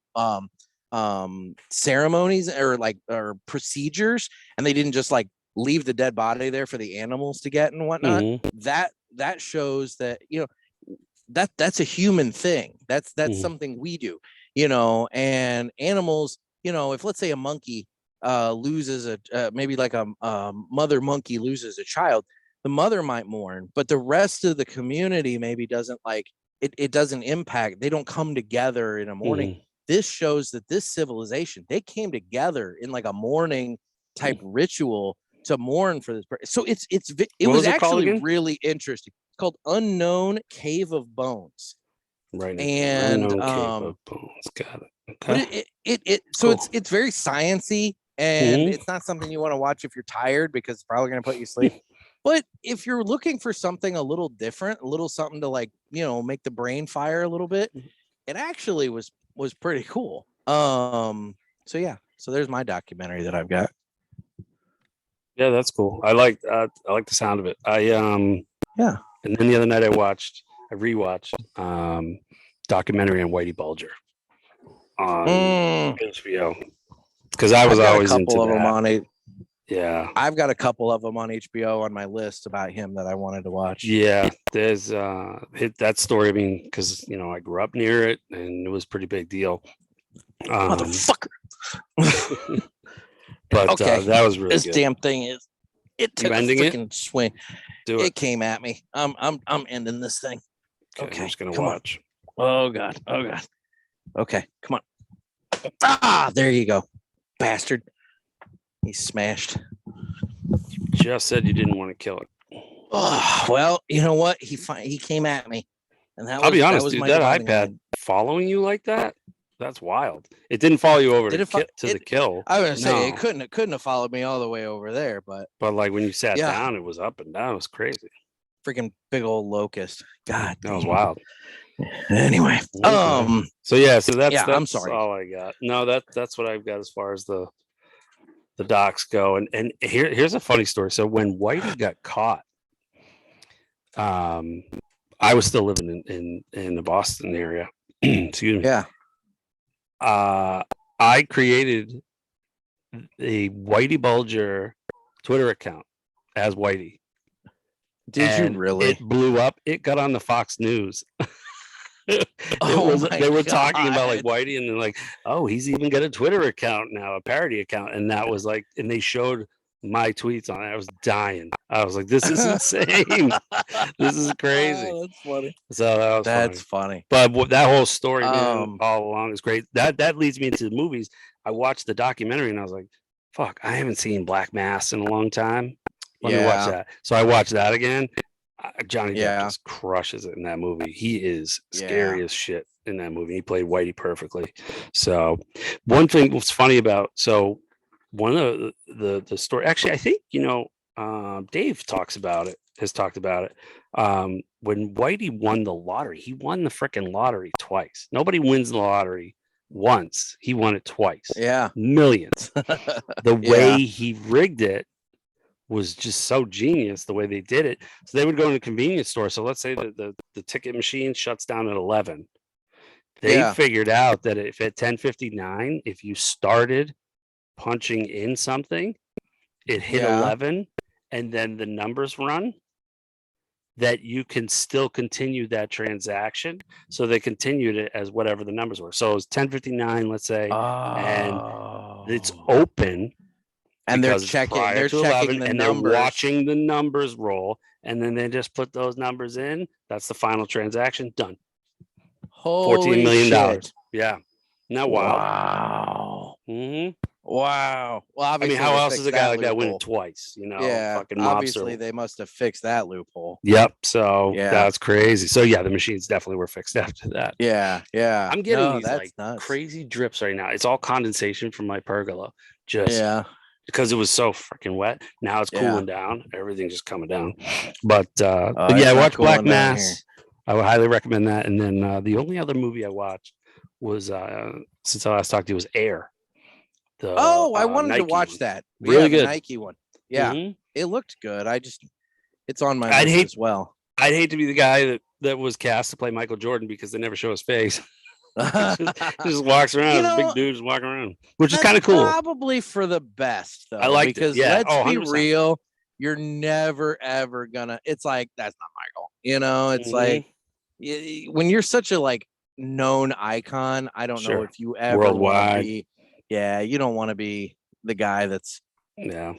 [SPEAKER 2] ceremonies or procedures, and they didn't just like leave the dead body there for the animals to get and whatnot. That shows that, you know, that's a human thing. That's something we do, you know. And animals, you know, if let's say a monkey loses maybe like a mother monkey loses a child, the mother might mourn, but the rest of the community maybe doesn't like it doesn't impact. They don't come together in a mourning. This shows that this civilization, they came together in like a mourning type ritual to mourn for this person. So it was actually really interesting. It's called Unknown Cave of Bones.
[SPEAKER 1] Right.
[SPEAKER 2] And
[SPEAKER 1] Unknown Cave of Bones. Got it. Okay.
[SPEAKER 2] But so cool. It's very sciencey, and it's not something you want to watch if you're tired because it's probably going to put you to sleep. But if you're looking for something a little different, a little something to like, you know, make the brain fire a little bit, it actually was pretty cool. So yeah, so there's my documentary that I've got.
[SPEAKER 1] Yeah, that's cool. I like the sound of it. And then the other night I rewatched documentary on Whitey Bulger on HBO, because I was always into that. Yeah,
[SPEAKER 2] I've got a couple of them on HBO on my list about him that I wanted to watch.
[SPEAKER 1] Yeah, there's that story. I mean, because you know I grew up near it, and it was a pretty big deal.
[SPEAKER 2] Motherfucker.
[SPEAKER 1] But that was really
[SPEAKER 2] this
[SPEAKER 1] good.
[SPEAKER 2] Damn thing is it took a freaking swing. It came at me. I'm ending this thing. Okay,
[SPEAKER 1] I'm just gonna watch.
[SPEAKER 2] Oh god. Okay, come on. There you go, bastard. He's smashed.
[SPEAKER 1] Just said you didn't want to kill it.
[SPEAKER 2] Oh, well, you know what? He came at me, and
[SPEAKER 1] I'll be honest, dude. That iPad following you like that—that's wild. It didn't follow you over to the kill.
[SPEAKER 2] I was gonna say it couldn't have followed me all the way over there, but
[SPEAKER 1] like when you sat down, it was up and down. It was crazy.
[SPEAKER 2] Freaking big old locust. God,
[SPEAKER 1] that was wild.
[SPEAKER 2] Anyway,
[SPEAKER 1] so that's
[SPEAKER 2] I'm sorry.
[SPEAKER 1] All I got. No, that's what I've got as far as the docs go. And here's a funny story. So when Whitey got caught, I was still living in the Boston area. Excuse me.
[SPEAKER 2] Yeah.
[SPEAKER 1] I created a Whitey Bulger Twitter account as Whitey.
[SPEAKER 2] Did you really?
[SPEAKER 1] It blew up. It got on the Fox News. They were talking about like Whitey, and they're like, oh, he's even got a Twitter account now, a parody account. And that was like, and they showed my tweets on it. I was dying. I was like, this is insane. This is crazy.
[SPEAKER 2] Oh, that's funny.
[SPEAKER 1] So
[SPEAKER 2] that's funny.
[SPEAKER 1] But that whole story, man, all along is great. That leads me into the movies. I watched the documentary and I was like, fuck, I haven't seen Black Mass in a long time. Let me watch that. So I watched that again. Johnny Depp just crushes it in that movie. He is scary as shit in that movie. He played Whitey perfectly. So one thing was funny about, one of the story, actually, I think, Dave has talked about it. When Whitey won the lottery, he won the freaking lottery twice. Nobody wins the lottery once. He won it twice.
[SPEAKER 2] Yeah.
[SPEAKER 1] Millions. The way he rigged it was just so genius, the way they did it. So they would go in a convenience store. So let's say that the ticket machine shuts down at 11. They figured out that if at 10:59, if you started punching in something, it hit 11 and then the numbers run, that you can still continue that transaction. So they continued it as whatever the numbers were. So it was 10:59, let's say, and it's open.
[SPEAKER 2] And they're checking the numbers.
[SPEAKER 1] They're watching the numbers roll, and then they just put those numbers in. That's the final transaction. Done.
[SPEAKER 2] Holy
[SPEAKER 1] $14 million.
[SPEAKER 2] Shit.
[SPEAKER 1] Yeah. Now, wild.
[SPEAKER 2] Wow.
[SPEAKER 1] Mm-hmm.
[SPEAKER 2] Wow. Well, obviously,
[SPEAKER 1] how else is a guy like that win it twice? Fucking
[SPEAKER 2] obviously they must have fixed that loophole.
[SPEAKER 1] Yep. So that's crazy. So the machines definitely were fixed after that.
[SPEAKER 2] Yeah.
[SPEAKER 1] I'm getting these like crazy drips right now. It's all condensation from my pergola. Because it was so freaking wet. Now it's cooling down. Everything's just coming down. But I watched Black Mass. I would highly recommend that. And then the only other movie I watched was since I last talked to you was Air.
[SPEAKER 2] I wanted to watch that.
[SPEAKER 1] Really good.
[SPEAKER 2] The Nike one. Yeah. It looked good. It's on my list as well.
[SPEAKER 1] I'd hate to be the guy that was cast to play Michael Jordan because they never show his face. just walks around. This big dude just walking around, which is kind of cool.
[SPEAKER 2] Probably for the best, though.
[SPEAKER 1] I like
[SPEAKER 2] because let's be real, you're never ever gonna. It's like that's not Michael. It's like when you're such a like known icon. I don't know if you ever
[SPEAKER 1] worldwide.
[SPEAKER 2] You don't want to be the guy that's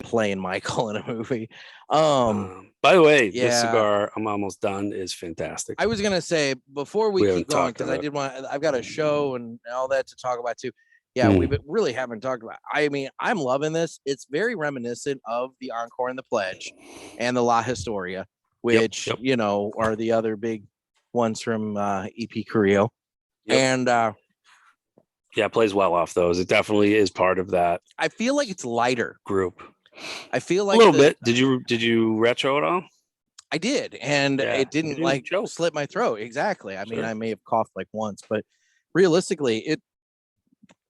[SPEAKER 2] playing Michael in a movie.
[SPEAKER 1] By the way, this cigar I'm almost done is fantastic.
[SPEAKER 2] I was gonna say before we keep going, because I've got a show and all that to talk about too. We really haven't talked about. I mean, I'm loving this. It's very reminiscent of the Encore and the Pledge and the La Historia, which are the other big ones from EP Carrillo. And
[SPEAKER 1] it plays well off those. It definitely is part of that.
[SPEAKER 2] I feel like it's lighter
[SPEAKER 1] group.
[SPEAKER 2] I feel like
[SPEAKER 1] a little bit. Did you retro it all?
[SPEAKER 2] I did, and it didn't slit my throat. Exactly. I mean, I may have coughed like once, but realistically,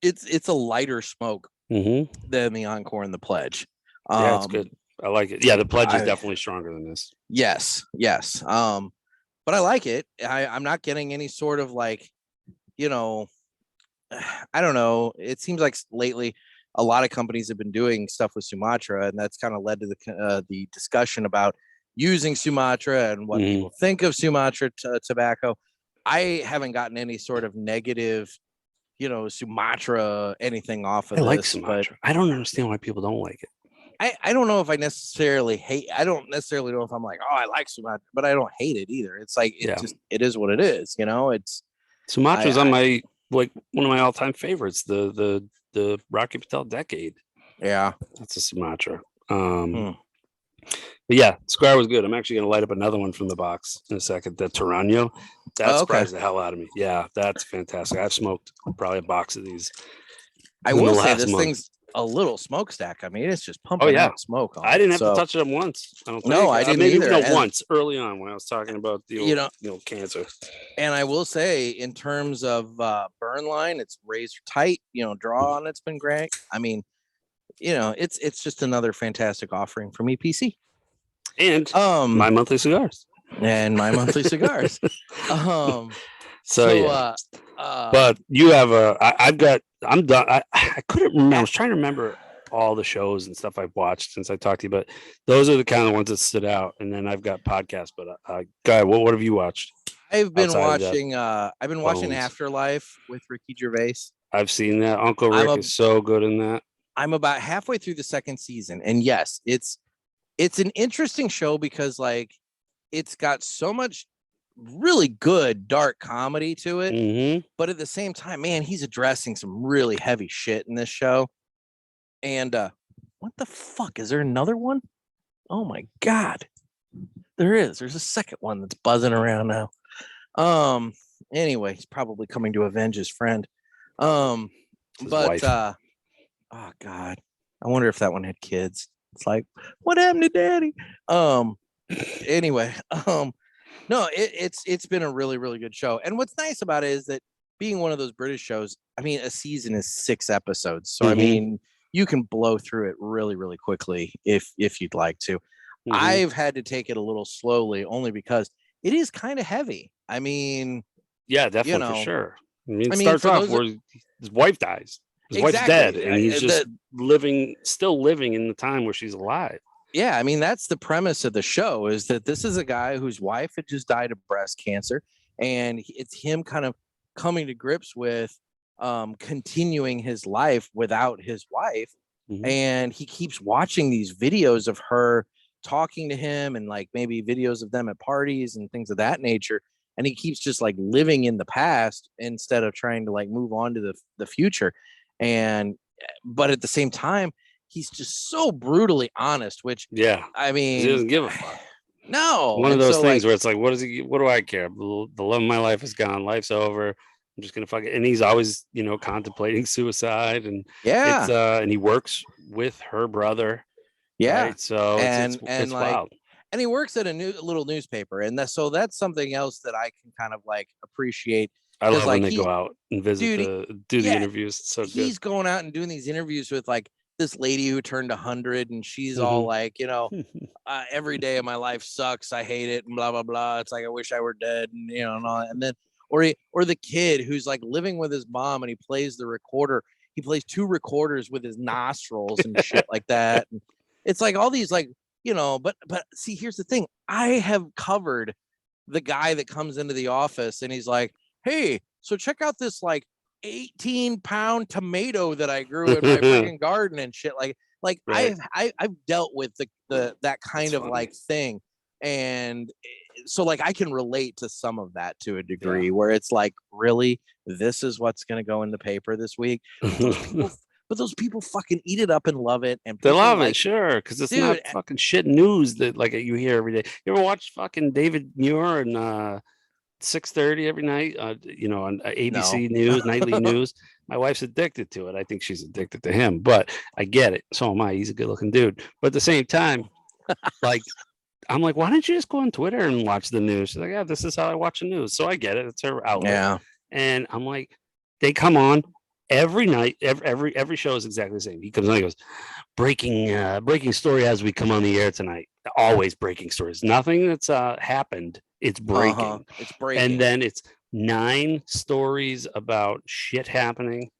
[SPEAKER 2] it's a lighter smoke than the Encore and the Pledge.
[SPEAKER 1] It's good. I like it. Yeah, the Pledge is definitely stronger than this.
[SPEAKER 2] Yes. But I like it. I'm not getting any sort of like, I don't know. It seems like lately a lot of companies have been doing stuff with Sumatra, and that's kind of led to the discussion about using Sumatra and what people think of Sumatra tobacco. I haven't gotten any sort of negative, Sumatra anything off of this.
[SPEAKER 1] I like Sumatra. I don't understand why people don't like it.
[SPEAKER 2] I don't know if I necessarily hate. I don't necessarily know if I'm like, oh, I like Sumatra, but I don't hate it either. It's like it is what it is. It's
[SPEAKER 1] Sumatra's on my one of my all-time favorites. The Rocky Patel Decade.
[SPEAKER 2] Yeah,
[SPEAKER 1] that's a Sumatra. But cigar was good. I'm actually going to light up another one from the box in a second. The Torano. That surprised the hell out of me. Yeah, that's fantastic. I've smoked probably a box of these.
[SPEAKER 2] I will say this thing's a little smokestack. I mean, it's just pumping out smoke.
[SPEAKER 1] I didn't have to touch it once. I don't think.
[SPEAKER 2] No, I didn't either.
[SPEAKER 1] Once early on when I was talking about the old cancer.
[SPEAKER 2] And I will say, in terms of burn line, it's razor tight. Draw on it's been great. I mean, it's just another fantastic offering from EPC.
[SPEAKER 1] And My Monthly Cigars.
[SPEAKER 2] And My Monthly Cigars.
[SPEAKER 1] But you have I'm done. I couldn't remember. I was trying to remember all the shows and stuff I've watched since I talked to you, but those are the kind of ones that stood out. And then I've got podcasts, but Guy, what have you watched?
[SPEAKER 2] I've been watching Afterlife with Ricky Gervais.
[SPEAKER 1] I've seen that. Uncle Rick is so good in that.
[SPEAKER 2] I'm about halfway through the second season, and yes, it's an interesting show because it's got so much really good dark comedy to it, but at the same time, man, he's addressing some really heavy shit in this show. And what the fuck, is there another one? Oh my god, there's a second one that's buzzing around now. Anyway, he's probably coming to avenge his friend. Oh god, I wonder if that one had kids. It's like, what happened to daddy? Anyway, no, it's been a really, really good show. And what's nice about it is that being one of those British shows, I mean, a season is 6 episodes. So, I mean, you can blow through it really, really quickly if you'd like to. I've had to take it a little slowly only because it is kind of heavy. I mean,
[SPEAKER 1] yeah, definitely, for sure. I mean, it starts off where his wife dies. His wife's dead, and he's just still living in the time where she's alive.
[SPEAKER 2] Yeah, I mean, that's the premise of the show, is that this is a guy whose wife had just died of breast cancer, and it's him kind of coming to grips with continuing his life without his wife. And he keeps watching these videos of her talking to him, and like maybe videos of them at parties and things of that nature. And he keeps just like living in the past instead of trying to like move on to the future. But at the same time, he's just so brutally honest, which, I mean,
[SPEAKER 1] he doesn't give a fuck.
[SPEAKER 2] No.
[SPEAKER 1] One of those things where it's like, what do I care? The love of my life is gone. Life's over. I'm just going to fuck it. And he's always, contemplating suicide, and and he works with her brother.
[SPEAKER 2] Yeah.
[SPEAKER 1] Right? So it's like, wild.
[SPEAKER 2] And he works at a little newspaper. And so that's something else that I can kind of like appreciate.
[SPEAKER 1] I love when they go out and visit do the interviews. It's so
[SPEAKER 2] he's going out and doing these interviews with like this lady who turned 100, and she's all like, every day of my life sucks. I hate it, and blah, blah, blah. It's like, I wish I were dead, and and all that. And then, or the kid who's like living with his mom, and he plays the recorder. He plays 2 recorders with his nostrils and shit like that. And it's like all these like, but see, here's the thing. I have covered the guy that comes into the office and he's like, hey, so check out this like 18-pound tomato that I grew in my freaking garden and shit. Like right. I've dealt with that kind of like thing. And so like I can relate to some of that to a degree where it's like, really, this is what's going to go in the paper this week. But those people fucking eat it up and love it. And
[SPEAKER 1] they love it, sure, because it's not fucking shit news that like you hear every day. You ever watch fucking David Muir and 6:30 every night? On ABC News, nightly news. My wife's addicted to it. I think she's addicted to him, but I get it. So am I. He's a good-looking dude. But at the same time, like, I'm like, why don't you just go on Twitter and watch the news? She's like, yeah, this is how I watch the news. So I get it. It's her outlet.
[SPEAKER 2] Yeah.
[SPEAKER 1] And I'm like, they come on every night. Every show is exactly the same. He comes on, he goes, breaking story as we come on the air tonight. Always breaking stories. Nothing that's happened. It's breaking.
[SPEAKER 2] It's breaking.
[SPEAKER 1] And then it's 9 stories about shit happening.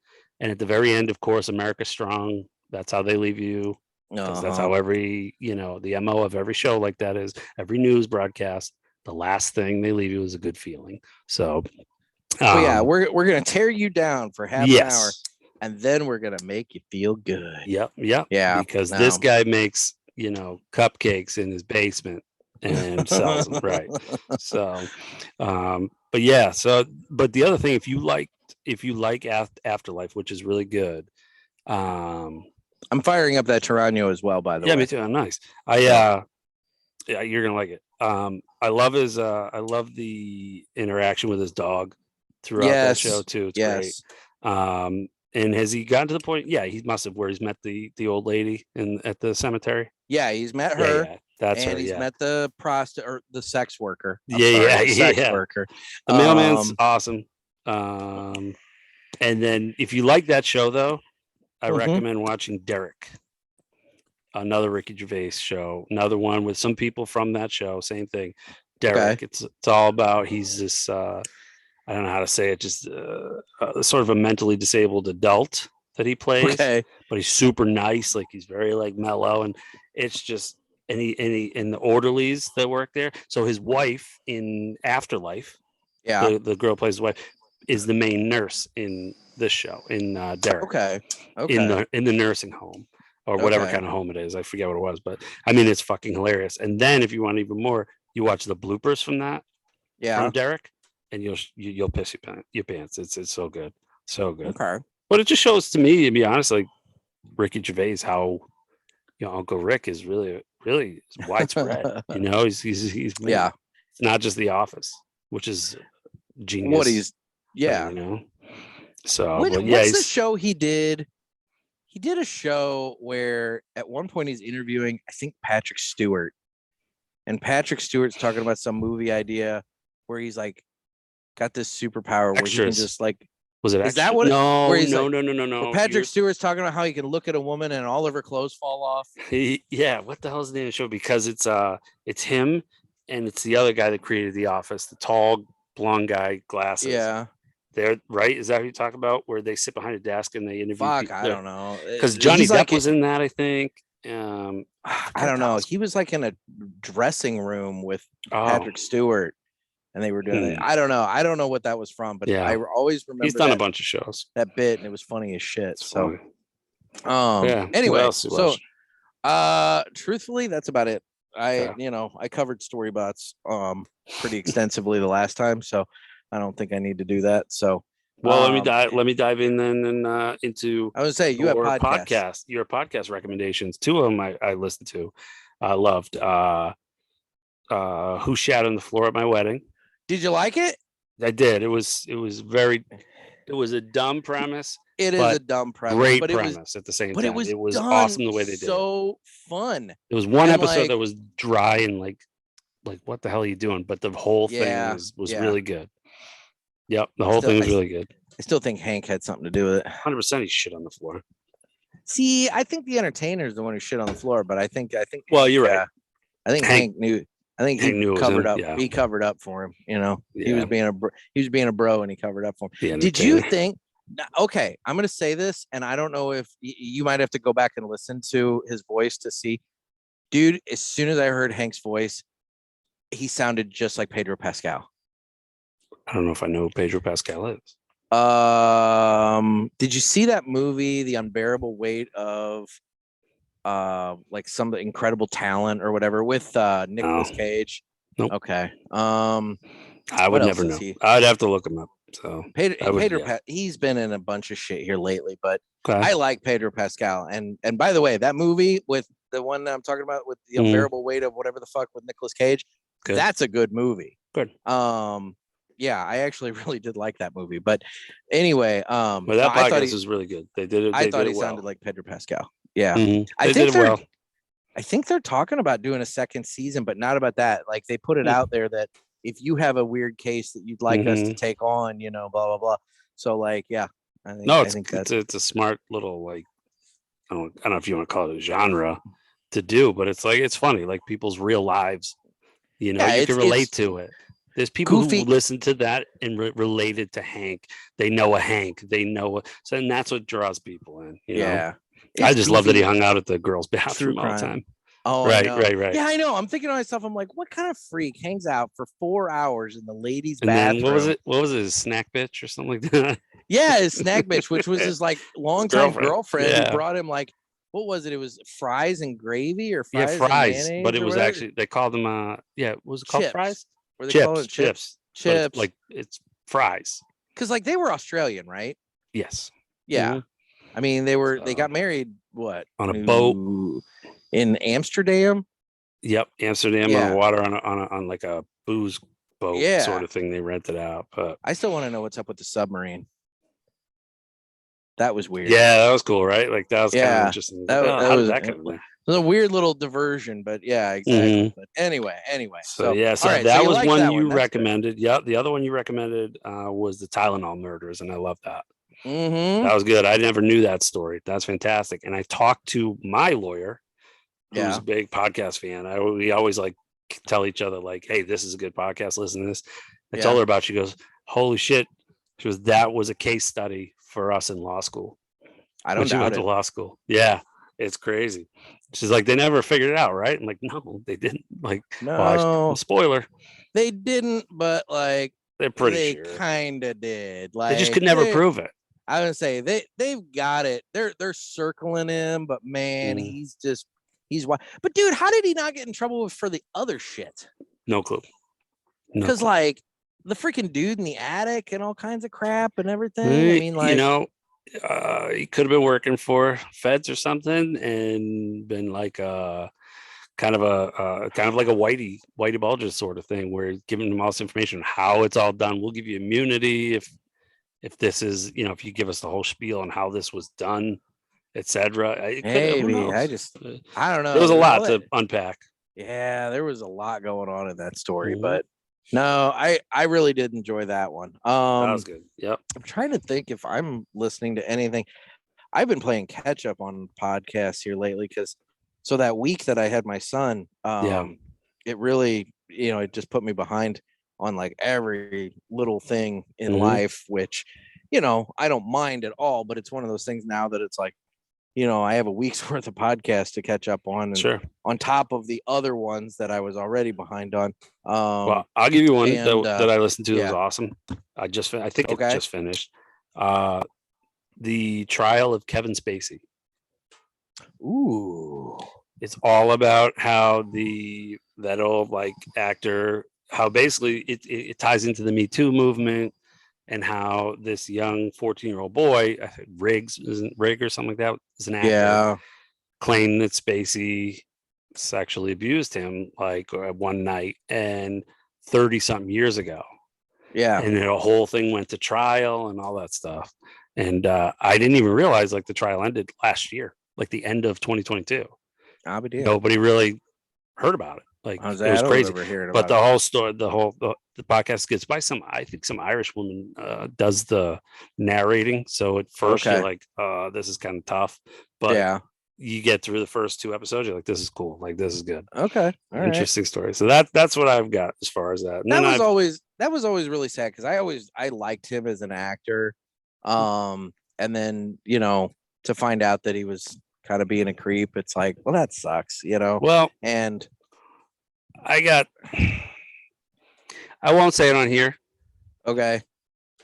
[SPEAKER 1] And at the very end, of course, America Strong. That's how they leave you. Because that's how every, the MO of every show like that is. Every news broadcast, the last thing they leave you is a good feeling. So,
[SPEAKER 2] we're going to tear you down for half an hour, and then we're going to make you feel good.
[SPEAKER 1] Yep. Yeah. Because this guy makes, cupcakes in his basement and sells them. Right. So, but the other thing, if you like Afterlife, which is really good,
[SPEAKER 2] I'm firing up that Tarano as well, by the way.
[SPEAKER 1] Yeah, me too. I'm nice. You're gonna like it. I love the interaction with his dog throughout that show too. It's great. And has he gotten to the point? Yeah, he must have, where he's met the old lady at the cemetery.
[SPEAKER 2] Yeah, he's met her.
[SPEAKER 1] Yeah, that's
[SPEAKER 2] and
[SPEAKER 1] her.
[SPEAKER 2] He's met the prostitute or the sex worker.
[SPEAKER 1] Sex
[SPEAKER 2] worker.
[SPEAKER 1] The mailman's awesome. And then if you like that show though, I recommend watching Derek, another Ricky Gervais show, another one with some people from that show. Same thing. Derek. It's all about, he's this I don't know how to say it, just sort of a mentally disabled adult that he plays. But he's super nice, like he's very like mellow, and it's just and the orderlies that work there. So his wife in Afterlife, the girl plays his wife, is the main nurse in this show in Derek. In the nursing home or whatever kind of home it is. I forget what it was, but I mean it's fucking hilarious. And then if you want even more, you watch the bloopers from that. From Derek, and you'll piss your pants. It's so good. So good. But it just shows to me, to be honest, like Ricky Gervais, how Uncle Rick is really widespread. He's it's not just The Office, which is genius.
[SPEAKER 2] What he's
[SPEAKER 1] So
[SPEAKER 2] what's the show he did? He did a show where at one point he's interviewing, I think, Patrick Stewart, and Patrick Stewart's talking about some movie idea where he's like got this superpower where he can just like
[SPEAKER 1] Was it?
[SPEAKER 2] Is that what?
[SPEAKER 1] No,
[SPEAKER 2] where he's
[SPEAKER 1] no,
[SPEAKER 2] like,
[SPEAKER 1] no, no, no, no.
[SPEAKER 2] Where Patrick Stewart's talking about how he can look at a woman and all of her clothes fall off.
[SPEAKER 1] Yeah. What the hell is the name of the show? Because it's him and it's the other guy that created The Office, the tall blonde guy, glasses.
[SPEAKER 2] Yeah.
[SPEAKER 1] They're right. Is that what you talk about? Where they sit behind a desk and they interview people?
[SPEAKER 2] I don't know.
[SPEAKER 1] Because Johnny Depp was in that, I think.
[SPEAKER 2] I don't know. He was like in a dressing room with Patrick Stewart, and they were doing it. I don't know. I don't know what that was from, but I always remember
[SPEAKER 1] he's done a bunch of shows.
[SPEAKER 2] That bit, and it was funny as shit.
[SPEAKER 1] It's
[SPEAKER 2] so,
[SPEAKER 1] funny.
[SPEAKER 2] anyway, truthfully, that's about it. I covered Storybots pretty extensively the last time, so I don't think I need to do that. So,
[SPEAKER 1] well, let me dive in then and into.
[SPEAKER 2] I would say you have
[SPEAKER 1] your podcast recommendations. Two of them I listened to. I loved Who Shat on the Floor at My Wedding.
[SPEAKER 2] Did you like it?
[SPEAKER 1] I did. It was a dumb premise.
[SPEAKER 2] It is a dumb premise.
[SPEAKER 1] Great premise at the same time.
[SPEAKER 2] It was
[SPEAKER 1] awesome the way they did it.
[SPEAKER 2] So fun.
[SPEAKER 1] It was one episode that was dry and like what the hell are you doing? But the whole thing was really good. Yep, the whole thing was really good. I
[SPEAKER 2] still think Hank had something to do with it.
[SPEAKER 1] 100% he shit on the floor.
[SPEAKER 2] See, I think the entertainer is the one who shit on the floor, but I think.
[SPEAKER 1] Well, you're right.
[SPEAKER 2] I think Hank knew. I think he covered up.
[SPEAKER 1] Yeah.
[SPEAKER 2] He covered up for him. He was being a bro, and he covered up for him. Did you think? Okay, I'm going to say this, and I don't know if you might have to go back and listen to his voice to see. Dude, as soon as I heard Hank's voice, he sounded just like Pedro Pascal.
[SPEAKER 1] I don't know if I know who Pedro Pascal is.
[SPEAKER 2] Did you see that movie, The Unbearable Weight of like some incredible talent or whatever with Nicolas Cage?
[SPEAKER 1] Nope.
[SPEAKER 2] Okay.
[SPEAKER 1] I would never know. I'd have to look him up. So
[SPEAKER 2] Pedro, he's been in a bunch of shit here lately, but I like Pedro Pascal. And by the way, that movie with the one that I'm talking about with The Unbearable Weight of whatever the fuck with Nicolas Cage, that's a good movie.
[SPEAKER 1] Good.
[SPEAKER 2] Yeah, I actually really did like that movie. But anyway,
[SPEAKER 1] but that podcast is really good. They did it.
[SPEAKER 2] I thought he sounded like Pedro Pascal. Yeah,
[SPEAKER 1] I think
[SPEAKER 2] I think they're talking about doing a second season, but not about that. Like they put it out there that if you have a weird case that you'd like us to take on, blah blah blah. So like, yeah, I think
[SPEAKER 1] it's a smart little like I don't know if you want to call it a genre to do, but it's like it's funny, like people's real lives. You can relate to it. There's people who listen to that and related to Hank. They know a Hank. They know and that's what draws people in. You know? I just love that he hung out at the girls' bathroom all the time.
[SPEAKER 2] Oh,
[SPEAKER 1] right.
[SPEAKER 2] Yeah, I know. I'm thinking to myself, I'm like, what kind of freak hangs out for 4 hours in the ladies'
[SPEAKER 1] and
[SPEAKER 2] bathroom?
[SPEAKER 1] Then what was it? His snack bitch or something like that?
[SPEAKER 2] Yeah, his snack bitch, which was his like longtime girlfriend who brought him like, what was it? It was fries and gravy or fries?
[SPEAKER 1] Yeah, fries.
[SPEAKER 2] And mayonnaise
[SPEAKER 1] but it was actually they called them was it called
[SPEAKER 2] chips.
[SPEAKER 1] Fries?
[SPEAKER 2] Or they call it chips.
[SPEAKER 1] Chips. Like it's fries.
[SPEAKER 2] Because like they were Australian, right?
[SPEAKER 1] Yes.
[SPEAKER 2] Yeah. Mm-hmm. I mean, they got married what?
[SPEAKER 1] On a boat
[SPEAKER 2] in Amsterdam.
[SPEAKER 1] Yep, Amsterdam on the water on like a booze boat sort of thing they rented out. But
[SPEAKER 2] I still want to know what's up with the submarine. That was weird.
[SPEAKER 1] Yeah, that was cool, right? Like that was kind of interesting. How did that come in there?
[SPEAKER 2] It was a weird little diversion, but yeah, exactly. But anyway.
[SPEAKER 1] So that was one you recommended. Good. Yeah, the other one you recommended was the Tylenol murders, and I love that. That was good. I never knew that story. That's fantastic. And I talked to my lawyer, who's a big podcast fan. We always like tell each other like, "Hey, this is a good podcast. Listen to this." I told her about it. She goes, "Holy shit!" She goes, "That was a case study for us in law school."
[SPEAKER 2] I don't doubt
[SPEAKER 1] went to law school. Yeah, it's crazy. She's like, they never figured it out, right? I'm like, no, they didn't. Like,
[SPEAKER 2] no,
[SPEAKER 1] spoiler.
[SPEAKER 2] They didn't, but like
[SPEAKER 1] they're pretty
[SPEAKER 2] they kind of did. Like
[SPEAKER 1] they just could never prove it.
[SPEAKER 2] I would say they've got it. They're circling him, but man, he's wild. But dude, how did he not get in trouble for the other shit?
[SPEAKER 1] No clue.
[SPEAKER 2] Because like the freaking dude in the attic and all kinds of crap and everything. I mean, like
[SPEAKER 1] he could have been working for feds or something and been like kind of like a Whitey Bulger sort of thing where giving them all this information on how it's all done. We'll give you immunity if this is, if you give us the whole spiel on how this was done, etc.
[SPEAKER 2] Maybe I don't know.
[SPEAKER 1] There was a lot to unpack.
[SPEAKER 2] Yeah, there was a lot going on in that story, but No, I really did enjoy that one.
[SPEAKER 1] That was good. Yep.
[SPEAKER 2] I'm trying to think if I'm listening to anything. I've been playing catch up on podcasts here lately because so that week that I had my son, it really, it just put me behind on like every little thing in life, which, I don't mind at all, but it's one of those things now that it's like, I have a week's worth of podcasts to catch up on, and on top of the other ones that I was already behind on.
[SPEAKER 1] Well, I'll give you one that I listened to. That was awesome. I think it just finished. The Trial of Kevin Spacey.
[SPEAKER 2] Ooh.
[SPEAKER 1] It's all about how that old like actor, how basically it ties into the Me Too movement, and how this young 14-year-old boy, I think Riggs or something like that, is an actor, claimed that Spacey sexually abused him like one night and 30-something years ago.
[SPEAKER 2] Yeah.
[SPEAKER 1] And the whole thing went to trial and all that stuff. And I didn't even realize like the trial ended last year, like the end of 2022. Nobody really heard about it. Like it was crazy. But the whole story, the podcast gets by some Irish woman does the narrating. So at first you're like, this is kind of tough. But you get through the first 2 episodes, you're like, this is cool. Like this is good.
[SPEAKER 2] Okay. All
[SPEAKER 1] Interesting story. So that's what I've got as far as that. And
[SPEAKER 2] that was always really sad because I liked him as an actor. And then, to find out that he was kind of being a creep, it's like, well, that sucks,
[SPEAKER 1] Well,
[SPEAKER 2] and
[SPEAKER 1] I won't say it on here.
[SPEAKER 2] Okay.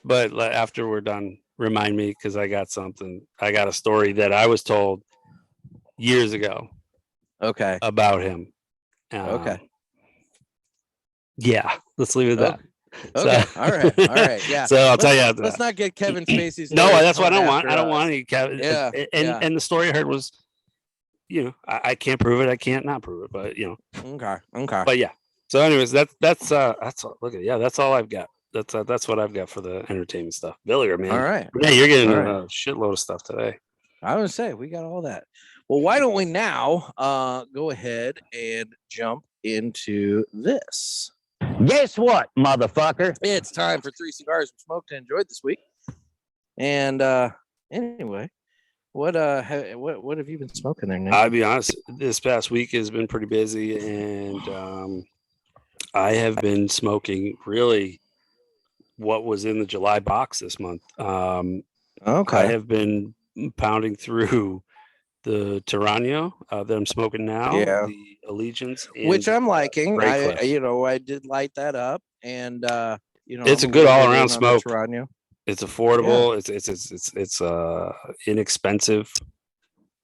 [SPEAKER 1] But after we're done, remind me, because I got a story that I was told years ago.
[SPEAKER 2] Okay.
[SPEAKER 1] About him.
[SPEAKER 2] Okay.
[SPEAKER 1] Yeah, let's leave it at that.
[SPEAKER 2] Okay. So, all right. Yeah.
[SPEAKER 1] So I'll tell you.
[SPEAKER 2] Let's not get Kevin Spacey's.
[SPEAKER 1] No, that's what I don't want. I don't want any Kevin.
[SPEAKER 2] Yeah.
[SPEAKER 1] And the story I heard was, I can't prove it. I can't not prove it. But
[SPEAKER 2] Okay.
[SPEAKER 1] But yeah. So, anyways, that's all. Look at that's all I've got. That's what I've got for the entertainment stuff. Villiger, man.
[SPEAKER 2] All right.
[SPEAKER 1] Yeah, you're getting a shitload of stuff today.
[SPEAKER 2] I was gonna say we got all that. Well, why don't we now go ahead and jump into this?
[SPEAKER 11] Guess what, motherfucker?
[SPEAKER 2] It's time for 3 cigars we smoked and enjoyed this week. And anyway, what have you been smoking there, Nick?
[SPEAKER 1] I'll be honest, this past week has been pretty busy, and I have been smoking really what was in the July box this month.
[SPEAKER 2] Okay.
[SPEAKER 1] I have been pounding through the Tyranno that I'm smoking now, the Allegiance,
[SPEAKER 2] which I'm liking. I did light that up, and
[SPEAKER 1] it's a good all around smoke.
[SPEAKER 2] Tyranno.
[SPEAKER 1] It's affordable. Yeah. It's inexpensive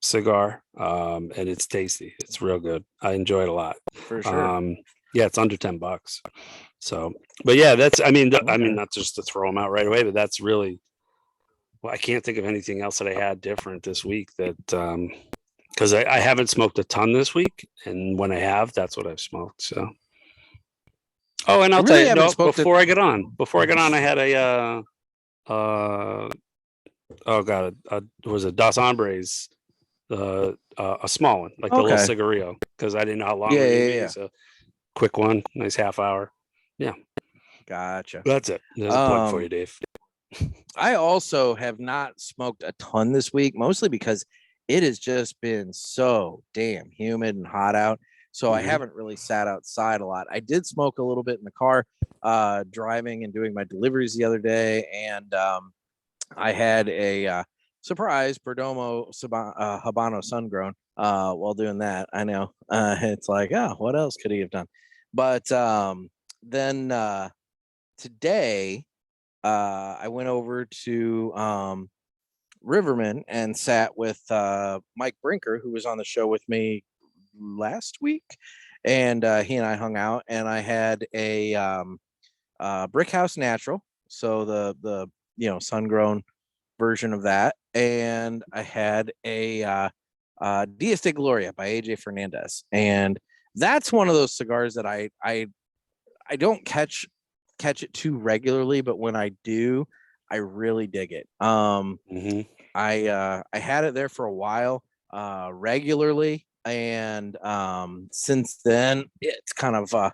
[SPEAKER 1] cigar, and it's tasty. It's real good. I enjoy it a lot.
[SPEAKER 2] For sure.
[SPEAKER 1] Yeah, it's under $10. So, but yeah, I mean, not just to throw them out right away, but that's really. Well, I can't think of anything else that I had different this week that, because I haven't smoked a ton this week, and when I have, that's what I've smoked. So, and I'll tell you, before I get on, I had it was a Dos Hombres, a small one, like the little cigarillo, because I didn't know how long it would be. So, quick one, nice half hour. Yeah.
[SPEAKER 2] Gotcha.
[SPEAKER 1] That's it. There's a plug for you, Dave.
[SPEAKER 2] I also have not smoked a ton this week, mostly because it has just been so damn humid and hot out. So I haven't really sat outside a lot. I did smoke a little bit in the car, driving and doing my deliveries the other day. And I had a surprise Perdomo Habano sun-grown while doing that. I know. It's like, what else could he have done? But then today, I went over to Riverman and sat with Mike Brinker, who was on the show with me last week, and he and I hung out. And I had a Brick House Natural, so the sun-grown version of that, and I had a Dias de Gloria by AJ Fernandez, and that's one of those cigars that I don't catch it too regularly, but when I do, I really dig it. I had it there for a while, regularly, and since then it's kind of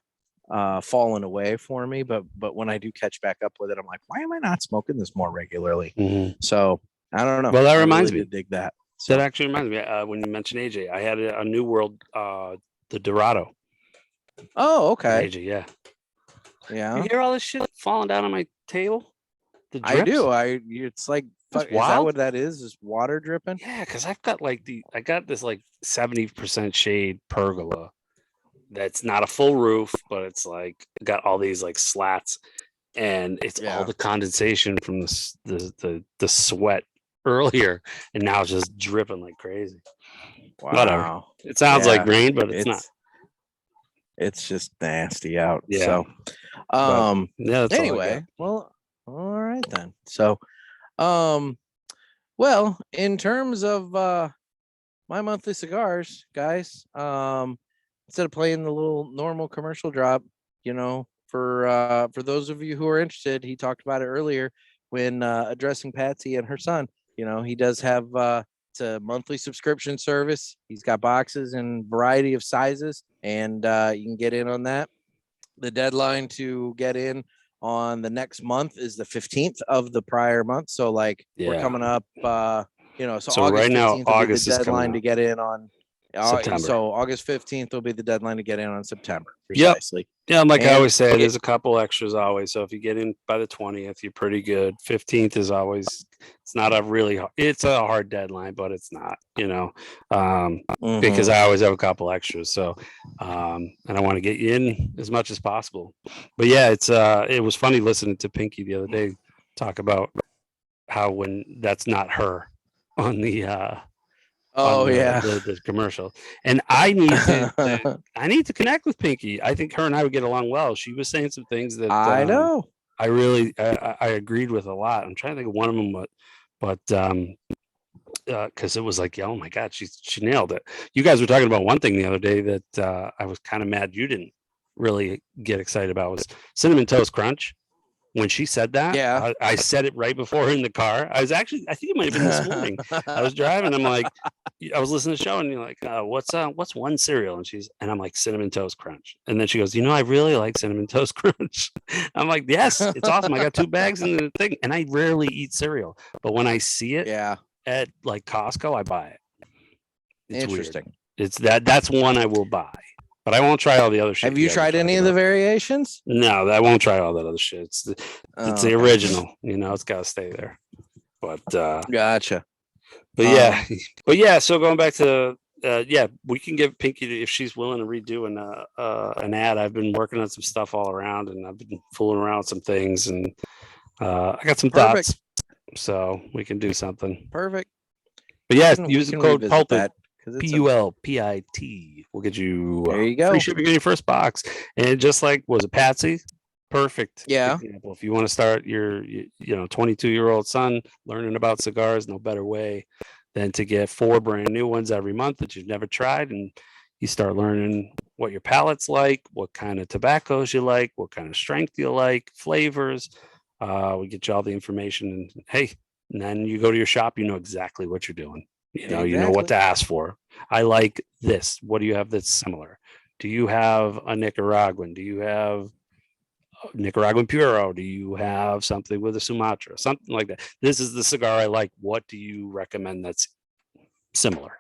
[SPEAKER 2] fallen away for me, but when I do catch back up with it, I'm like, why am I not smoking this more regularly? So I don't know.
[SPEAKER 1] Well, that reminds me.
[SPEAKER 2] Dig that. So.
[SPEAKER 1] That actually reminds me. When you mentioned AJ, I had a New World, the Dorado.
[SPEAKER 2] Oh, okay.
[SPEAKER 1] AJ, yeah.
[SPEAKER 2] Yeah.
[SPEAKER 1] You hear all this shit falling down on my table?
[SPEAKER 2] I do. It's like, is that what that is? Is water dripping?
[SPEAKER 1] Yeah, because I got this like 70% shade pergola. That's not a full roof, but it's like got all these like slats, and it's all the condensation from the sweat earlier, and now it's just dripping like crazy.
[SPEAKER 2] Wow.
[SPEAKER 1] Whatever. It sounds like rain, but it's not.
[SPEAKER 2] It's just nasty out.
[SPEAKER 1] Yeah.
[SPEAKER 2] So
[SPEAKER 1] yeah,
[SPEAKER 2] anyway, well, all right then. So well, in terms of my monthly cigars, guys, instead of playing the little normal commercial drop, for those of you who are interested, he talked about it earlier when addressing Patsy and her son. He does have it's a monthly subscription service. He's got boxes in variety of sizes, and you can get in on that. The deadline to get in on the next month is the 15th of the prior month. So we're coming up, so August
[SPEAKER 1] right now,
[SPEAKER 2] 15th
[SPEAKER 1] August
[SPEAKER 2] will be the deadline to get in on
[SPEAKER 1] September.
[SPEAKER 2] So August 15th will be the deadline to get in on September. Precisely.
[SPEAKER 1] Yeah, like I always say, there's a couple extras always. So if you get in by the 20th, you're pretty good. 15th is always, it's not it's a hard deadline, but it's not, because I always have a couple extras. So, and I want to get you in as much as possible. But yeah, it was funny listening to Pinky the other day talk about how when that's not her on the, the commercial, and I need to connect with Pinky. I think her and I would get along well. She was saying some things that
[SPEAKER 2] I know.
[SPEAKER 1] I really I agreed with a lot. I'm trying to think of one of them, but because it was like, oh my god, she nailed it. You guys were talking about one thing the other day that I was kind of mad you didn't really get excited about was Cinnamon Toast Crunch. When she said that, I said it right before in the car. I think it might have been this morning. I was driving. I'm like, I was listening to the show, and you're like, what's one cereal? And I'm like, Cinnamon Toast Crunch. And then she goes, I really like Cinnamon Toast Crunch. I'm like, yes, it's awesome. I got 2 bags in the thing, and I rarely eat cereal, but when I see it, at like Costco, I buy it. It's
[SPEAKER 2] interesting.
[SPEAKER 1] Weird. It's that's one I will buy. But I won't try all the other shit.
[SPEAKER 2] Have you tried any of the variations?
[SPEAKER 1] No, I won't try all that other shit. It's the original. It's got to stay there. But
[SPEAKER 2] gotcha.
[SPEAKER 1] But yeah. So going back to we can give Pinky if she's willing to redo an ad. I've been working on some stuff all around, and I've been fooling around with some things, and I got some thoughts. So we can do something.
[SPEAKER 2] Perfect.
[SPEAKER 1] But yeah, use the code Pulpit. PULPIT will get you
[SPEAKER 2] there you go
[SPEAKER 1] free shipping on your first box. And just like was it Patsy? Perfect.
[SPEAKER 2] Yeah.
[SPEAKER 1] Example. If you want to start your 22-year-old son learning about cigars, no better way than to get 4 brand new ones every month that you've never tried, and you start learning what your palate's like, what kind of tobaccos you like, what kind of strength you like, flavors. We get you all the information, and then you go to your shop, you know exactly what you're doing. You know what to ask for. I like this. What do you have that's similar? Do you have a Nicaraguan? Do you have a Nicaraguan Puro? Do you have something with a Sumatra? Something like that. This is the cigar I like. What do you recommend that's similar?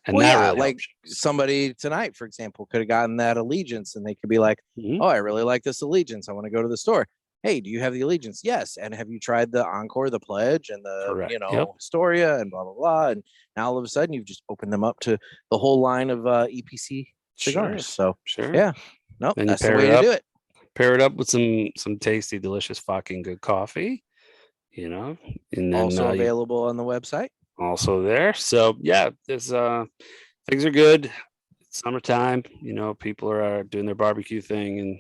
[SPEAKER 1] And really
[SPEAKER 2] like somebody tonight, for example, could have gotten that Allegiance, and they could be like, oh, I really like this Allegiance. I want to go to the store. Hey, do you have the Allegiance? Yes. And have you tried the Encore, the Pledge, and the Historia, and blah blah blah? And now all of a sudden you've just opened them up to the whole line of EPC cigars. So yeah, that's the way to do it.
[SPEAKER 1] Pair it up with some tasty, delicious, fucking good coffee. And then
[SPEAKER 2] also available on the website.
[SPEAKER 1] Also there. So yeah, there's things are good. It's summertime. People are doing their barbecue thing, and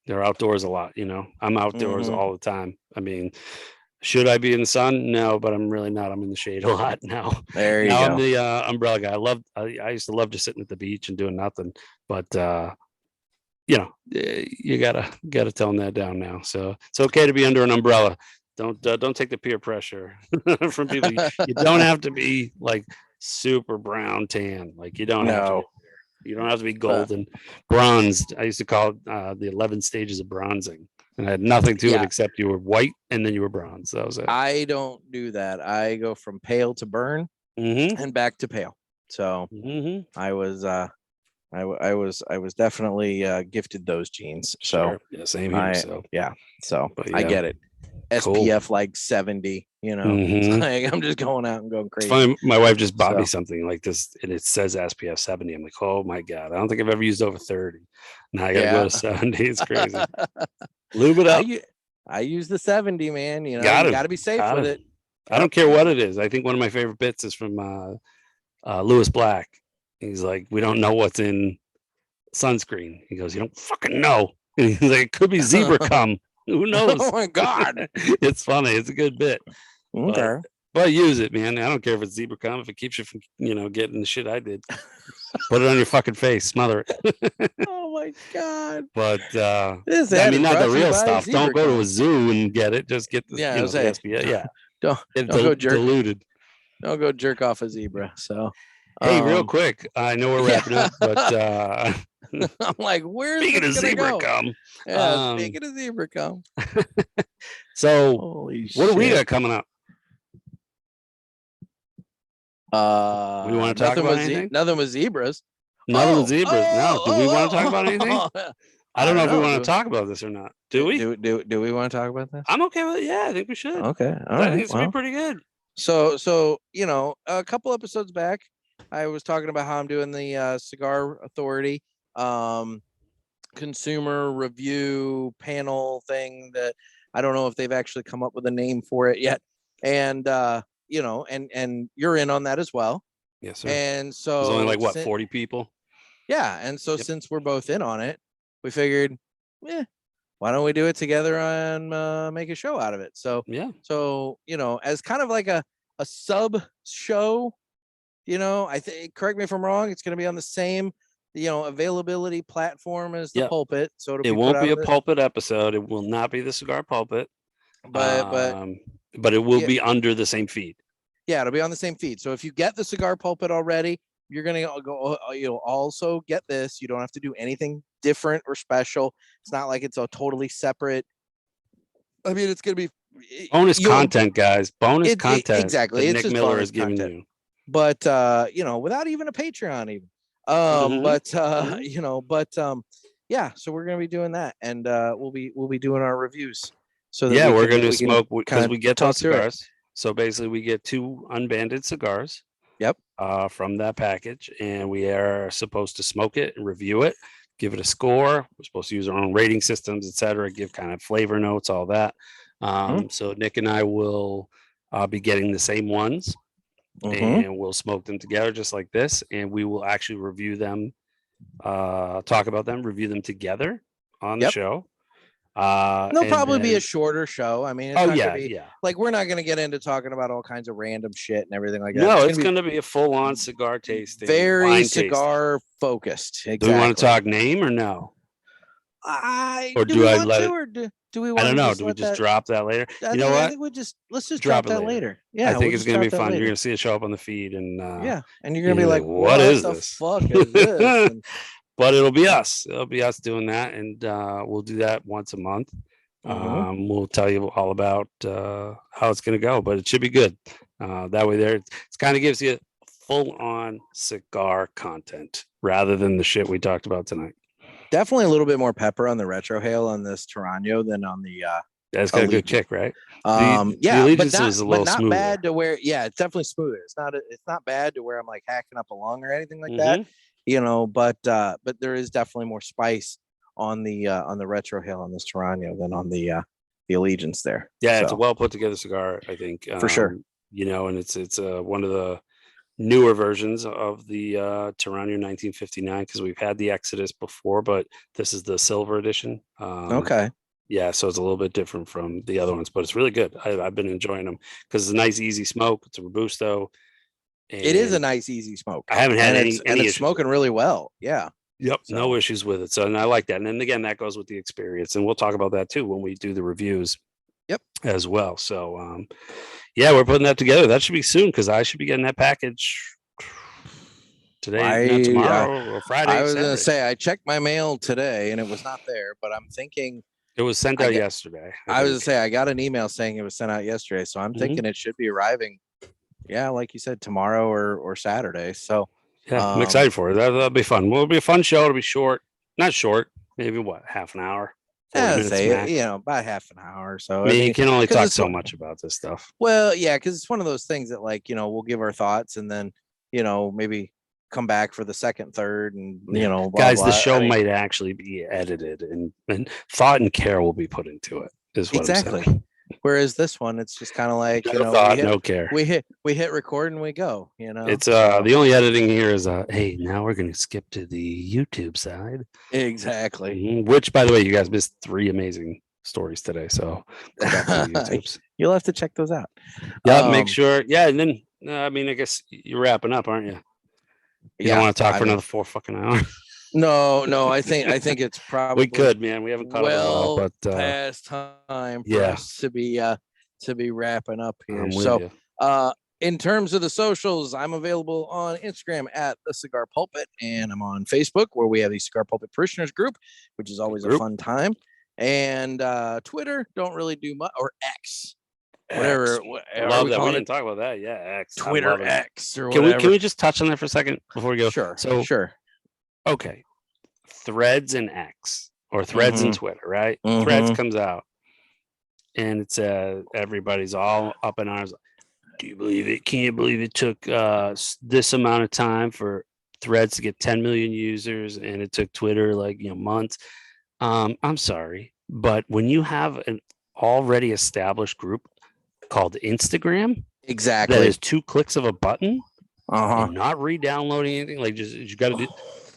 [SPEAKER 1] they're outdoors a lot. I'm outdoors all the time. I mean, should I be in the sun? No, but I'm really not. I'm in the shade a lot now.
[SPEAKER 2] There you
[SPEAKER 1] go.
[SPEAKER 2] I'm
[SPEAKER 1] the umbrella guy. I used to love just sitting at the beach and doing nothing, but you gotta tone that down now. So it's okay to be under an umbrella. Don't take the peer pressure from people. You don't have to be like super brown tan. Like you don't have to. You don't have to be golden, bronzed. I used to call it the 11 stages of bronzing, and I had nothing to it except you were white and then you were bronze. That was it.
[SPEAKER 2] I don't do that. I go from pale to burn and back to pale. So I was definitely gifted those genes. So
[SPEAKER 1] yeah, same here.
[SPEAKER 2] I get it. SPF like 70, you know. Like, I'm just going out and going crazy.
[SPEAKER 1] It's funny, my wife just bought me something like this and it says SPF 70. I'm like, oh my God, I don't think I've ever used over 30. Now I gotta go to 70. It's crazy. Lube it up.
[SPEAKER 2] I use the 70, man. You know,
[SPEAKER 1] you
[SPEAKER 2] gotta be safe with it.
[SPEAKER 1] I don't care what it is. I think one of my favorite bits is from Lewis Black. He's like, we don't know what's in sunscreen. He goes, you don't fucking know. And he's like, it could be zebra cum. Who knows?
[SPEAKER 2] Oh my God.
[SPEAKER 1] It's funny. It's a good bit.
[SPEAKER 2] Okay.
[SPEAKER 1] But use it, man. I don't care if it's zebra cum. If it keeps you from, getting the shit I did. Put it on your fucking face. Smother it.
[SPEAKER 2] Oh my God.
[SPEAKER 1] But not the real stuff. Don't go to a zoo and get it. Just get the SPF. Yeah.
[SPEAKER 2] Don't go
[SPEAKER 1] diluted.
[SPEAKER 2] Don't go jerk off a zebra. So
[SPEAKER 1] hey, real quick. I know we're wrapping up, but
[SPEAKER 2] I'm like, where's
[SPEAKER 1] speaking of zebra cum?
[SPEAKER 2] Yeah, speaking of zebra cum.
[SPEAKER 1] So
[SPEAKER 2] holy
[SPEAKER 1] what do we got coming up?
[SPEAKER 2] We
[SPEAKER 1] want to talk about anything?
[SPEAKER 2] Nothing with zebras.
[SPEAKER 1] Nothing with zebras. No. Do we want to talk about anything? I don't know if we want to talk about this or not. Do we?
[SPEAKER 2] Do we want to talk about this?
[SPEAKER 1] I'm okay with it. Yeah, I think we should.
[SPEAKER 2] Okay. All
[SPEAKER 1] right.
[SPEAKER 2] I
[SPEAKER 1] think it's gonna be pretty good.
[SPEAKER 2] So a couple episodes back, I was talking about how I'm doing the Cigar Authority consumer review panel thing that I don't know if they've actually come up with a name for it yet. And and you're in on that as well.
[SPEAKER 1] Yes, sir.
[SPEAKER 2] And so
[SPEAKER 1] there's only like 40 people.
[SPEAKER 2] Yeah, and so since we're both in on it, we figured, why don't we do it together and make a show out of it? So as kind of like a sub show, I think, correct me if I'm wrong, it's going to be on the same availability platform as the Pulpit. So
[SPEAKER 1] it won't be a Pulpit episode. It will not be the Cigar Pulpit, but it will be under the same feed.
[SPEAKER 2] Yeah, it'll be on the same feed. So if you get the Cigar Pulpit already, you're gonna go. Also get this. You don't have to do anything different or special. It's not like it's a totally separate. I mean, it's gonna be
[SPEAKER 1] bonus content, guys. Bonus content.
[SPEAKER 2] Exactly. It's
[SPEAKER 1] Nick
[SPEAKER 2] just
[SPEAKER 1] Miller
[SPEAKER 2] bonus
[SPEAKER 1] is giving
[SPEAKER 2] content.
[SPEAKER 1] you.
[SPEAKER 2] But without even a Patreon, even. So we're gonna be doing that, and we'll be doing our reviews. So that
[SPEAKER 1] we're gonna smoke because we get those
[SPEAKER 2] through
[SPEAKER 1] cigars. So basically, we get 2 unbanded cigars.
[SPEAKER 2] Yep.
[SPEAKER 1] From that package, and we are supposed to smoke it and review it, give it a score. We're supposed to use our own rating systems, etc. Give kind of flavor notes, all that. So Nick and I will be getting the same ones, and we'll smoke them together just like this, and we will actually review them, talk about them, review them together on the show.
[SPEAKER 2] There'll probably be a shorter show. I mean, it's not gonna be, like, we're not going to get into talking about all kinds of random shit and everything like that.
[SPEAKER 1] No, it's going to be a full-on cigar tasting,
[SPEAKER 2] very cigar focused. Exactly.
[SPEAKER 1] Do we want to talk name or no? Do we want I don't know. Do we just drop that later?
[SPEAKER 2] I think let's just drop that later. Yeah,
[SPEAKER 1] I think it's going to be fun. You're going to see it show up on the feed, and
[SPEAKER 2] and you're going to be like,
[SPEAKER 1] what is this?
[SPEAKER 2] Fuck is this?
[SPEAKER 1] But it'll be us. It'll be us doing that, and we'll do that once a month. We'll tell you all about how it's going to go, but it should be good. That way, it kind of gives you full-on cigar content rather than the shit we talked about tonight.
[SPEAKER 2] Definitely a little bit more pepper on the retrohale on this Tarano than on the.
[SPEAKER 1] That's got a good kick, right?
[SPEAKER 2] But not
[SPEAKER 1] smoother.
[SPEAKER 2] bad to where. Yeah, it's definitely smoother. It's not bad to where I'm like hacking up a lung or anything like that. But there is definitely more spice on the retrohale on this Tarano than on the Allegiance there.
[SPEAKER 1] Yeah, it's a well put together cigar, I think,
[SPEAKER 2] for sure.
[SPEAKER 1] And it's one of the newer versions of the Tarano 1959, because we've had the Exodus before, but this is the silver edition.
[SPEAKER 2] Okay.
[SPEAKER 1] Yeah, so it's a little bit different from the other ones, but it's really good. I've been enjoying them because it's a nice, easy smoke. It's a Robusto.
[SPEAKER 2] It is a nice, easy smoke.
[SPEAKER 1] I haven't had any
[SPEAKER 2] it's smoking really well. Yeah.
[SPEAKER 1] Yep. So. No issues with it. So, and I like that. And then again, that goes with the experience, and we'll talk about that too when we do the reviews.
[SPEAKER 2] Yep.
[SPEAKER 1] As well. So, we're putting that together. That should be soon because I should be getting that package today, not tomorrow or Friday.
[SPEAKER 2] I was going to say, I checked my mail today and it was not there, but I'm thinking
[SPEAKER 1] it was sent out yesterday.
[SPEAKER 2] I was going to say, I got an email saying it was sent out yesterday. So I'm thinking it should be arriving. Yeah. Like you said, tomorrow or Saturday. So
[SPEAKER 1] yeah, I'm excited for it. That'll be fun. Well, it'll be a fun show. It'll be short, not short, maybe what, half an hour.
[SPEAKER 2] About half an hour or so.
[SPEAKER 1] I mean, you can only talk so much about this stuff.
[SPEAKER 2] Well, yeah, because it's one of those things that, like, we'll give our thoughts and then, maybe come back for the second, third, and blah,
[SPEAKER 1] guys,
[SPEAKER 2] blah.
[SPEAKER 1] the show might actually be edited and thought and care will be put into it. Is what
[SPEAKER 2] exactly.
[SPEAKER 1] I'm saying.
[SPEAKER 2] Whereas this one, it's just kind of like
[SPEAKER 1] no care.
[SPEAKER 2] We hit record and we go.
[SPEAKER 1] It's the only editing here is hey, now we're going to skip to the YouTube side.
[SPEAKER 2] Exactly.
[SPEAKER 1] Which, by the way, you guys missed 3 amazing stories today, so go back to the YouTubes.
[SPEAKER 2] You'll have to check those out.
[SPEAKER 1] Yeah, make sure. Yeah, and then I mean, I guess you're wrapping up, aren't you? You don't want to talk for another 4 fucking hours.
[SPEAKER 2] No, I think it's probably
[SPEAKER 1] we could, man. We haven't caught up at all, but
[SPEAKER 2] past time for us to be wrapping up here. So in terms of the socials, I'm available on Instagram at the Cigar Pulpit, and I'm on Facebook where we have the Cigar Pulpit Parishioners group, which is always a fun time. And Twitter, don't really do much, or X. Whatever.
[SPEAKER 1] Love that. We didn't talk about that. Yeah, X.
[SPEAKER 2] Twitter X or
[SPEAKER 1] whatever.
[SPEAKER 2] Can
[SPEAKER 1] we just touch on that for a second before we go?
[SPEAKER 2] Sure.
[SPEAKER 1] So
[SPEAKER 2] sure.
[SPEAKER 1] Okay. Threads and X or Threads and Twitter, right? Threads comes out and it's everybody's all up in arms. Do you believe it? Can you believe it took this amount of time for Threads to get 10 million users and it took Twitter months? I'm sorry, but when you have an already established group called Instagram,
[SPEAKER 2] exactly,
[SPEAKER 1] that is 2 clicks of a button, and not re-downloading anything, just you got to do.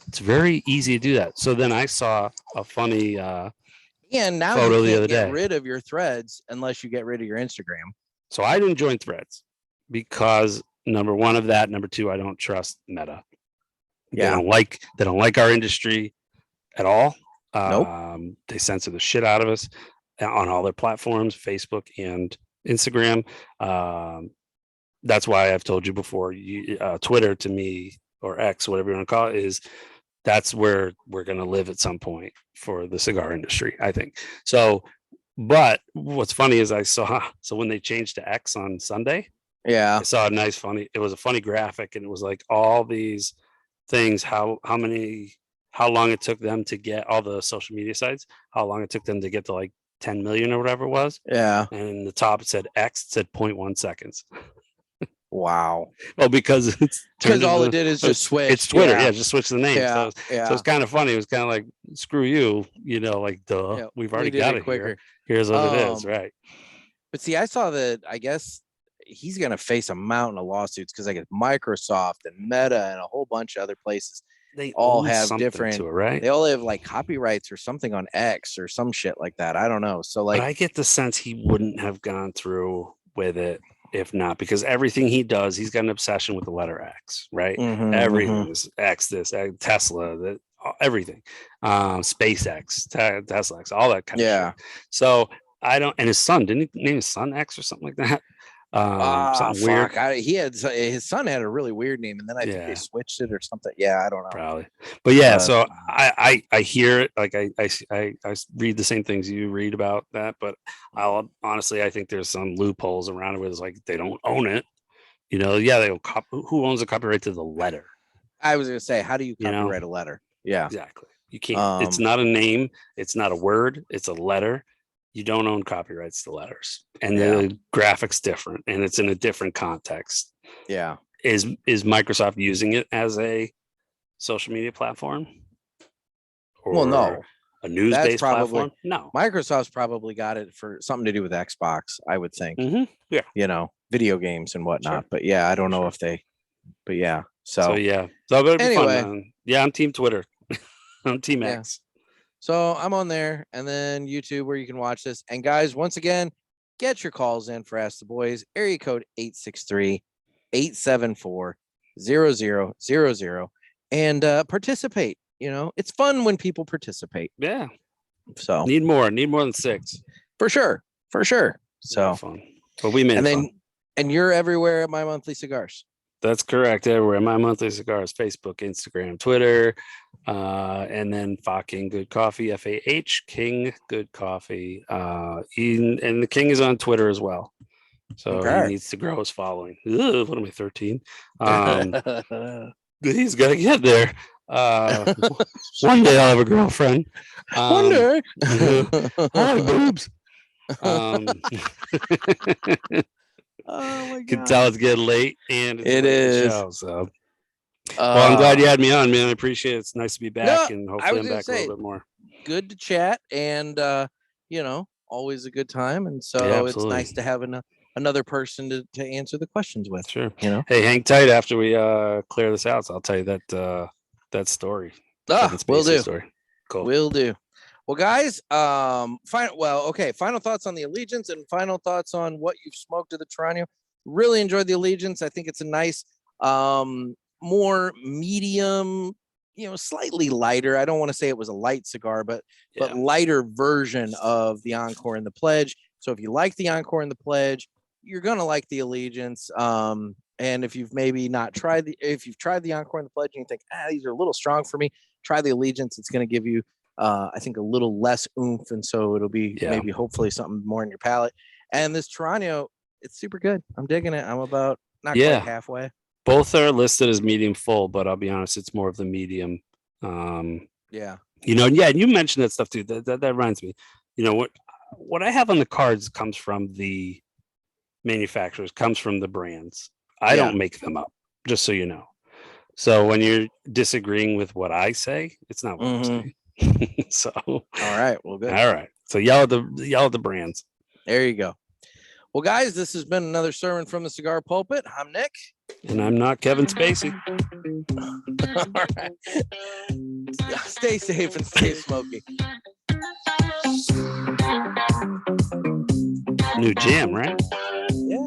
[SPEAKER 1] It's very easy to do that. So then I saw a funny
[SPEAKER 2] and now
[SPEAKER 1] photo
[SPEAKER 2] you
[SPEAKER 1] the other
[SPEAKER 2] can't
[SPEAKER 1] day.
[SPEAKER 2] Get rid of your Threads unless you get rid of your Instagram.
[SPEAKER 1] So I didn't join Threads because number 1 of that, number 2, I don't trust Meta. They don't like our industry at all.
[SPEAKER 2] Nope.
[SPEAKER 1] They censor the shit out of us on all their platforms, Facebook and Instagram. That's why I've told you before, Twitter to me, or X, whatever you want to call it, that's where we're going to live at some point for the cigar industry, I think. So, but what's funny is so when they changed to X on Sunday, I saw it was a funny graphic, and it was like all these things, how long it took them to get all the social media sites, how long it took them to get to 10 million or whatever it was.
[SPEAKER 2] Yeah.
[SPEAKER 1] And in the top, it said X, it said 0.1 seconds.
[SPEAKER 2] Wow.
[SPEAKER 1] Well, because
[SPEAKER 2] all it did is just switch.
[SPEAKER 1] It's Twitter. Yeah, just switch the name.
[SPEAKER 2] Yeah.
[SPEAKER 1] So it's kind of funny. It was kind of like, screw you, duh. Yeah, we've already got it quicker. Here's what it is, right?
[SPEAKER 2] But see, I saw that, I guess he's going to face a mountain of lawsuits because Microsoft and Meta and a whole bunch of other places. They all have different,
[SPEAKER 1] to it, right?
[SPEAKER 2] They all have copyrights or something on X or some shit like that. I don't know. So
[SPEAKER 1] but I get the sense he wouldn't have gone through with it if not, because everything he does, he's got an obsession with the letter X, right? Everything is X, Tesla, everything, SpaceX, Tesla X, all that kind of shit. So I don't, and his son, didn't he name his son X or something like that? Something weird.
[SPEAKER 2] His son had a really weird name, and then I think they switched it or something. Yeah, I don't know.
[SPEAKER 1] Probably, but yeah. So I hear it. I read the same things you read about that, but honestly, I think there's some loopholes around it where it's they don't own it. They who owns the copyright to the letter?
[SPEAKER 2] I was gonna say, how do you copyright a letter? Yeah,
[SPEAKER 1] exactly. You can't. It's not a name. It's not a word. It's a letter. You don't own copyrights to letters, and the graphics different, and it's in a different context.
[SPEAKER 2] Yeah.
[SPEAKER 1] Is Microsoft using it as a social media platform?
[SPEAKER 2] Well, no.
[SPEAKER 1] A news-based platform? No.
[SPEAKER 2] Microsoft's probably got it for something to do with Xbox, I would think.
[SPEAKER 1] Yeah.
[SPEAKER 2] Video games and whatnot. Sure. But yeah, I don't know if they. But yeah. So
[SPEAKER 1] yeah. So it'll be fun, man. I'm Team Twitter. I'm Team X.
[SPEAKER 2] So I'm on there, and then YouTube where you can watch this. And guys, once again, get your calls in for Ask the Boys. Area code 863-874-0000, and participate. It's fun when people participate.
[SPEAKER 1] Yeah.
[SPEAKER 2] So
[SPEAKER 1] need more than 6
[SPEAKER 2] for sure. So
[SPEAKER 1] fun. But we made
[SPEAKER 2] and you're everywhere at My Monthly Cigars.
[SPEAKER 1] That's correct. Everywhere. My Monthly Cigars, Facebook, Instagram, Twitter, and then fucking Good Coffee, FAH King Good Coffee. And the King is on Twitter as well. So he needs to grow his following. Ugh, what am I, 13? He's got to get there. One day I'll have a girlfriend.
[SPEAKER 2] One day.
[SPEAKER 1] I like boobs.
[SPEAKER 2] Oh my god!
[SPEAKER 1] Can tell it's getting late, and
[SPEAKER 2] it is.
[SPEAKER 1] Show, so, well, I'm glad you had me on, man. I appreciate it. It's nice to be back, and hopefully I'm back a little bit more.
[SPEAKER 2] Good to chat, and always a good time. And so it's nice to have another person to answer the questions with.
[SPEAKER 1] Sure. Hey, hang tight after we clear this out. So I'll tell you that story.
[SPEAKER 2] Will do.
[SPEAKER 1] Story. Cool.
[SPEAKER 2] Will do. Well, guys, final thoughts on the Allegiance and final thoughts on what you've smoked of the Toronto. Really enjoyed the Allegiance. I think it's a nice, more medium, slightly lighter. I don't want to say it was a light cigar, but lighter version of the Encore and the Pledge. So if you like the Encore and the Pledge, you're going to like the Allegiance. And if you've maybe not tried if you've tried the Encore and the Pledge and you think, these are a little strong for me, try the Allegiance. It's going to give you, I think, a little less oomph, and so it'll be maybe hopefully something more in your palate. And this Toronto, it's super good. I'm digging it. I'm about not quite halfway.
[SPEAKER 1] Both are listed as medium full, but I'll be honest, it's more of the medium. And you mentioned that stuff too. That reminds me. What I have on the cards comes from the manufacturers, comes from the brands. I don't make them up, just so you know. So when you're disagreeing with what I say, it's not what I'm saying. So
[SPEAKER 2] all right, well, good.
[SPEAKER 1] All right, so yell at the brands.
[SPEAKER 2] There you go. Well, guys, this has been another sermon from the Cigar Pulpit. I'm Nick,
[SPEAKER 1] and I'm not Kevin Spacey.
[SPEAKER 2] All right, stay safe and stay smoky.
[SPEAKER 1] New jam, right?
[SPEAKER 2] Yeah.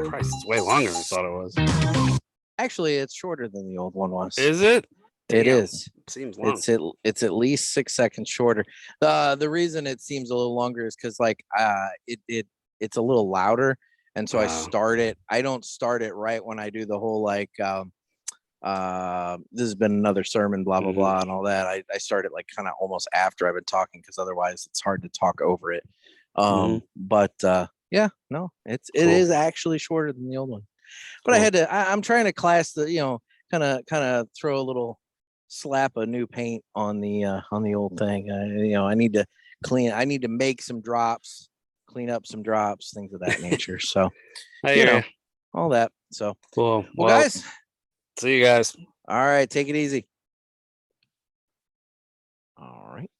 [SPEAKER 1] Christ, it's way longer than I thought it was.
[SPEAKER 2] Actually, it's shorter than the old one was.
[SPEAKER 1] Is it?
[SPEAKER 2] It is.
[SPEAKER 1] Seems long.
[SPEAKER 2] It's at least 6 seconds shorter. The reason it seems a little longer is because it's a little louder, and so I don't start it right when I do the whole this has been another sermon, blah blah blah, and all that. I start it like kind of almost after I've been talking, because otherwise it's hard to talk over it. But it is actually shorter than the old one. But cool. I'm trying to class the kind of throw a little slap of new paint on the old thing. I need to clean. I need to make some drops, clean up some drops, things of that nature. So, all that. So
[SPEAKER 1] cool.
[SPEAKER 2] Well, guys,
[SPEAKER 1] see you guys.
[SPEAKER 2] All right, take it easy. All right.